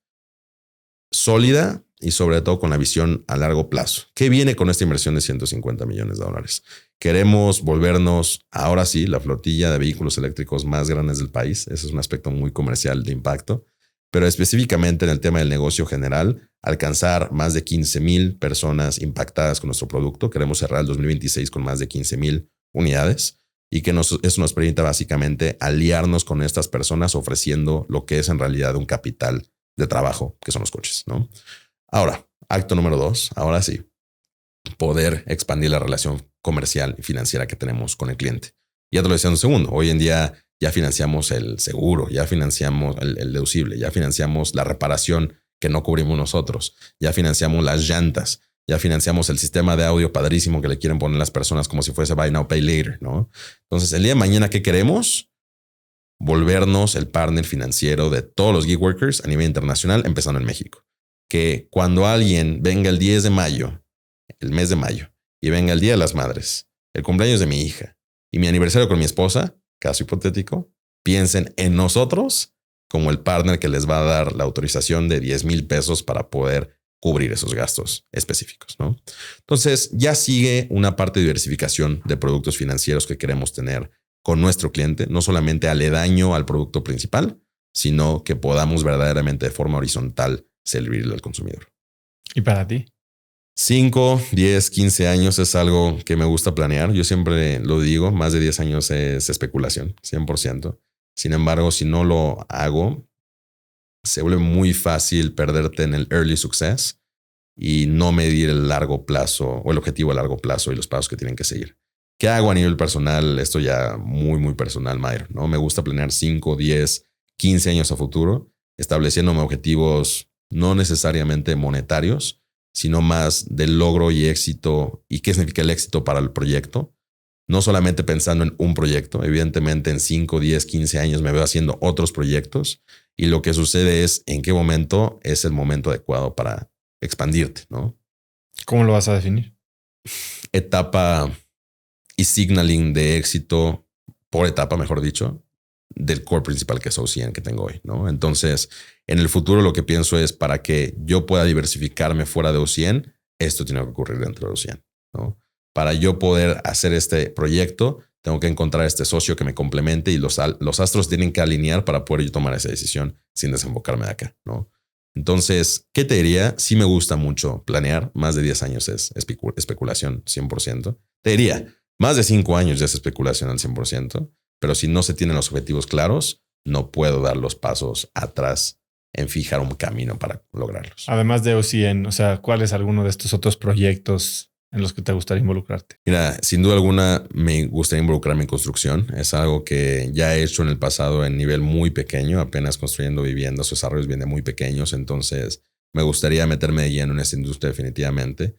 sólida y sobre todo con la visión a largo plazo. ¿Qué viene con esta inversión de $150 millones? Queremos volvernos, ahora sí, la flotilla de vehículos eléctricos más grandes del país. Ese es un aspecto muy comercial de impacto. Pero específicamente en el tema del negocio general, alcanzar más de 15,000 personas impactadas con nuestro producto. Queremos cerrar el 2026 con más de 15,000 unidades y que eso nos permita básicamente aliarnos con estas personas ofreciendo lo que es en realidad un capital de trabajo, que son los coches, ¿no? Ahora, acto número 2, ahora sí, poder expandir la relación comercial y financiera que tenemos con el cliente. Ya te lo decía en un segundo, hoy en día ya financiamos el seguro, ya financiamos el deducible, ya financiamos la reparación que no cubrimos nosotros, ya financiamos las llantas, ya financiamos el sistema de audio padrísimo que le quieren poner las personas como si fuese Buy Now, Pay Later, ¿no? Entonces, el día de mañana, ¿qué queremos? Volvernos el partner financiero de todos los gig workers a nivel internacional, empezando en México. Que cuando alguien venga el 10 de mayo, el mes de mayo, y venga el Día de las Madres, el cumpleaños de mi hija y mi aniversario con mi esposa, caso hipotético, piensen en nosotros como el partner que les va a dar la autorización de $10,000 para poder cubrir esos gastos específicos, ¿no? Entonces, ya sigue una parte de diversificación de productos financieros que queremos tener con nuestro cliente, no solamente aledaño al producto principal, sino que podamos verdaderamente de forma horizontal servirle al consumidor. ¿Y para ti? 5, 10, 15 años es algo que me gusta planear. Yo siempre lo digo, más de 10 años es especulación, 100%. Sin embargo, si no lo hago, se vuelve muy fácil perderte en el early success y no medir el largo plazo o el objetivo a largo plazo y los pasos que tienen que seguir. ¿Qué hago a nivel personal? Esto ya muy, muy personal, Mayro, ¿no? Me gusta planear 5, 10, 15 años a futuro, estableciéndome objetivos no necesariamente monetarios, sino más del logro y éxito y qué significa el éxito para el proyecto. No solamente pensando en un proyecto, evidentemente en 5, 10, 15 años me veo haciendo otros proyectos y lo que sucede es en qué momento es el momento adecuado para expandirte, ¿no? ¿Cómo lo vas a definir? Etapa y signaling de éxito por etapa, mejor dicho. del core principal que es OCN que tengo hoy, ¿no? Entonces, en el futuro lo que pienso es para que yo pueda diversificarme fuera de OCN, esto tiene que ocurrir dentro de OCN, ¿no? Para yo poder hacer este proyecto, tengo que encontrar este socio que me complemente y los astros tienen que alinear para poder yo tomar esa decisión sin desembocarme de acá, ¿no? Entonces, ¿qué te diría? Sí me gusta mucho planear. Más de 10 años es especulación 100%. Te diría, más de 5 años ya es especulación al 100%. Pero si no se tienen los objetivos claros, no puedo dar los pasos atrás en fijar un camino para lograrlos. Además de OCN, o sea, ¿cuál es alguno de estos otros proyectos en los que te gustaría involucrarte? Mira, sin duda alguna me gustaría involucrarme en construcción. Es algo que ya he hecho en el pasado en nivel muy pequeño, apenas construyendo viviendas o desarrollos bien de muy pequeños. Entonces me gustaría meterme de lleno en esta industria definitivamente.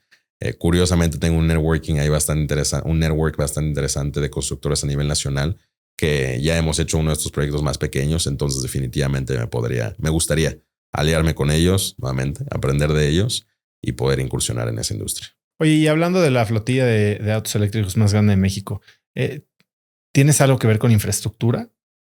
Curiosamente tengo un networking ahí bastante interesante, un network bastante interesante de constructores a nivel nacional que ya hemos hecho uno de estos proyectos más pequeños. Entonces definitivamente me gustaría aliarme con ellos nuevamente, aprender de ellos y poder incursionar en esa industria. Oye, y hablando de la flotilla de autos eléctricos más grande de México, ¿tienes algo que ver con infraestructura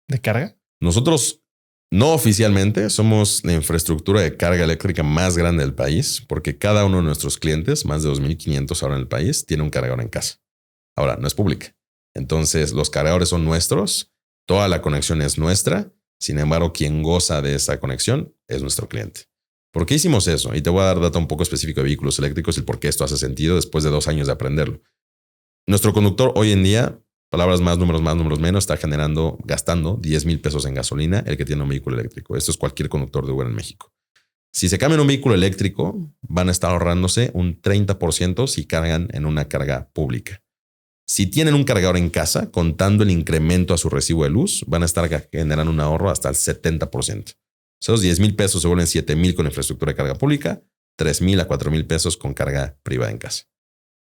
de carga? Nosotros no oficialmente somos la infraestructura de carga eléctrica más grande del país porque cada uno de nuestros clientes, más de 2,500 ahora en el país, tiene un cargador en casa. Ahora, no es pública. Entonces, los cargadores son nuestros, toda la conexión es nuestra. Sin embargo, quien goza de esa conexión es nuestro cliente. ¿Por qué hicimos eso? Y te voy a dar data un poco específico de vehículos eléctricos y por qué esto hace sentido después de 2 años de aprenderlo. Nuestro conductor hoy en día, palabras más, números menos, está gastando 10,000 pesos en gasolina el que tiene un vehículo eléctrico. Esto es cualquier conductor de Uber en México. Si se cambian un vehículo eléctrico, van a estar ahorrándose un 30% si cargan en una carga pública. Si tienen un cargador en casa, contando el incremento a su recibo de luz, van a estar generando un ahorro hasta el 70%. Esos 10,000 pesos se vuelven 7,000 con infraestructura de carga pública, 3,000 a 4,000 pesos con carga privada en casa.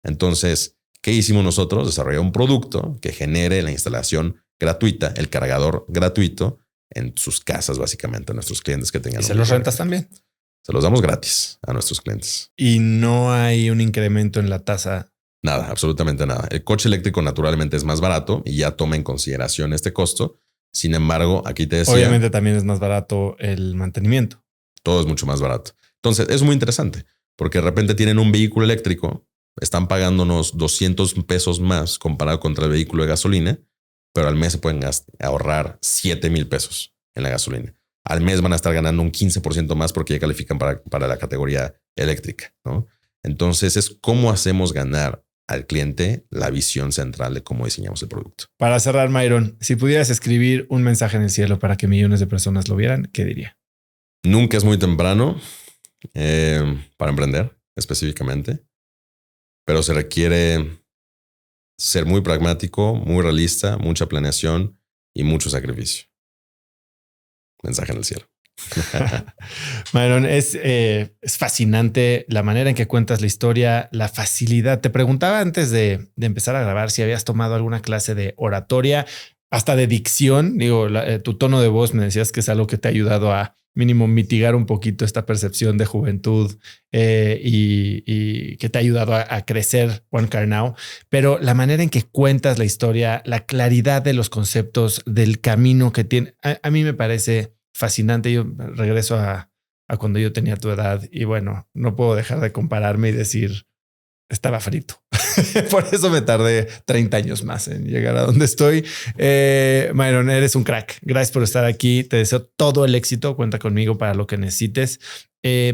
Entonces, ¿qué hicimos nosotros? Desarrollar un producto que genere la instalación gratuita, el cargador gratuito en sus casas, básicamente, a nuestros clientes que tengan. ¿Y se los rentas también? Se los damos gratis a nuestros clientes. Y no hay un incremento en la tasa. Nada, absolutamente nada. El coche eléctrico naturalmente es más barato y ya toma en consideración este costo. Sin embargo, aquí te decía... Obviamente también es más barato el mantenimiento. Todo es mucho más barato. Entonces, es muy interesante porque de repente tienen un vehículo eléctrico, están pagándonos 200 pesos más comparado contra el vehículo de gasolina, pero al mes se pueden ahorrar 7,000 pesos en la gasolina. Al mes van a estar ganando un 15% más porque ya califican para la categoría eléctrica, ¿no? Entonces, es cómo hacemos ganar al cliente la visión central de cómo diseñamos el producto. Para cerrar, Myron, si pudieras escribir un mensaje en el cielo para que millones de personas lo vieran, ¿qué diría? Nunca es muy temprano para emprender específicamente, pero se requiere ser muy pragmático, muy realista, mucha planeación y mucho sacrificio. Mensaje en el cielo. Myron, es fascinante la manera en que cuentas la historia, la facilidad. Te preguntaba antes de empezar a grabar si habías tomado alguna clase de oratoria, hasta de dicción. Digo, tu tono de voz me decías que es algo que te ha ayudado a mínimo mitigar un poquito esta percepción de juventud y que te ha ayudado a crecer One Car Now. Pero la manera en que cuentas la historia, la claridad de los conceptos, del camino que tiene, a mí me parece fascinante. Yo regreso a cuando yo tenía tu edad y bueno, no puedo dejar de compararme y decir, estaba frito. Por eso me tardé 30 años más en llegar a donde estoy. Myron, eres un crack. Gracias por estar aquí. Te deseo todo el éxito. Cuenta conmigo para lo que necesites.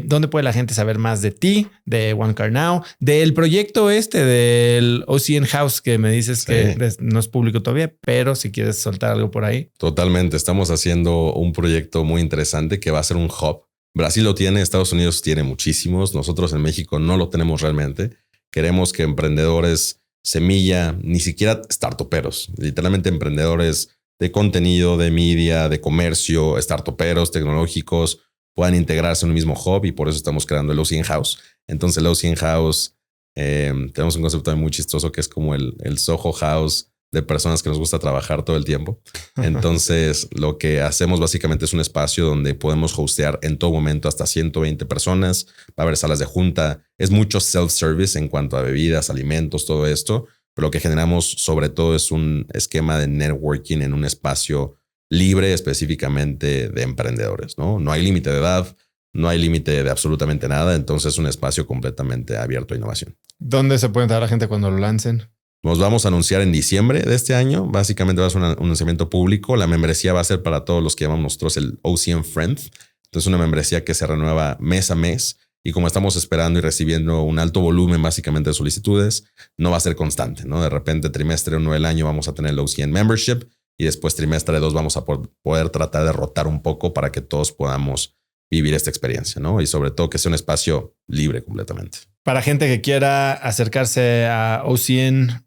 ¿Dónde puede la gente saber más de ti, de One Car Now, del proyecto del OCN House que me dices que no es público todavía, pero si quieres soltar algo por ahí? Totalmente. Estamos haciendo un proyecto muy interesante que va a ser un hub. Brasil lo tiene, Estados Unidos tiene muchísimos. Nosotros en México no lo tenemos realmente. Queremos que emprendedores semilla, ni siquiera startuperos, literalmente emprendedores de contenido, de media, de comercio, startuperos tecnológicos puedan integrarse en un mismo hub y por eso estamos creando el OCN House. Entonces el OCN House, tenemos un concepto muy chistoso que es como el Soho House de personas que nos gusta trabajar todo el tiempo. Entonces lo que hacemos básicamente es un espacio donde podemos hostear en todo momento hasta 120 personas. Va a haber salas de junta. Es mucho self-service en cuanto a bebidas, alimentos, todo esto. Pero lo que generamos sobre todo es un esquema de networking en un espacio libre específicamente de emprendedores, ¿no? No hay límite de edad, no hay límite de absolutamente nada. Entonces es un espacio completamente abierto a innovación. ¿Dónde se puede enterar la gente cuando lo lancen? Nos vamos a anunciar en diciembre de este año. Básicamente va a ser un lanzamiento público. La membresía va a ser para todos los que llamamos nosotros el OCN Friend. Entonces una membresía que se renueva mes a mes. Y como estamos esperando y recibiendo un alto volumen básicamente de solicitudes, no va a ser constante, ¿no? De repente trimestre 1 del año vamos a tener el OCN Membership y después trimestre 2 vamos a poder tratar de rotar un poco para que todos podamos vivir esta experiencia, ¿no? Y sobre todo que sea un espacio libre completamente. Para gente que quiera acercarse a OCN,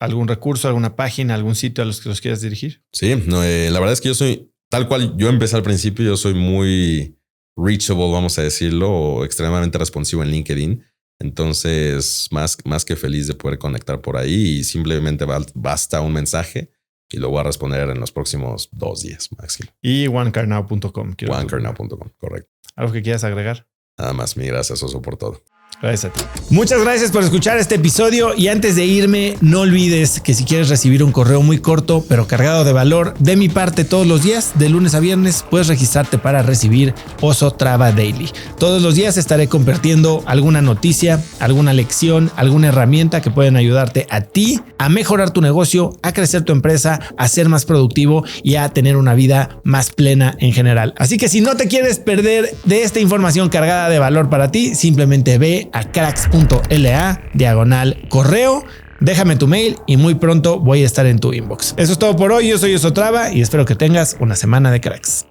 ¿algún recurso, alguna página, algún sitio a los que los quieras dirigir? Sí, no, la verdad es que yo soy, tal cual yo empecé al principio, yo soy muy reachable, vamos a decirlo, o extremadamente responsivo en LinkedIn. Entonces, más que feliz de poder conectar por ahí y simplemente basta un mensaje y lo voy a responder en los próximos 2 días máximo. Y onecarnow.com. Onecarnow.com, correcto. ¿Algo que quieras agregar? Nada más, mi gracias, Oso, por todo. Gracias a ti. Muchas gracias por escuchar este episodio y antes de irme, no olvides que si quieres recibir un correo muy corto pero cargado de valor de mi parte todos los días, de lunes a viernes, puedes registrarte para recibir Oso Traba Daily. Todos los días estaré compartiendo alguna noticia, alguna lección, alguna herramienta que pueden ayudarte a ti a mejorar tu negocio, a crecer tu empresa, a ser más productivo y a tener una vida más plena en general. Así que si no te quieres perder de esta información cargada de valor para ti, simplemente ve a cracks.la/correo. Déjame tu mail y muy pronto voy a estar en tu inbox. Eso es todo por hoy. Yo soy Oso Traba y espero que tengas una semana de cracks.